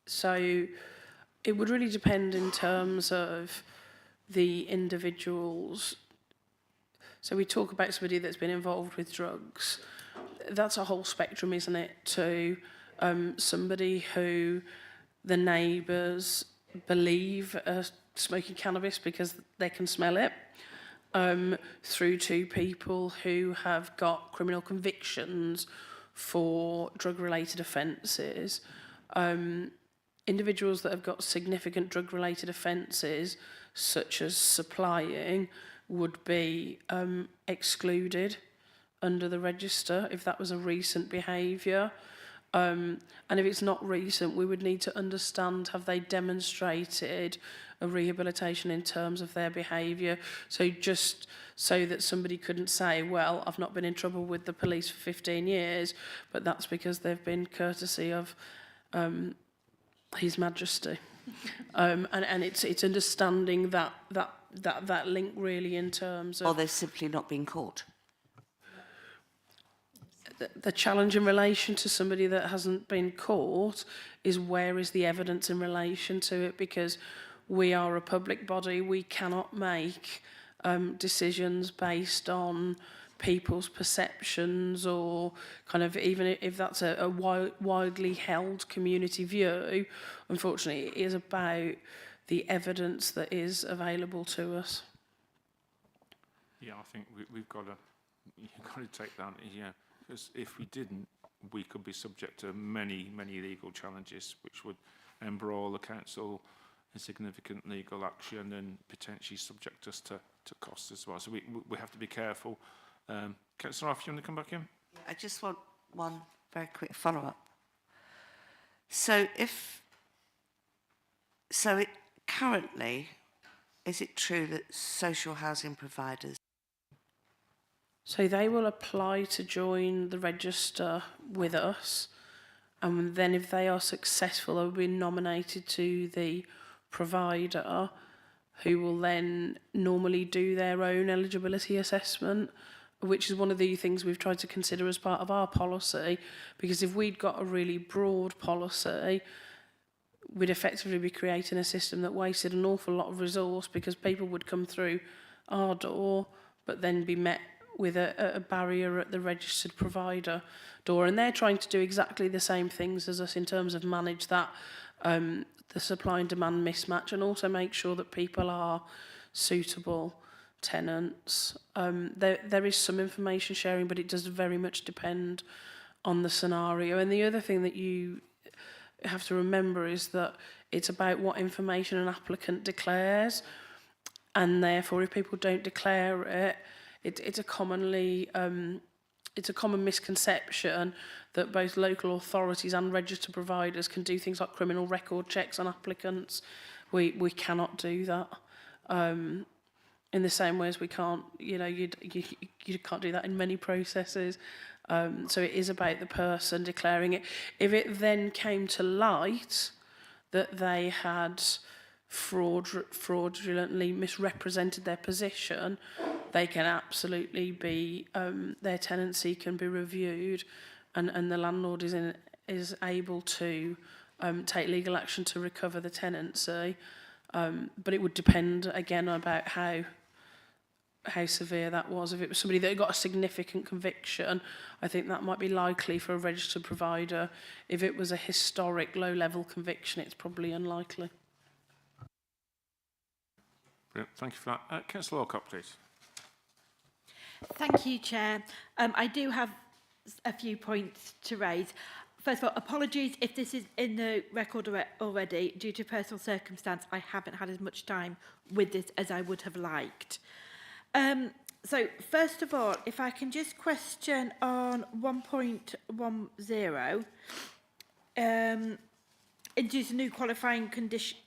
So it would really depend in terms of the individuals. So we talk about somebody that's been involved with drugs. That's a whole spectrum, isn't it? To somebody who the neighbours believe are smoking cannabis because they can smell it, through to people who have got criminal convictions for drug-related offences. Individuals that have got significant drug-related offences, such as supplying, would be excluded under the register if that was a recent behaviour. And if it's not recent, we would need to understand, have they demonstrated a rehabilitation in terms of their behaviour? So just so that somebody couldn't say, well, I've not been in trouble with the police for 15 years, but that's because they've been courtesy of His Majesty. And it's understanding that link really in terms of... Or they've simply not been caught? The challenge in relation to somebody that hasn't been caught is, where is the evidence in relation to it? Because we are a public body, we cannot make decisions based on people's perceptions, or kind of, even if that's a widely held community view. Unfortunately, it is about the evidence that is available to us. Yeah, I think you've got to take that, yeah, because if we didn't, we could be subject to many legal challenges, which would embroil the council in significant legal action and potentially subject us to costs as well. So we have to be careful. Councillor Arthur, you want to come back in? I just want one very quick follow-up. So currently, is it true that social housing providers... So they will apply to join the register with us, and then if they are successful, they will be nominated to the provider, who will then normally do their own eligibility assessment, which is one of the things we've tried to consider as part of our policy, because if we'd got a really broad policy, we'd effectively be creating a system that wasted an awful lot of resource, because people would come through our door but then be met with a barrier at the registered provider door, and they're trying to do exactly the same things as us in terms of manage that the supply and demand mismatch, and also make sure that people are suitable tenants. There is some information sharing, but it does very much depend on the scenario. And the other thing that you have to remember is that it's about what information an applicant declares, and therefore if people don't declare it, it's a common misconception that both local authorities and registered providers can do things like criminal record checks on applicants. We cannot do that. In the same way as we can't, you can't do that in many processes. So it is about the person declaring it. If it then came to light that they had fraudulently misrepresented their position, they can absolutely be, their tenancy can be reviewed, and the landlord is able to take legal action to recover the tenancy. But it would depend, again, about how how severe that was. If it was somebody that got a significant conviction, I think that might be likely for a registered provider. If it was a historic low-level conviction, it's probably unlikely. Brilliant. Thank you for that. Councillor Alcock, please. Thank you, Chair. I do have a few points to raise. First of all, apologies if this is in the record already. Due to personal circumstance, I haven't had as much time with this as I would have liked. So, first of all, if I can just question on 1.10, introduce a new qualifying condition,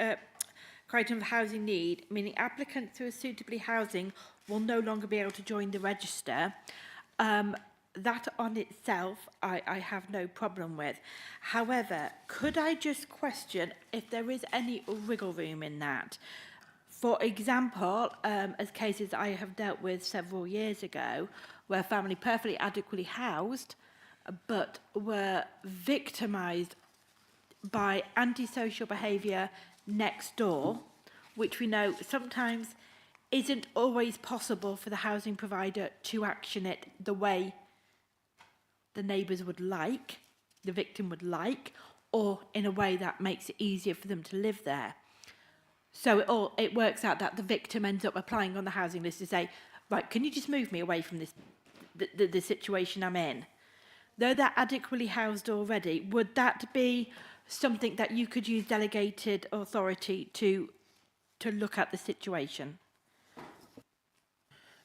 criteria of housing need, meaning applicants who are suitably housing will no longer be able to join the register. That on itself, I have no problem with. However, could I just question if there is any wriggle room in that? For example, as cases I have dealt with several years ago, where family perfectly adequately housed, but were victimised by antisocial behaviour next door, which we know sometimes isn't always possible for the housing provider to action it the way the neighbours would like, the victim would like, or in a way that makes it easier for them to live there. So it works out that the victim ends up applying on the housing list to say, right, can you just move me away from this, the situation I'm in? Though they're adequately housed already, would that be something that you could use delegated authority to look at the situation?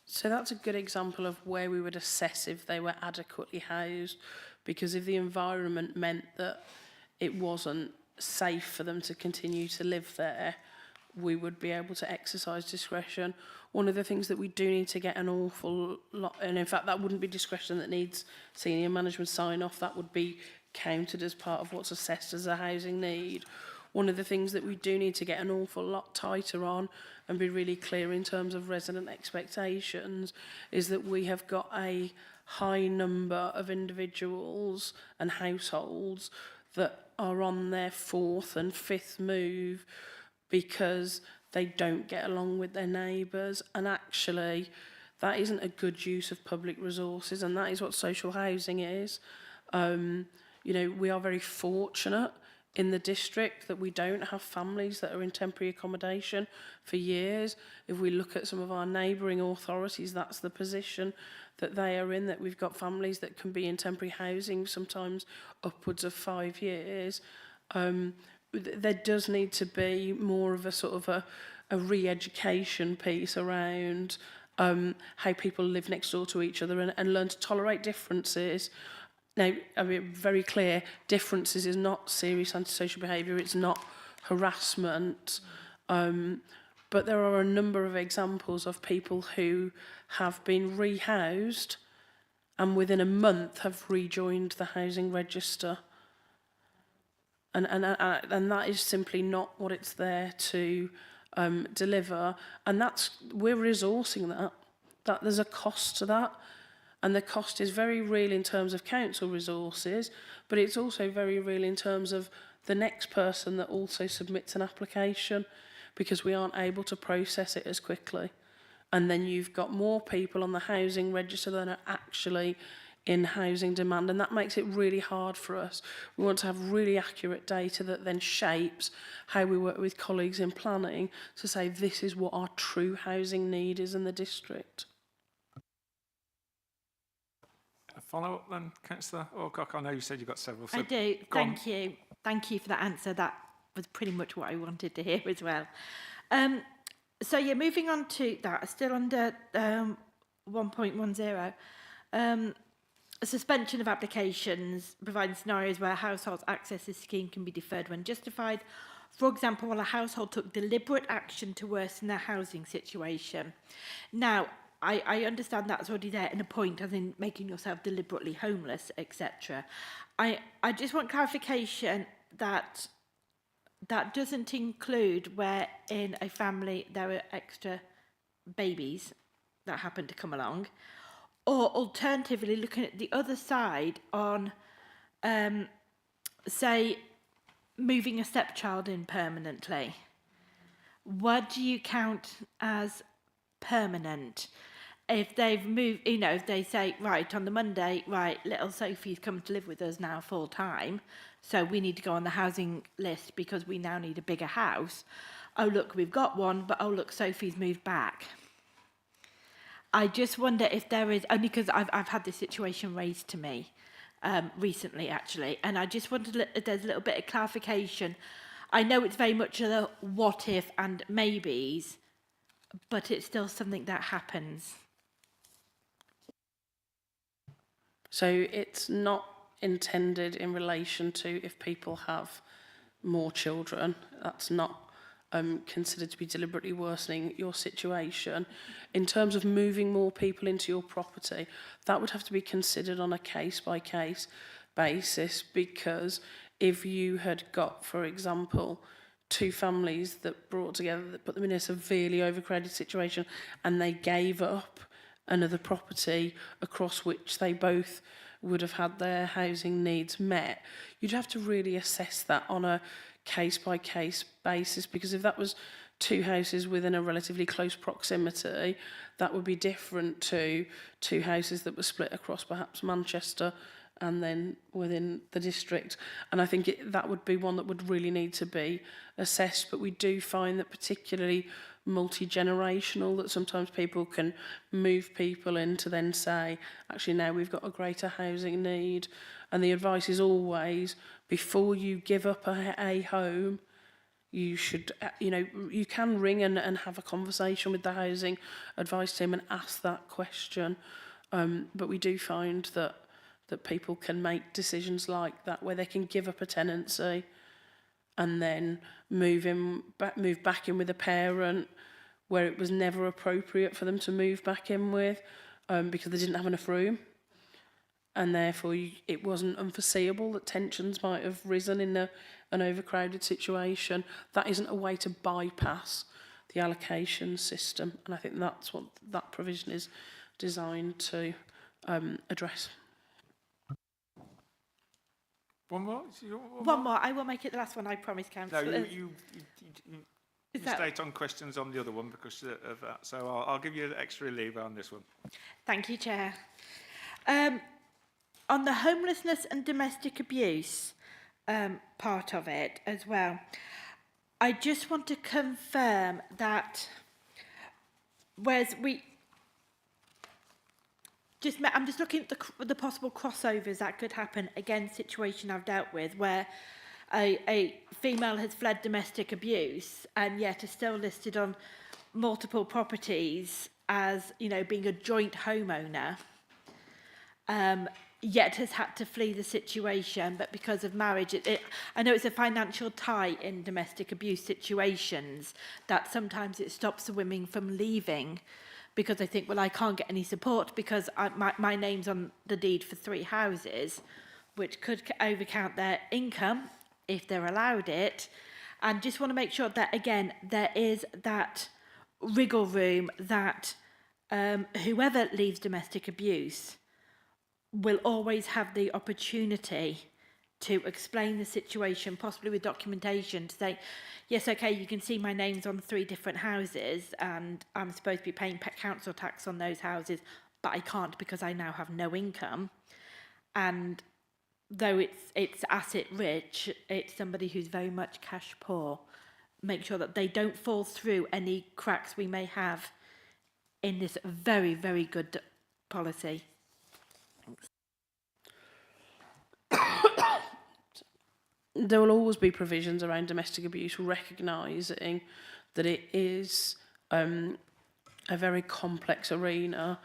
So that's a good example of where we would assess if they were adequately housed, because if the environment meant that it wasn't safe for them to continue to live there, we would be able to exercise discretion. One of the things that we do need to get an awful lot, and in fact that wouldn't be discretion that needs senior management sign off, that would be counted as part of what's assessed as a housing need. One of the things that we do need to get an awful lot tighter on and be really clear in terms of resident expectations is that we have got a high number of individuals and households that are on their 4th and 5th move because they don't get along with their neighbours, and actually that isn't a good use of public resources, and that is what social housing is. You know, we are very fortunate in the district that we don't have families that are in temporary accommodation for years. If we look at some of our neighbouring authorities, that's the position that they are in, that we've got families that can be in temporary housing sometimes upwards of 5 years. There does need to be more of a sort of a re-education piece around how people live next door to each other and learn to tolerate differences. Now, I mean, very clear, differences is not serious antisocial behaviour, it's not harassment. But there are a number of examples of people who have been rehoused and within a month have rejoined the housing register. And that is simply not what it's there to deliver. And we're resourcing that there's a cost to that. And the cost is very real in terms of council resources, but it's also very real in terms of the next person that also submits an application, because we aren't able to process it as quickly. And then you've got more people on the housing register than are actually in housing demand, and that makes it really hard for us. We want to have really accurate data that then shapes how we work with colleagues in planning to say this is what our true housing need is in the district. A follow-up then, Councillor Alcock? I know you said you've got several. So I do. Thank you. Thank you for that answer. That was pretty much what I wanted to hear as well. So yeah, moving on to that, still under 1.10, a suspension of applications, providing scenarios where households' access to the scheme can be deferred when justified. For example, while a household took deliberate action to worsen their housing situation. Now, I understand that's already there in a point, as in making yourself deliberately homeless, etc. I just want clarification that that doesn't include where in a family there are extra babies that happen to come along, or alternatively looking at the other side on, say, moving a stepchild in permanently. What do you count as permanent? if they've moved, you know, if they say, right, on the Monday, right, little Sophie's come to live with us now full time, so we need to go on the housing list because we now need a bigger house. Oh, look, we've got one, but oh, look, Sophie's moved back. I just wonder if there is, only because I've had this situation raised to me recently, actually, and I just wanted if there's a little bit of clarification. I know it's very much a what if and maybes, but it's still something that happens. So it's not intended in relation to if people have more children. That's not considered to be deliberately worsening your situation. In terms of moving more people into your property, that would have to be considered on a case-by-case basis, because if you had got, for example, two families that brought together, that put them in a severely overcrowded situation, and they gave up another property across which they both would have had their housing needs met, you'd have to really assess that on a case-by-case basis, because if that was two houses within a relatively close proximity, that would be different to two houses that were split across perhaps Manchester and then within the district. And I think that would be one that would really need to be assessed. But we do find that particularly multi-generational, that sometimes people can move people in to then say, actually now we've got a greater housing need. And the advice is always, before you give up a home, you should, you can ring and have a conversation with the housing advice team and ask that question. But we do find that people can make decisions like that, where they can give up a tenancy and then move back in with a parent where it was never appropriate for them to move back in with, because they didn't have enough room. And therefore it wasn't unforeseeable that tensions might have risen in an overcrowded situation. That isn't a way to bypass the allocation system, and I think that's what that provision is designed to address. One more? One more. I will make it the last one, I promise, No, Councillor. you state on questions on the other one because of that. So I'll give you an extra leave on this one. Thank you, Chair. On the homelessness and domestic abuse part of it as well, I just want to confirm that whereas I'm just looking at the possible crossovers that could happen. Again, situation I've dealt with where a female has fled domestic abuse and yet is still listed on multiple properties as, being a joint homeowner, yet has had to flee the situation, but because of marriage, I know it's a financial tie in domestic abuse situations that sometimes it stops the women from leaving because they think, well, I can't get any support because my name's on the deed for 3 houses, which could overcount their income if they're allowed it. And just want to make sure that, again, there is that wriggle room that whoever leaves domestic abuse will always have the opportunity to explain the situation, possibly with documentation, to say, yes, okay, you can see my name's on 3 different houses and I'm supposed to be paying council tax on those houses, but I can't because I now have no income. And though it's asset rich, it's somebody who's very much cash poor. Make sure that they don't fall through any cracks we may have in this very, very good policy. There will always be provisions around domestic abuse, recognising that it is a very complex arena.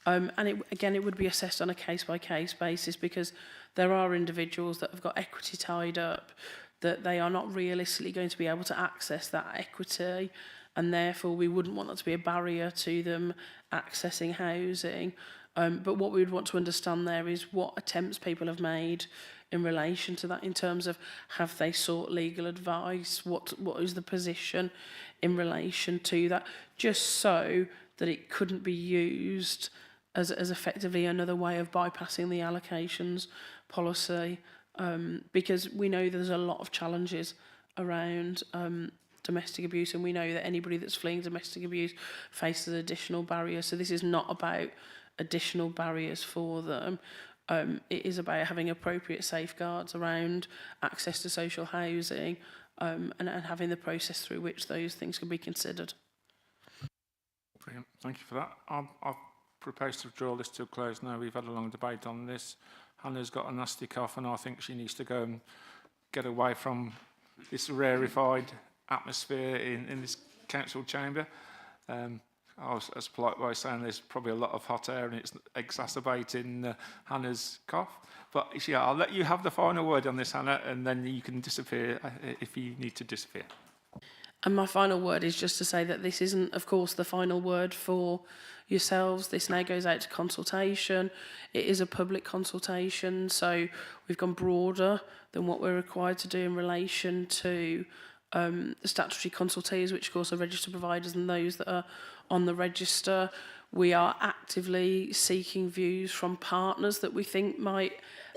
And it would be assessed on a case-by-case basis, because there are individuals that have got equity tied up that they are not realistically going to be able to access that equity, and therefore we wouldn't want that to be a barrier to them accessing housing. But what we would want to understand there is what attempts people have made in relation to that, in terms of have they sought legal advice, what is the position in relation to that, just so that it couldn't be used as effectively another way of bypassing the allocations policy, because we know there's a lot of challenges around domestic abuse, and we know that anybody that's fleeing domestic abuse faces additional barriers. So this is not about additional barriers for them. It is about having appropriate safeguards around access to social housing, and having the process through which those things can be considered. Brilliant. Thank you for that. I've proposed to draw this to a close now. We've had a long debate on this. Hannah's got a nasty cough, and I think she needs to go and get away from this rarefied atmosphere in this council chamber. I was as polite by saying there's probably a lot of hot air and it's exacerbating Hannah's cough. But yeah, I'll let you have the final word on this, Hannah, and then you can disappear if you need to disappear. And my final word is just to say that this isn't, of course, the final word for yourselves. This now goes out to consultation. It is a public consultation, so we've gone broader than what we're required to do in relation to the statutory consultees, which of course are registered providers and those that are on the register. We are actively seeking views from partners that we think might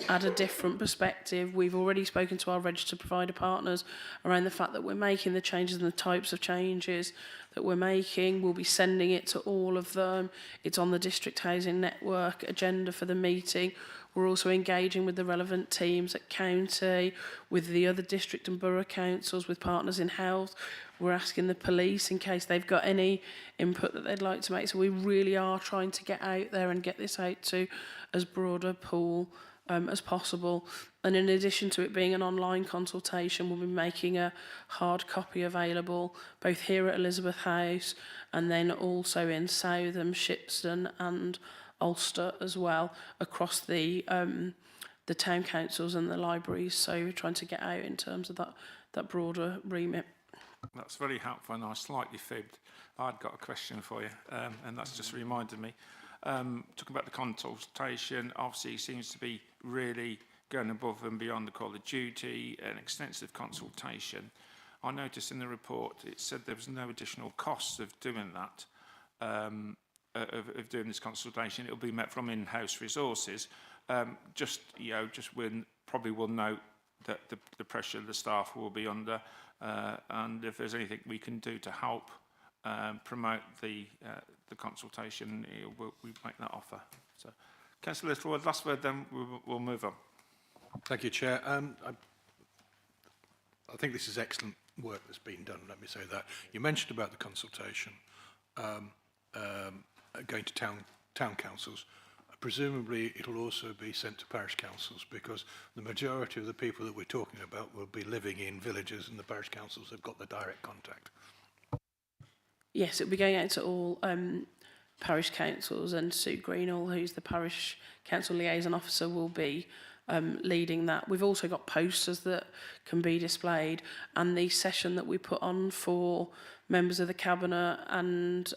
add a different perspective. We've already spoken to our registered provider partners around the fact that we're making the changes and the types of changes that we're making. We'll be sending it to all of them. It's on the District Housing Network agenda for the meeting. We're also engaging with the relevant teams at county, with the other district and borough councils, with partners in health. We're asking the police in case they've got any input that they'd like to make. So we really are trying to get out there and get this out to as broad a pool as possible. And in addition to it being an online consultation, we'll be making a hard copy available both here at Elizabeth House and then also in Southam, Shipston and Ulster as well, across the town councils and the libraries. So we're trying to get out in terms of that broader remit. That's very helpful, and I slightly fibbed. I'd got a question for you, and that's just reminded me. Talking about the consultation, obviously seems to be really going above and beyond the call of duty, an extensive consultation. I noticed in the report it said there was no additional costs of doing that, of doing this consultation. It'll be met from in-house resources. Just we probably will note that the pressure the staff will be under, and if there's anything we can do to help promote the consultation, we make that offer. So, Councillor Littleward, last word, then we'll move on. Thank you, Chair. I think this is excellent work that's been done, let me say that. You mentioned about the consultation going to town councils. Presumably it'll also be sent to parish councils, because the majority of the people that we're talking about will be living in villages, and the parish councils have got the direct contact. Yes, it'll be going out to all parish councils, and Sue Greenall, who's the parish council liaison officer, will be leading that. We've also got posters that can be displayed, and the session that we put on for members of the cabinet and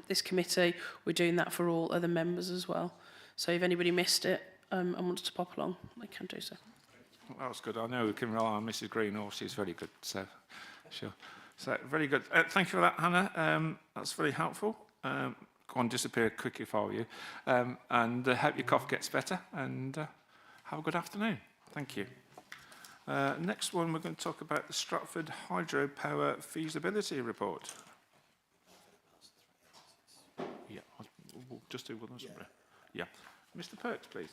this committee, we're doing that for all other members as well. So if anybody missed it and wants to pop along, they can do so. Well, that was good. I know we can rely on Mrs. Greenall. She's very good. So, sure. So, very good. Thank you for that, Hannah. That's very helpful. Go on, disappear quick if I were you. And hope your cough gets better. And have a good afternoon. Thank you. Next one, we're going to talk about the Stratford Hydropower Feasibility Report. Yeah, we'll just do one. Yeah. Mr. Perks, please.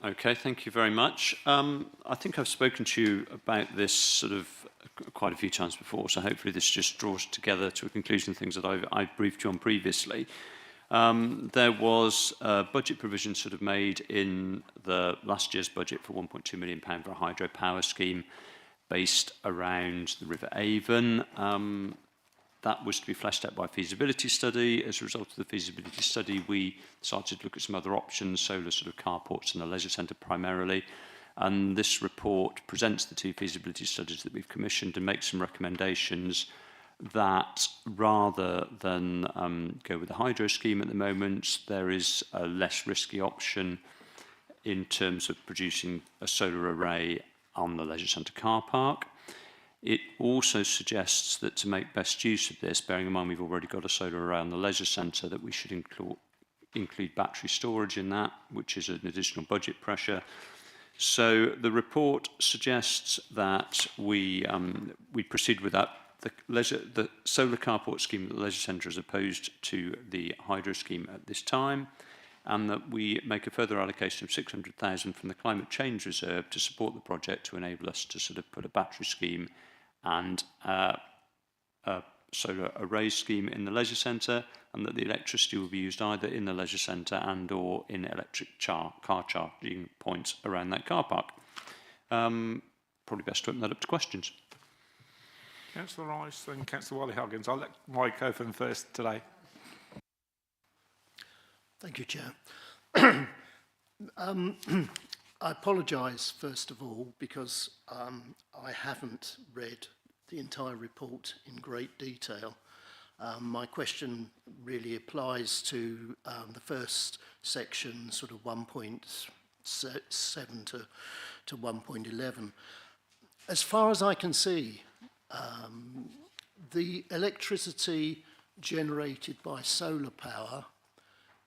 Okay, thank you very much. I think I've spoken to you about this sort of quite a few times before, so hopefully this just draws together to a conclusion things that I've briefed you on previously. There was a budget provision sort of made in the last year's budget for £1.2 million for a hydropower scheme based around the River Avon. That was to be fleshed out by a feasibility study. As a result of the feasibility study, we started to look at some other options, solar sort of carports and the leisure centre primarily. And this report presents the two feasibility studies that we've commissioned and makes some recommendations that rather than go with the hydro scheme at the moment, there is a less risky option in terms of producing a solar array on the leisure centre car park. It also suggests that to make best use of this, bearing in mind we've already got a solar array on the leisure centre, that we should include battery storage in that, which is an additional budget pressure. So the report suggests that we proceed with that. The solar carport scheme at the leisure centre is opposed to the hydro scheme at this time, and that we make a further allocation of 600,000 from the climate change reserve to support the project to enable us to sort of put a battery scheme and a solar array scheme in the leisure centre, and that the electricity will be used either in the leisure centre and or in electric car charging points around that car park. Probably best to open that up to questions. Councillor Rice and Councillor Wally-Huggins. I'll let Mike open first today. Thank you, Chair. I apologise, first of all, because I haven't read the entire report in great detail. My question really applies to the first section, sort of 1.7 to 1.11. As far as I can see, the electricity generated by solar power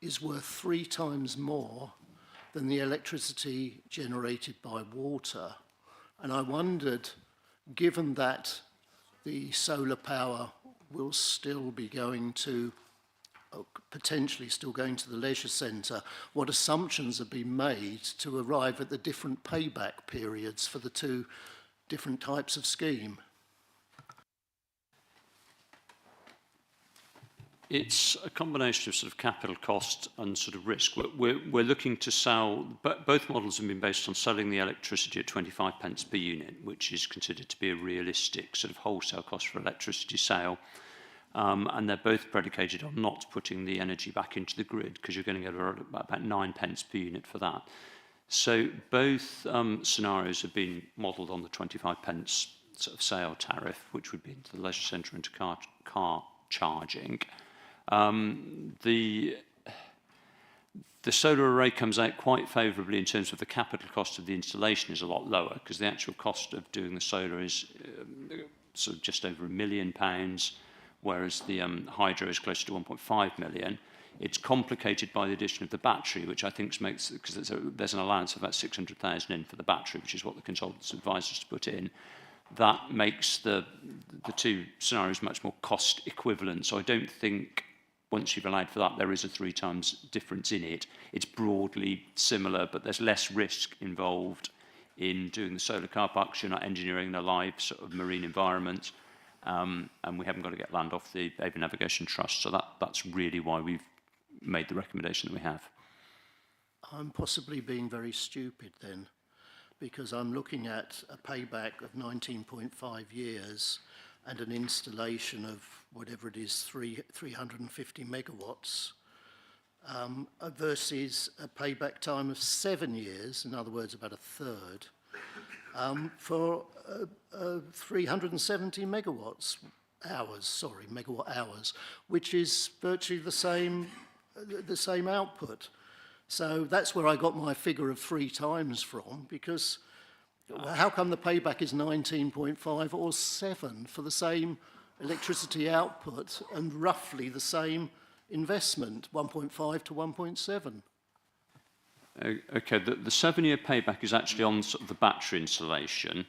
is worth 3 times more than the electricity generated by water. And I wondered, given that the solar power will still be going to, potentially still going to the leisure centre, what assumptions have been made to arrive at the different payback periods for the 2 different types of scheme? It's a combination of sort of capital cost and sort of risk. We're looking to sell, both models have been based on selling the electricity at 25 pence per unit, which is considered to be a realistic sort of wholesale cost for electricity sale. And they're both predicated on not putting the energy back into the grid, because you're going to get about 9 pence per unit for that. So both scenarios have been modelled on the 25 pence sort of sale tariff, which would be into the leisure centre and to car charging. The solar array comes out quite favourably in terms of the capital cost of the installation is a lot lower, because the actual cost of doing the solar is sort of just over £1 million, whereas the hydro is closer to 1.5 million. It's complicated by the addition of the battery, which I think makes, because there's an allowance of about 600,000 in for the battery, which is what the consultants advised us to put in. That makes the 2 scenarios much more cost equivalent. So I don't think, once you've allowed for that, there is a 3 times difference in it. It's broadly similar, but there's less risk involved in doing the solar car parks. You're not engineering a live sort of marine environment, and we haven't got to get land off the Avon Navigation Trust. So that's really why we've made the recommendation that we have. I'm possibly being very stupid then, because I'm looking at a payback of 19.5 years and an installation of whatever it is, 350 megawatts, versus a payback time of 7 years, in other words, about a third, for 370 megawatt hours, which is virtually the same output. So that's where I got my figure of 3 times from, because how come the payback is 19.5 or 7 for the same electricity output and roughly the same investment, 1.5 to 1.7? Okay, the 7-year payback is actually on sort of the battery installation.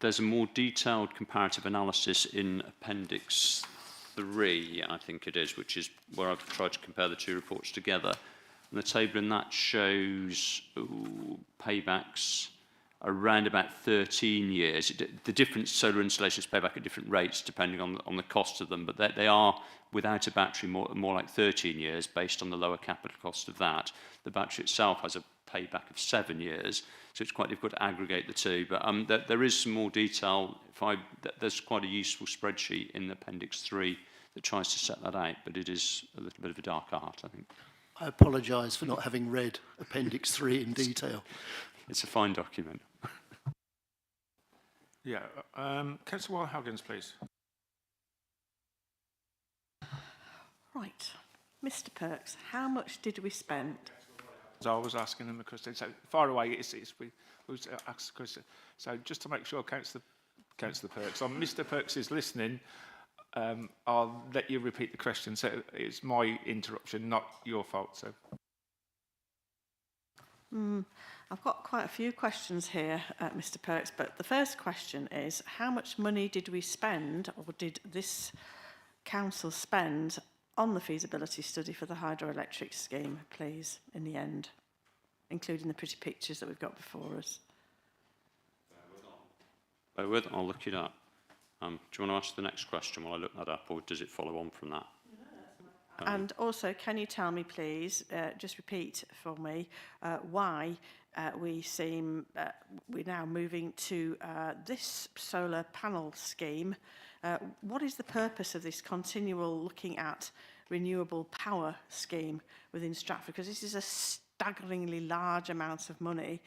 There's a more detailed comparative analysis in Appendix 3, I think it is, which is where I've tried to compare the 2 reports together. And the table in that shows paybacks around about 13 years. The different solar installations pay back at different rates depending on the cost of them, but they are, without a battery, more like 13 years based on the lower capital cost of that. The battery itself has a payback of 7 years, so it's quite difficult to aggregate the 2. But there is some more detail. There's quite a useful spreadsheet in Appendix 3 that tries to set that out, but it is a little bit of a dark art, I think. I apologise for not having read Appendix 3 in detail. It's a fine document. Yeah. Councillor Wally-Huggins, please. Right. Mr Perks, how much did we spend? I was asking them a question. So far away, we asked the question. So just to make sure, Councillor Perks, Mr Perks is listening, I'll let you repeat the question. So it's my interruption, not your fault. So I've got quite a few questions here, Mr. Perks, but the first question is, how much money did we spend, or did this council spend, on the feasibility study for the hydroelectric scheme, please, in the end, including the pretty pictures that we've got before us? Bear with, I'll look it up. Do you want to ask the next question while I look that up, or does it follow on from that? And also, can you tell me, please, just repeat for me, why we're now moving to this solar panel scheme? What is the purpose of this continual looking at renewable power scheme within Stratford? Because this is a staggeringly large amount of money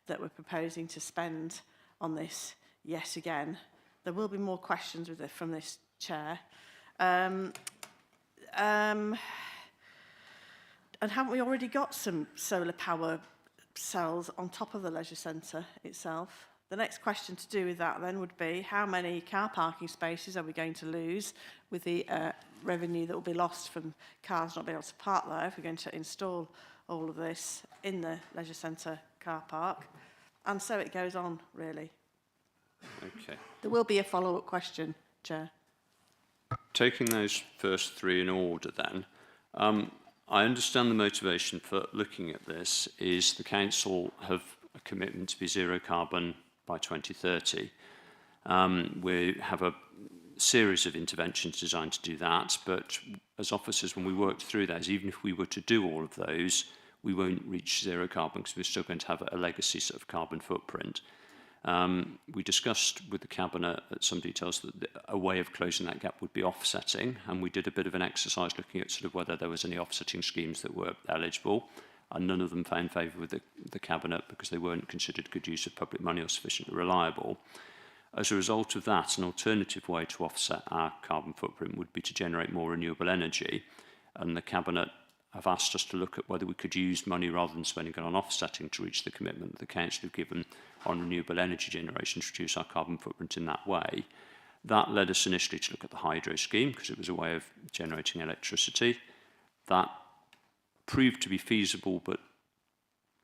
that we're proposing to spend on this yet again. There will be more questions from this chair. And haven't we already got some solar power cells on top of the leisure centre itself? The next question to do with that then would be, how many car parking spaces are we going to lose with the revenue that will be lost from cars not being able to park there if we're going to install all of this in the leisure centre car park? And so it goes on, really. Okay. There will be a follow-up question, Chair. Taking those first three in order then, I understand the motivation for looking at this is the council have a commitment to be zero carbon by 2030. We have a series of interventions designed to do that, but as officers, when we worked through those, even if we were to do all of those, we won't reach zero carbon because we're still going to have a legacy sort of carbon footprint. We discussed with the Cabinet at some details that a way of closing that gap would be offsetting, and we did a bit of an exercise looking at sort of whether there was any offsetting schemes that were eligible, and none of them found favour with the Cabinet because they weren't considered good use of public money or sufficiently reliable. As a result of that, an alternative way to offset our carbon footprint would be to generate more renewable energy, and the Cabinet have asked us to look at whether we could use money rather than spending it on offsetting to reach the commitment that the Council have given on renewable energy generation to reduce our carbon footprint in that way. That led us initially to look at the hydro scheme because it was a way of generating electricity. That proved to be feasible, but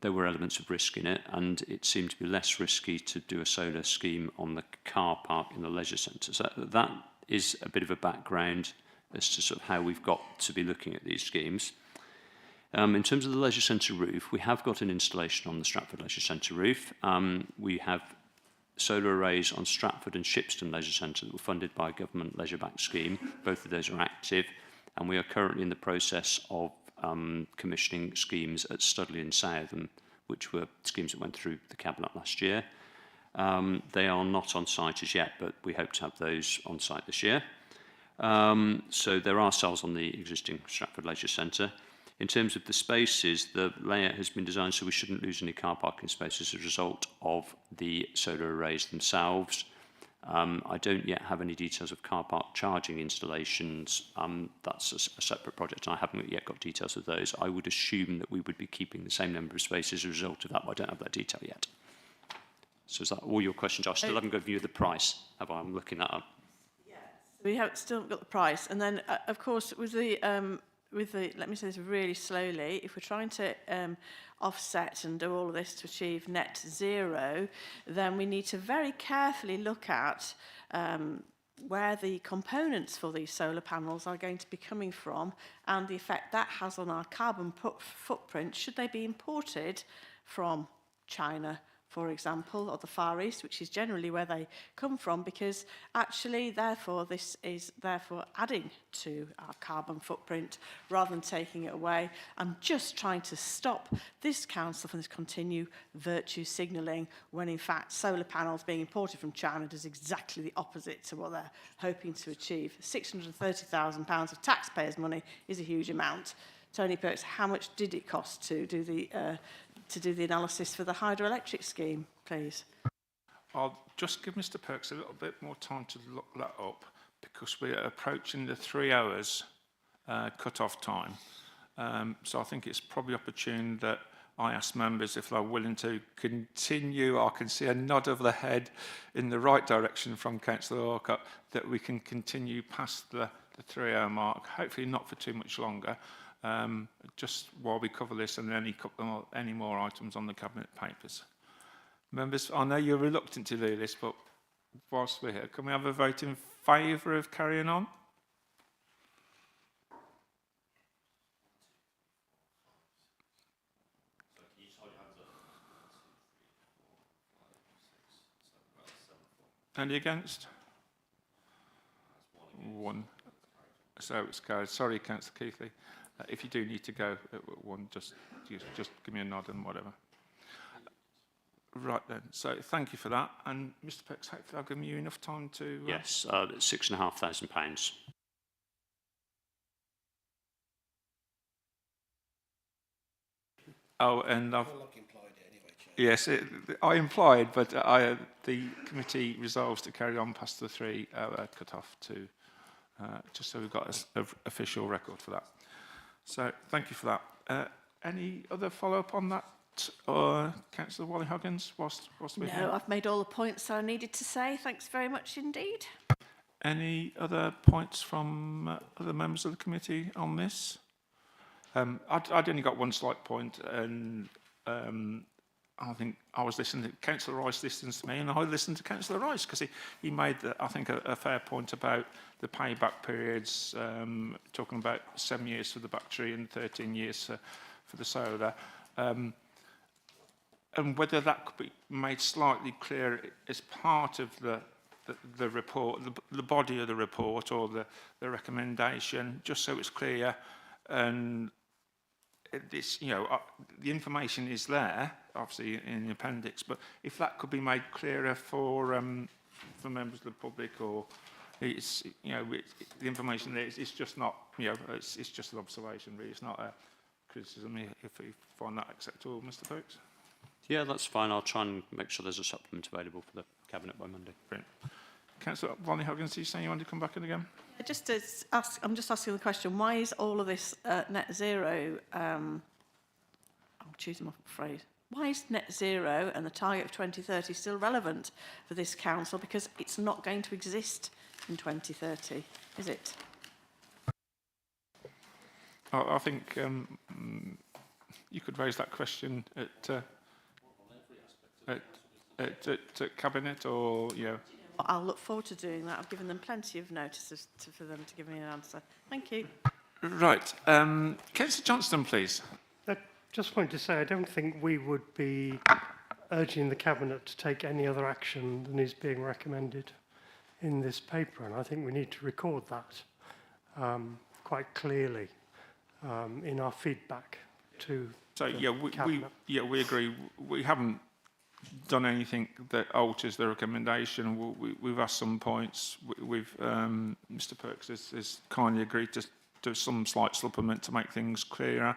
there were elements of risk in it, and it seemed to be less risky to do a solar scheme on the car park in the leisure centre. So that is a bit of a background as to sort of how we've got to be looking at these schemes. In terms of the leisure centre roof, we have got an installation on the Stratford Leisure Centre roof. We have solar arrays on Stratford and Shipston Leisure Centre that were funded by a government leisure-backed scheme. Both of those are active, and we are currently in the process of commissioning schemes at Studley and Southam, which were schemes that went through the Cabinet last year. They are not on site as yet, but we hope to have those on site this year. So there are cells on the existing Stratford Leisure Centre. In terms of the spaces, the layout has been designed so we shouldn't lose any car parking spaces as a result of the solar arrays themselves. I don't yet have any details of car park charging installations. That's a separate project, and I haven't yet got details of those. I would assume that we would be keeping the same number of spaces as a result of that, but I don't have that detail yet. So is that all your questions? I still haven't got a view of the price. I'm looking that up. Yes. We have still got the price. And then, of course, with the, let me say this really slowly, if we're trying to offset and do all of this to achieve net zero, then we need to very carefully look at where the components for these solar panels are going to be coming from and the effect that has on our carbon footprint. Should they be imported from China, for example, or the Far East, which is generally where they come from, because actually, therefore, this is therefore adding to our carbon footprint rather than taking it away. I'm just trying to stop this council from this continued virtue signalling when, in fact, solar panels being imported from China does exactly the opposite to what they're hoping to achieve. £630,000 of taxpayers' money is a huge amount. Tony Perks, how much did it cost to do the analysis for the hydroelectric scheme, please? I'll just give Mr. Perks a little bit more time to look that up because we're approaching the 3 hours cut-off time. So I think it's probably opportune that I ask members if they're willing to continue. I can see a nod of the head in the right direction from Councillor Orcutt that we can continue past the 3 hour mark, hopefully not for too much longer. just while we cover this and any more items on the Cabinet papers. Members, I know you're reluctant to do this, but whilst we're here, can we have a vote in favour of carrying on? Any against? One. So it's carried. Sorry, Councillor Keithley. If you do need to go, one, just give me a nod and whatever. Right then. So thank you for that. And Mr. Perks, hopefully I've given you enough time to. Yes, £6,500. Oh, and I've. Yes, I implied, but the committee resolves to carry on past the 3-hour cut-off to, just so we've got an official record for that. So thank you for that. Any other follow-up on that, Councillor Wally-Huggins? Whilst we're here? No, I've made all the points I needed to say. Thanks very much indeed. Any other points from other members of the committee on this? I'd only got one slight point, and I think I was listening to Councillor Rice listens to me, and I listened to Councillor Rice because he made, I think, a fair point about the payback periods, talking about 7 years for the battery and 13 years for the solar, and whether that could be made slightly clearer as part of the report, the body of the report or the recommendation, just so it's clear. And this, the information is there, obviously in the appendix, but if that could be made clearer for members of the public, or it's, the information there, it's just not, it's just an observation, really. It's not a criticism. If you find that acceptable, Mr. Perks. Yeah, that's fine. I'll try and make sure there's a supplement available for the Cabinet by Monday. Brilliant. Councillor Wally-Huggins, you saying you want to come back in again? I'm just asking the question, why is all of this net zero, I'm choosing my phrase, why is net zero and the target of 2030 still relevant for this council? Because it's not going to exist in 2030, is it? I think you could raise that question at Cabinet, or, I'll look forward to doing that. I've given them plenty of notice for them to give me an answer. Thank you. Right. Councillor Johnston, please. I just wanted to say I don't think we would be urging the Cabinet to take any other action than is being recommended in this paper, and I think we need to record that quite clearly in our feedback to we agree. We haven't done anything that alters the recommendation. We've asked some points. Mr. Perks has kindly agreed to do some slight supplement to make things clearer,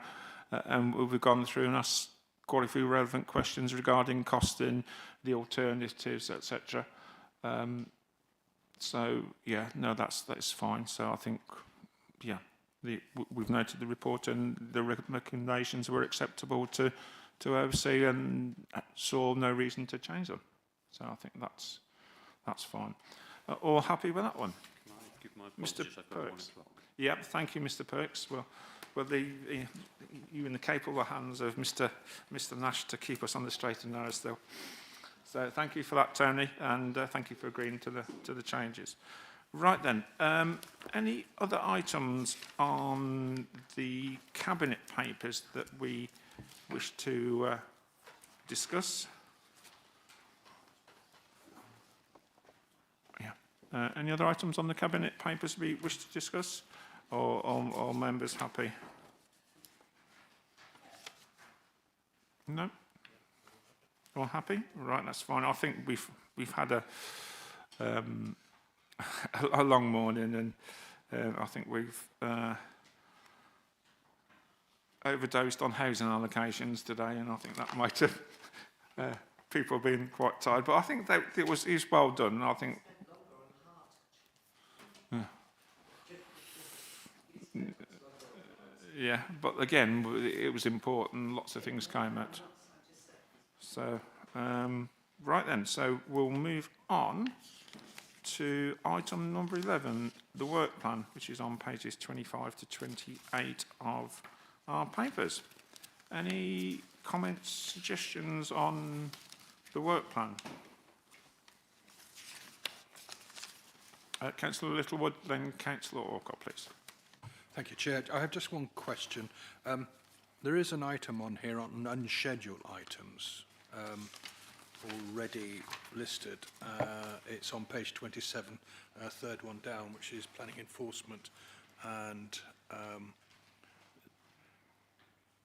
and we've gone through and asked quite a few relevant questions regarding costing, the alternatives, etc. So yeah, no, that's fine. So I think, yeah, we've noted the report and the recommendations were acceptable to oversee, and saw no reason to change them. So I think that's fine. All happy with that one? Can I give my Mr. apologies? I've got 1 Perks. o'clock. Yeah, thank you, Mr. Perks. Well, you in the capable hands of Mr. Nash to keep us on the straight and narrow still. So thank you for that, Tony, and thank you for agreeing to the changes. Right then, any other items on the Cabinet papers that we wish to discuss? Yeah. Any other items on the Cabinet papers we wish to discuss? Or members happy? No? All happy? Right, that's fine. I think we've had a long morning, and I think we've overdosed on housing allocations today, and I think that might have people been quite tired. But I think that it was well done. I think. Yeah, but again, it was important. Lots of things came out. So, right then. So we'll move on to item number 11, the work plan, which is on pages 25 to 28 of our papers. Any comments, suggestions on the work plan? Councillor Littlewood, then Councillor Orcott, please. Thank you, Chair. I have just one question. There is an item on here on unscheduled items already listed. It's on page 27, third one down, which is planning enforcement. And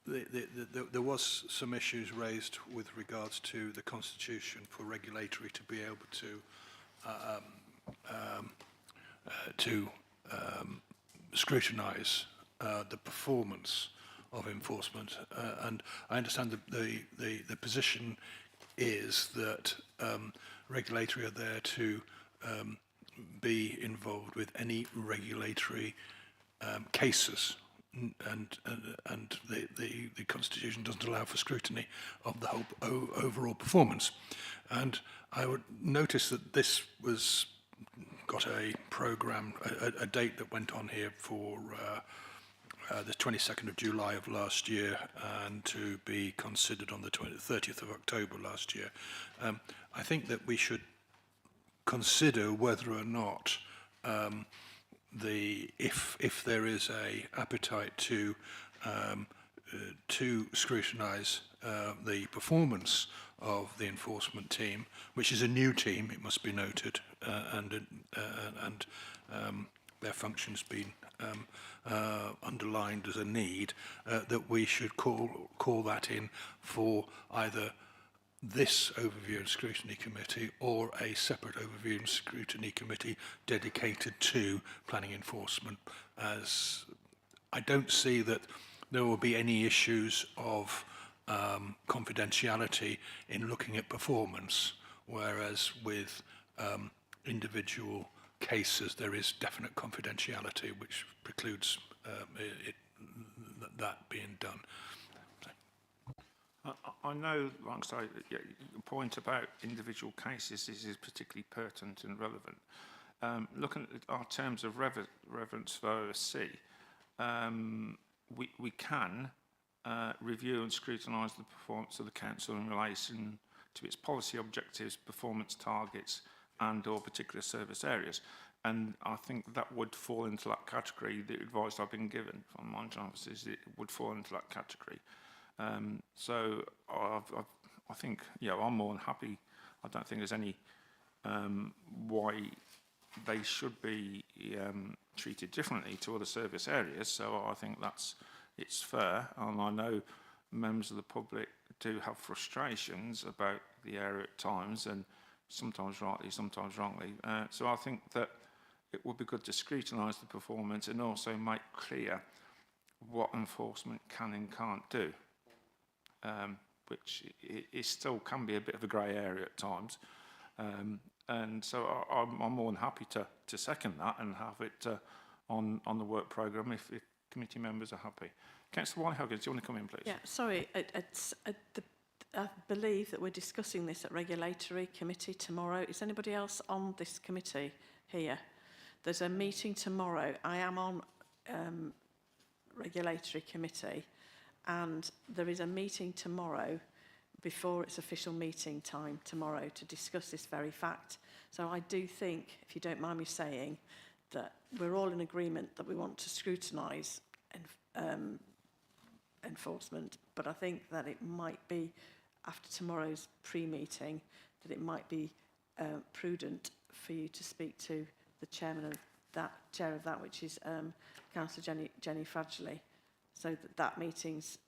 there was some issues raised with regards to the constitution for regulatory to be able to scrutinise the performance of enforcement, and I understand the position is that regulatory are there to be involved with any regulatory cases, and the constitution doesn't allow for scrutiny of the whole overall performance. And I would notice that this was got a programme, a date that went on here for the 22nd of July of last year, and to be considered on the 30th of October last year. I think that we should consider whether or not if there is a appetite to scrutinise the performance of the enforcement team, which is a new team, it must be noted, and their functions been underlined as a need, that we should call that in for either this overview and scrutiny committee or a separate overview and scrutiny committee dedicated to planning enforcement, as I don't see that there will be any issues of confidentiality in looking at performance, whereas with individual cases there is definite confidentiality which precludes that being done. I know, like I say, your point about individual cases is particularly pertinent and relevant. Looking at our terms of reference for OSC, we can review and scrutinise the performance of the council in relation to its policy objectives, performance targets, and or particular service areas. And I think that would fall into that category. The advice I've been given from monitoring officers, it would fall into that category. So I think, yeah, I'm more than happy. I don't think there's any why they should be treated differently to other service areas. So I think it's fair. And I know members of the public do have frustrations about the area at times, and sometimes rightly, sometimes wrongly. So I think that it would be good to scrutinise the performance and also make clear what enforcement can and can't do. Which it still can be a bit of a grey area at times, and so I'm more than happy to second that and have it on the work programme if committee members are happy. Councillor Wiley-Huggins, do you want to come in, please? Yeah, sorry, I believe that we're discussing this at Regulatory Committee tomorrow. Is anybody else on this committee here? There's a meeting tomorrow. I am on Regulatory Committee, and there is a meeting tomorrow before its official meeting time tomorrow to discuss this very fact. So I do think, if you don't mind me saying, that we're all in agreement that we want to scrutinise enforcement, but I think that it might be, after tomorrow's pre-meeting, that it might be prudent for you to speak to the chair of that, which is Councillor Jenny Fradgley, so that meeting's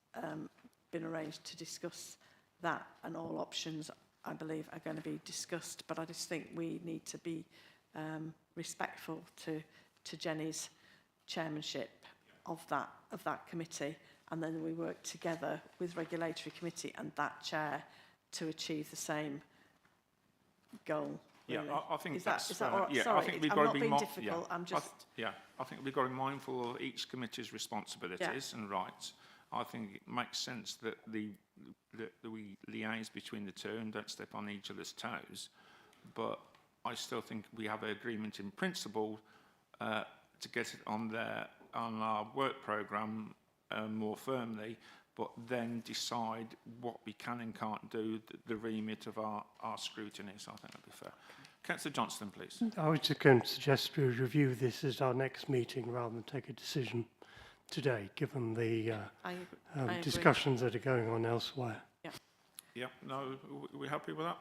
been arranged to discuss that, and all options, I believe, are going to be discussed. But I just think we need to be respectful to Jenny's chairmanship of that committee, and then we work together with Regulatory Committee and that chair to achieve the same goal. Yeah, really. I think is that's that all right? yeah, Sorry, I think we've I'm got not to be being difficult. I'm just I think we've got to be mindful of each committee's responsibilities and rights. I think it makes sense that we liaise between the two and don't step on each other's toes. But I still think we have an agreement in principle to get it on our work programme more firmly, but then decide what we can and can't do, the remit of our scrutiny. So I think that'd be fair. Councillor Johnston, please. I was just going to suggest we review this at our next meeting rather than take a decision today, given the I agree. discussions that are going on elsewhere. Yeah, no, we happy with that?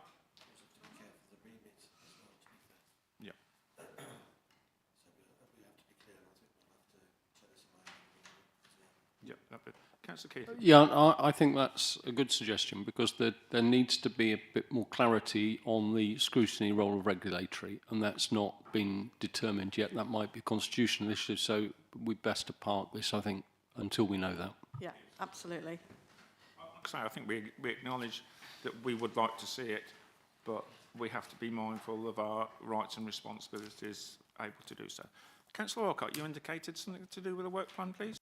Yeah. Yeah, that'd be. Councillor Keith. Yeah, I think that's a good suggestion because there needs to be a bit more clarity on the scrutiny role of regulatory, and that's not been determined yet. That might be a constitutional issue, so we'd best to park this, I think, until we know that. Yeah, absolutely. So I think we acknowledge that we would like to see it, but we have to be mindful of our rights and responsibilities able to do so. Councillor Orcott, you indicated something to do with the work plan, please?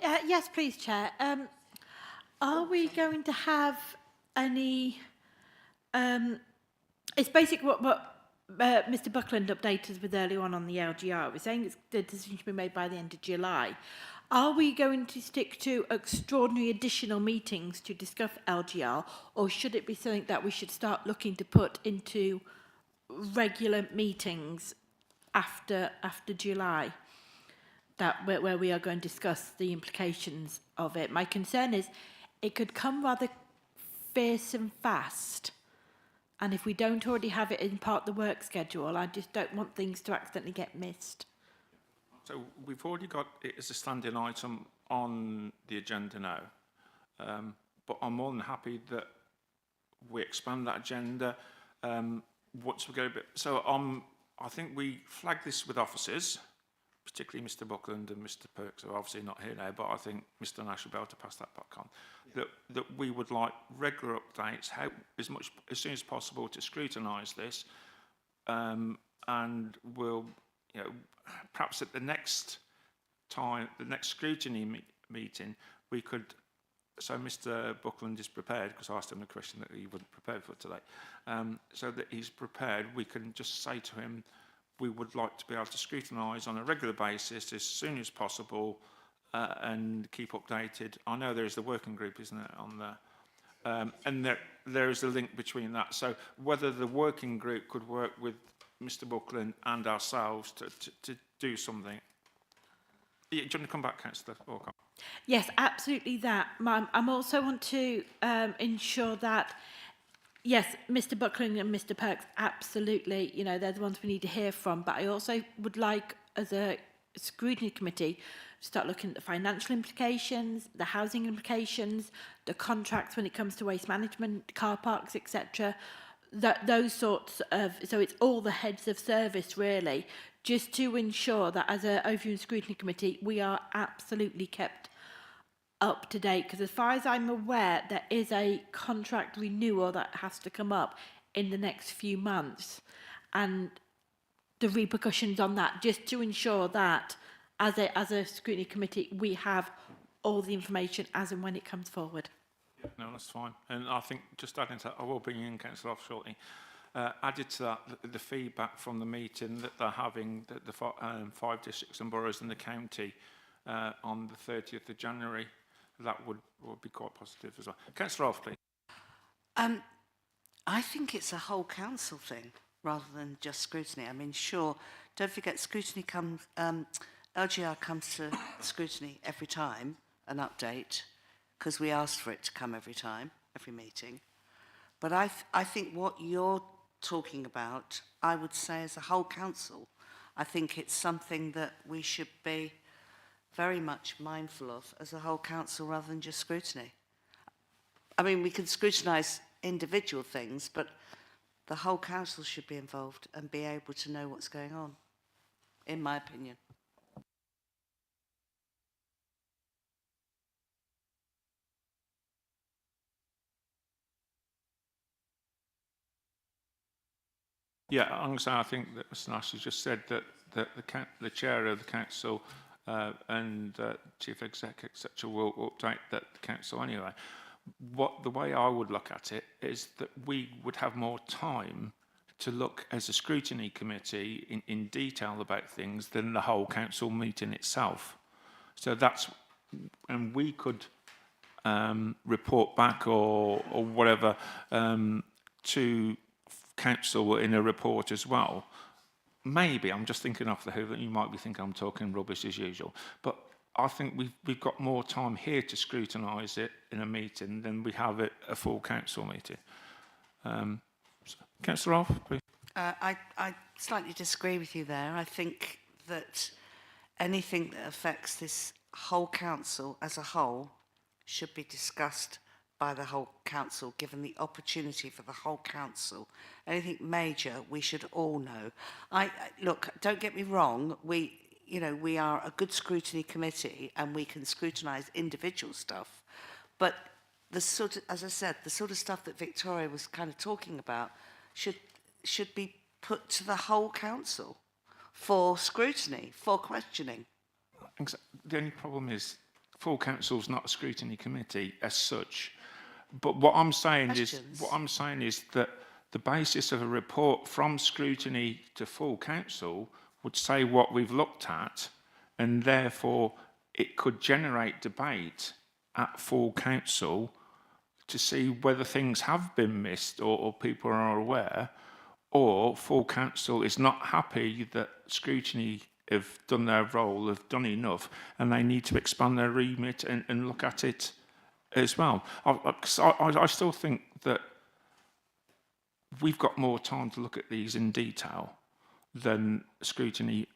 Yes, please, Chair. Are we going to have any... it's basically what Mr Buckland updated us with earlier on the LGR. We're saying the decision should be made by the end of July. Are we going to stick to extraordinary additional meetings to discuss LGR, or should it be something that we should start looking to put into regular meetings after July? Where we are going to discuss the implications of it. My concern is it could come rather fierce and fast. And if we don't already have it in part of the work schedule, I just don't want things to accidentally get missed. So we've already got it as a standing item on the agenda now. But I'm more than happy that we expand that agenda once we go a bit. So I think we flag this with officers, particularly Mr Buckland and Mr Perks are obviously not here now, but I think Mr Nash will be able to pass that back on. Yeah. That we would like regular updates, as soon as possible to scrutinise this, and we'll, perhaps at the next time, the next scrutiny meeting, we could. So Mr Buckland is prepared, because I asked him a question that he wasn't prepared for today. So that he's prepared, we can just say to him, we would like to be able to scrutinise on a regular basis as soon as possible and keep updated. I know there is the working group, isn't it, on there? And there is a link between that. So whether the working group could work with Mr Buckland and ourselves to do something. Do you want to come back, Councillor Orcott? Yes, absolutely that. I'm also want to ensure that yes, Mr Buckland and Mr Perks, absolutely, they're the ones we need to hear from. But I also would like, as a scrutiny committee, to start looking at the financial implications, the housing implications, the contracts when it comes to waste management, car parks, etc. Those sorts of... So it's all the heads of service, really, just to ensure that as a overview and scrutiny committee, we are absolutely kept up to date, because as far as I'm aware, there is a contract renewal that has to come up in the next few months, and the repercussions on that, just to ensure that as a scrutiny committee we have all the information as and when it comes forward. No, that's fine. And I think just adding to that, I will bring in Councillor off shortly. Added to that, the feedback from the meeting that they're having, the 5 districts and boroughs in the county on the 30th of January. That would be quite positive as well. Councillor Rolfe, please. I think it's a whole council thing rather than just scrutiny. I mean, sure, don't forget scrutiny comes, LGR comes to scrutiny every time, an update, because we asked for it to come every time, every meeting. But I think what you're talking about, I would say as a whole council, I think it's something that we should be very much mindful of as a whole council rather than just scrutiny. I mean, we can scrutinise individual things, but the whole council should be involved and be able to know what's going on, in my opinion. Yeah, I think that Mr Nash has just said that the chair of the council and chief exec, etc., will update the council anyway. The way I would look at it is that we would have more time to look as a scrutiny committee in detail about things than the whole council meeting itself. So that's, and we could report back or whatever to council in a report as well. Maybe, I'm just thinking off the hoof, you might be thinking I'm talking rubbish as usual, but I think we've got more time here to scrutinise it in a meeting than we have at a full council meeting. Councillor Rolfe, please. I slightly disagree with you there. I think that anything that affects this whole council as a whole should be discussed by the whole council, given the opportunity for the whole council. Anything major, we should all know. Look, don't get me wrong, we are a good scrutiny committee and we can scrutinise individual stuff, but the sort of, as I said, the sort of stuff that Victoria was kind of talking about should be put to the whole council for scrutiny, for questioning. The only problem is full council's not a scrutiny committee as such. But what I'm saying is that the basis of a report from scrutiny to full council would say what we've looked at, and therefore it could generate debate at full council to see whether things have been missed or people are aware, or full council is not happy that scrutiny have done their role, have done enough, and they need to expand their remit and look at it as well. I still think that we've got more time to look at these in detail than scrutiny.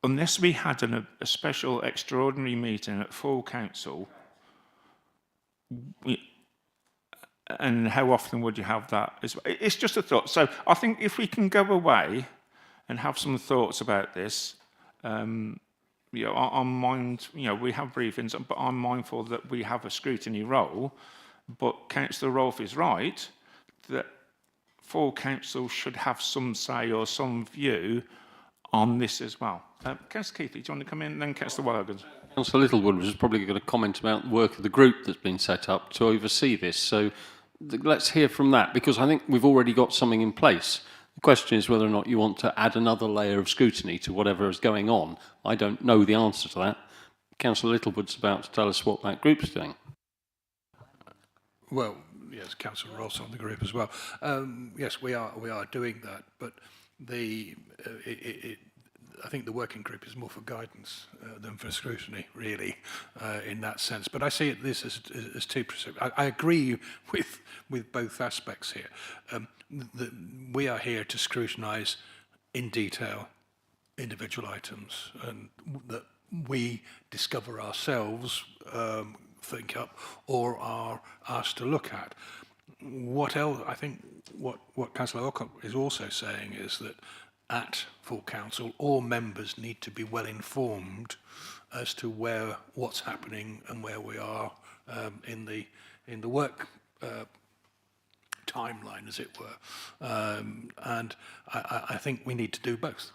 Unless we had a special extraordinary meeting at full council, and how often would you have that? It's just a thought. So I think if we can go away and have some thoughts about this, we have briefings, but I'm mindful that we have a scrutiny role. But Councillor Rolfe is right that full council should have some say or some view on this as well. Councillor Keithley, do you want to come in, and then Councillor Wellogans? Councillor Littlewood was probably going to comment about the work of the group that's been set up to oversee this. So let's hear from that, because I think we've already got something in place. The question is whether or not you want to add another layer of scrutiny to whatever is going on. I don't know the answer to that. Councillor Littlewood's about to tell us what that group's doing. Well, yes, Councillor Ross on the group as well. Yes, we are doing that, but I think the working group is more for guidance than for scrutiny, really, in that sense. But I see this as two. I agree with both aspects here. We are here to scrutinise in detail individual items, and that we discover ourselves, think up, or are asked to look at. What else? I think what Councillor Alcott is also saying is that at full council, all members need to be well informed as to what's happening and where we are in the work timeline, as it were. And I think we need to do both.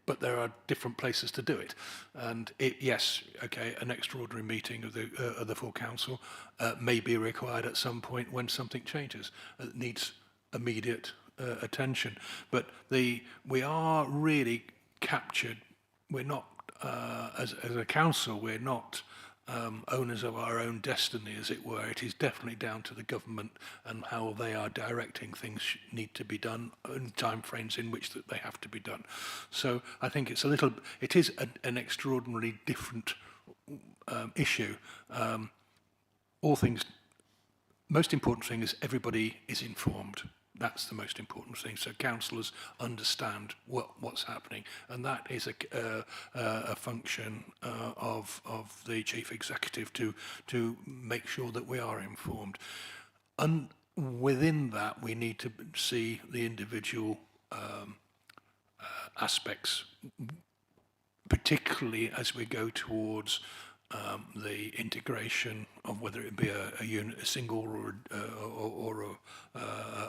But there are different places to do it. And yes, okay, an extraordinary meeting of the full council may be required at some point when something changes. It needs immediate attention. But we are really captured. We're not, as a council, we're not owners of our own destiny, as it were. It is definitely down to the government and how they are directing things need to be done in timeframes in which that they have to be done. So I think it is an extraordinarily different issue. Most important thing is everybody is informed. That's the most important thing. So councillors understand what's happening, and that is a function of the chief executive to make sure that we are informed. And within that, we need to see the individual aspects, particularly as we go towards the integration of whether it be a single or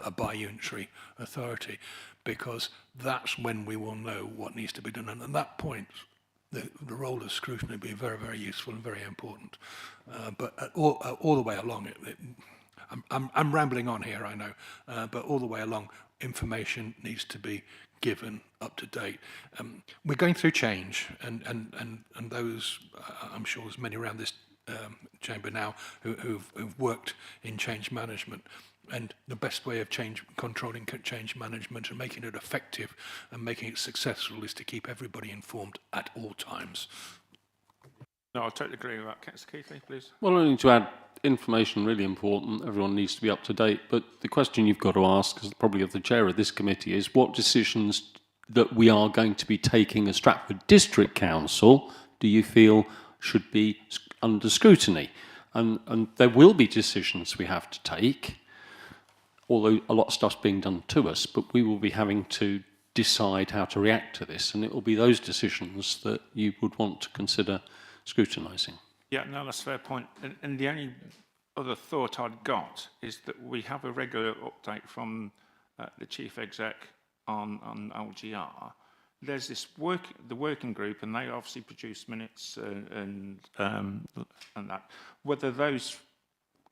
a bi-unitary authority, because that's when we will know what needs to be done. And at that point, the role of scrutiny will be very, very useful and very important. But all the way along, I'm rambling on here, I know, but all the way along, information needs to be given up to date. We're going through change, and those, I'm sure there's many around this chamber now who've worked in change management. And the best way of controlling change management and making it effective and making it successful is to keep everybody informed at all times. No, I totally agree with that. Councillor Keithley, please. Well, only to add, information really important. Everyone needs to be up to date. But the question you've got to ask, as probably of the chair of this committee, is what decisions that we are going to be taking as Stratford District Council do you feel should be under scrutiny? And there will be decisions we have to take, although a lot of stuff's being done to us, but we will be having to decide how to react to this, and it will be those decisions that you would want to consider scrutinising. Yeah, no, that's a fair point. And the only other thought I'd got is that we have a regular update from the Chief Exec on LGR. There's this the working group, and they obviously produce minutes and that. Whether those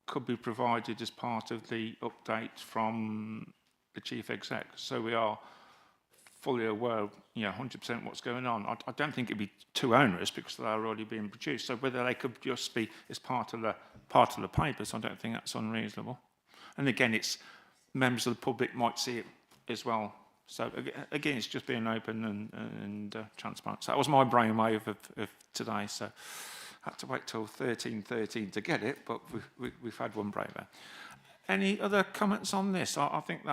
could be provided as part of the update from the Chief Exec, so we are fully aware, 100% what's going on. I don't think it'd be too onerous because they're already being produced. So whether they could just be as part of the papers, I don't think that's unreasonable. And again, it's members of the public might see it as well. So again, it's just being open and transparent. So that was my brainwave of today. So I had to wait till 13:13 to get it, but we've had one brainwave. Any other comments on this? I think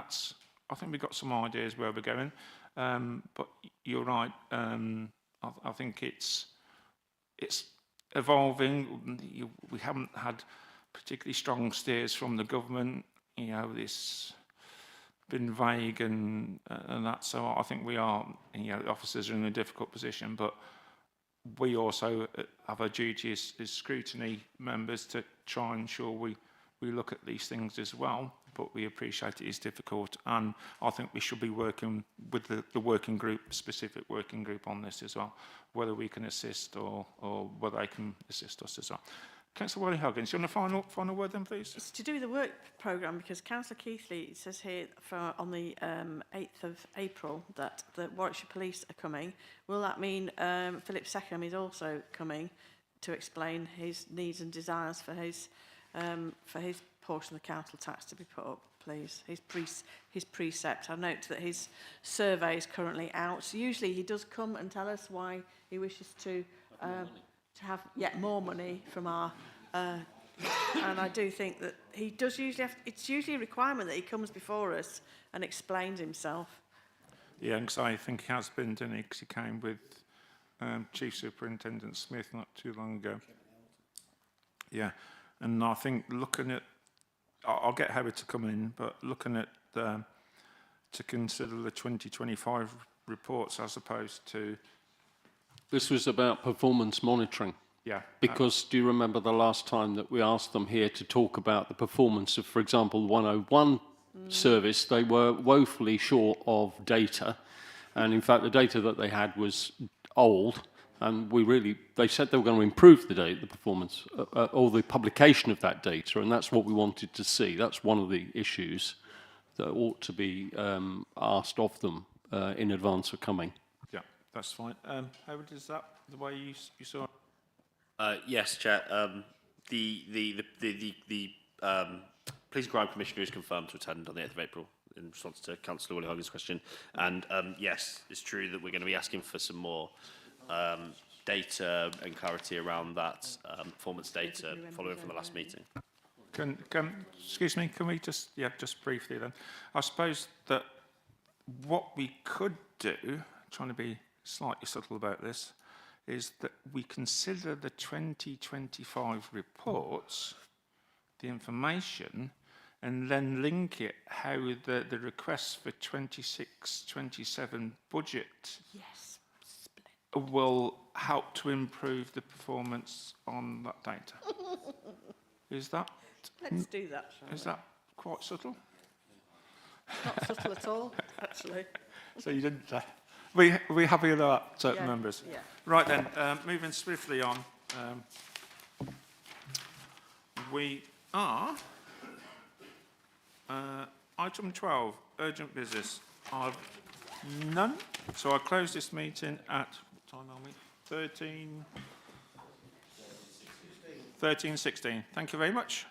we've got some ideas where we're going. But you're right. I think it's evolving. We haven't had particularly strong steers from the government. This been vague and that. So I think we are. The officers are in a difficult position, but we also have a duty as scrutiny members to try and ensure we look at these things as well. But we appreciate it is difficult, and I think we should be working with the working group, specific working group on this as well, whether we can assist or whether they can assist us as well. Councillor Wiley-Huggins, you want a final word then, please? It's to do with the work programme, because Councillor Keithley says here on the 8th of April that the Warwickshire Police are coming. Will that mean Philip Seckham is also coming to explain his needs and desires for his portion of the council tax to be put up, please? His precept. I note that his survey is currently out. So usually he does come and tell us why he wishes to have yet more money from our. And I do think that he does usually have. It's usually a requirement that he comes before us and explains himself. Yeah, because I think he has been, didn't he? Because he came with Chief Superintendent Smith not too long ago. Yeah, and I think looking at, I'll get Howard to come in, but looking at to consider the 2025 reports as opposed to. This was about performance monitoring. Yeah. Because do you remember the last time that we asked them here to talk about the performance of, for example, 101 service? They were woefully short of data. And in fact, the data that they had was old. And they said they were going to improve the performance, or the publication of that data. And that's what we wanted to see. That's one of the issues that ought to be asked of them in advance of coming. Yeah, that's fine. Howard, is that the way you saw it? Yes, Chair. The Police and Crime Commissioner is confirmed to attend on the 8th of April in response to Councillor Willie-Hogan's question. And yes, it's true that we're going to be asking for some more data and clarity around that performance data following from the last meeting. Excuse me, can we just briefly then? I suppose that what we could do, trying to be slightly subtle about this, is that we consider the 2025 reports, the information, and then link it how the requests for 26-27 budget will help to improve the performance on that data. Is that? Let's do that. Is that quite subtle? Not subtle at all, actually. So you didn't. We happy with that, members? Yeah. Right then, moving swiftly on. We are item 12, urgent business. I've None. So I'll close this meeting at, what time are we? 13:16. Thank you very much.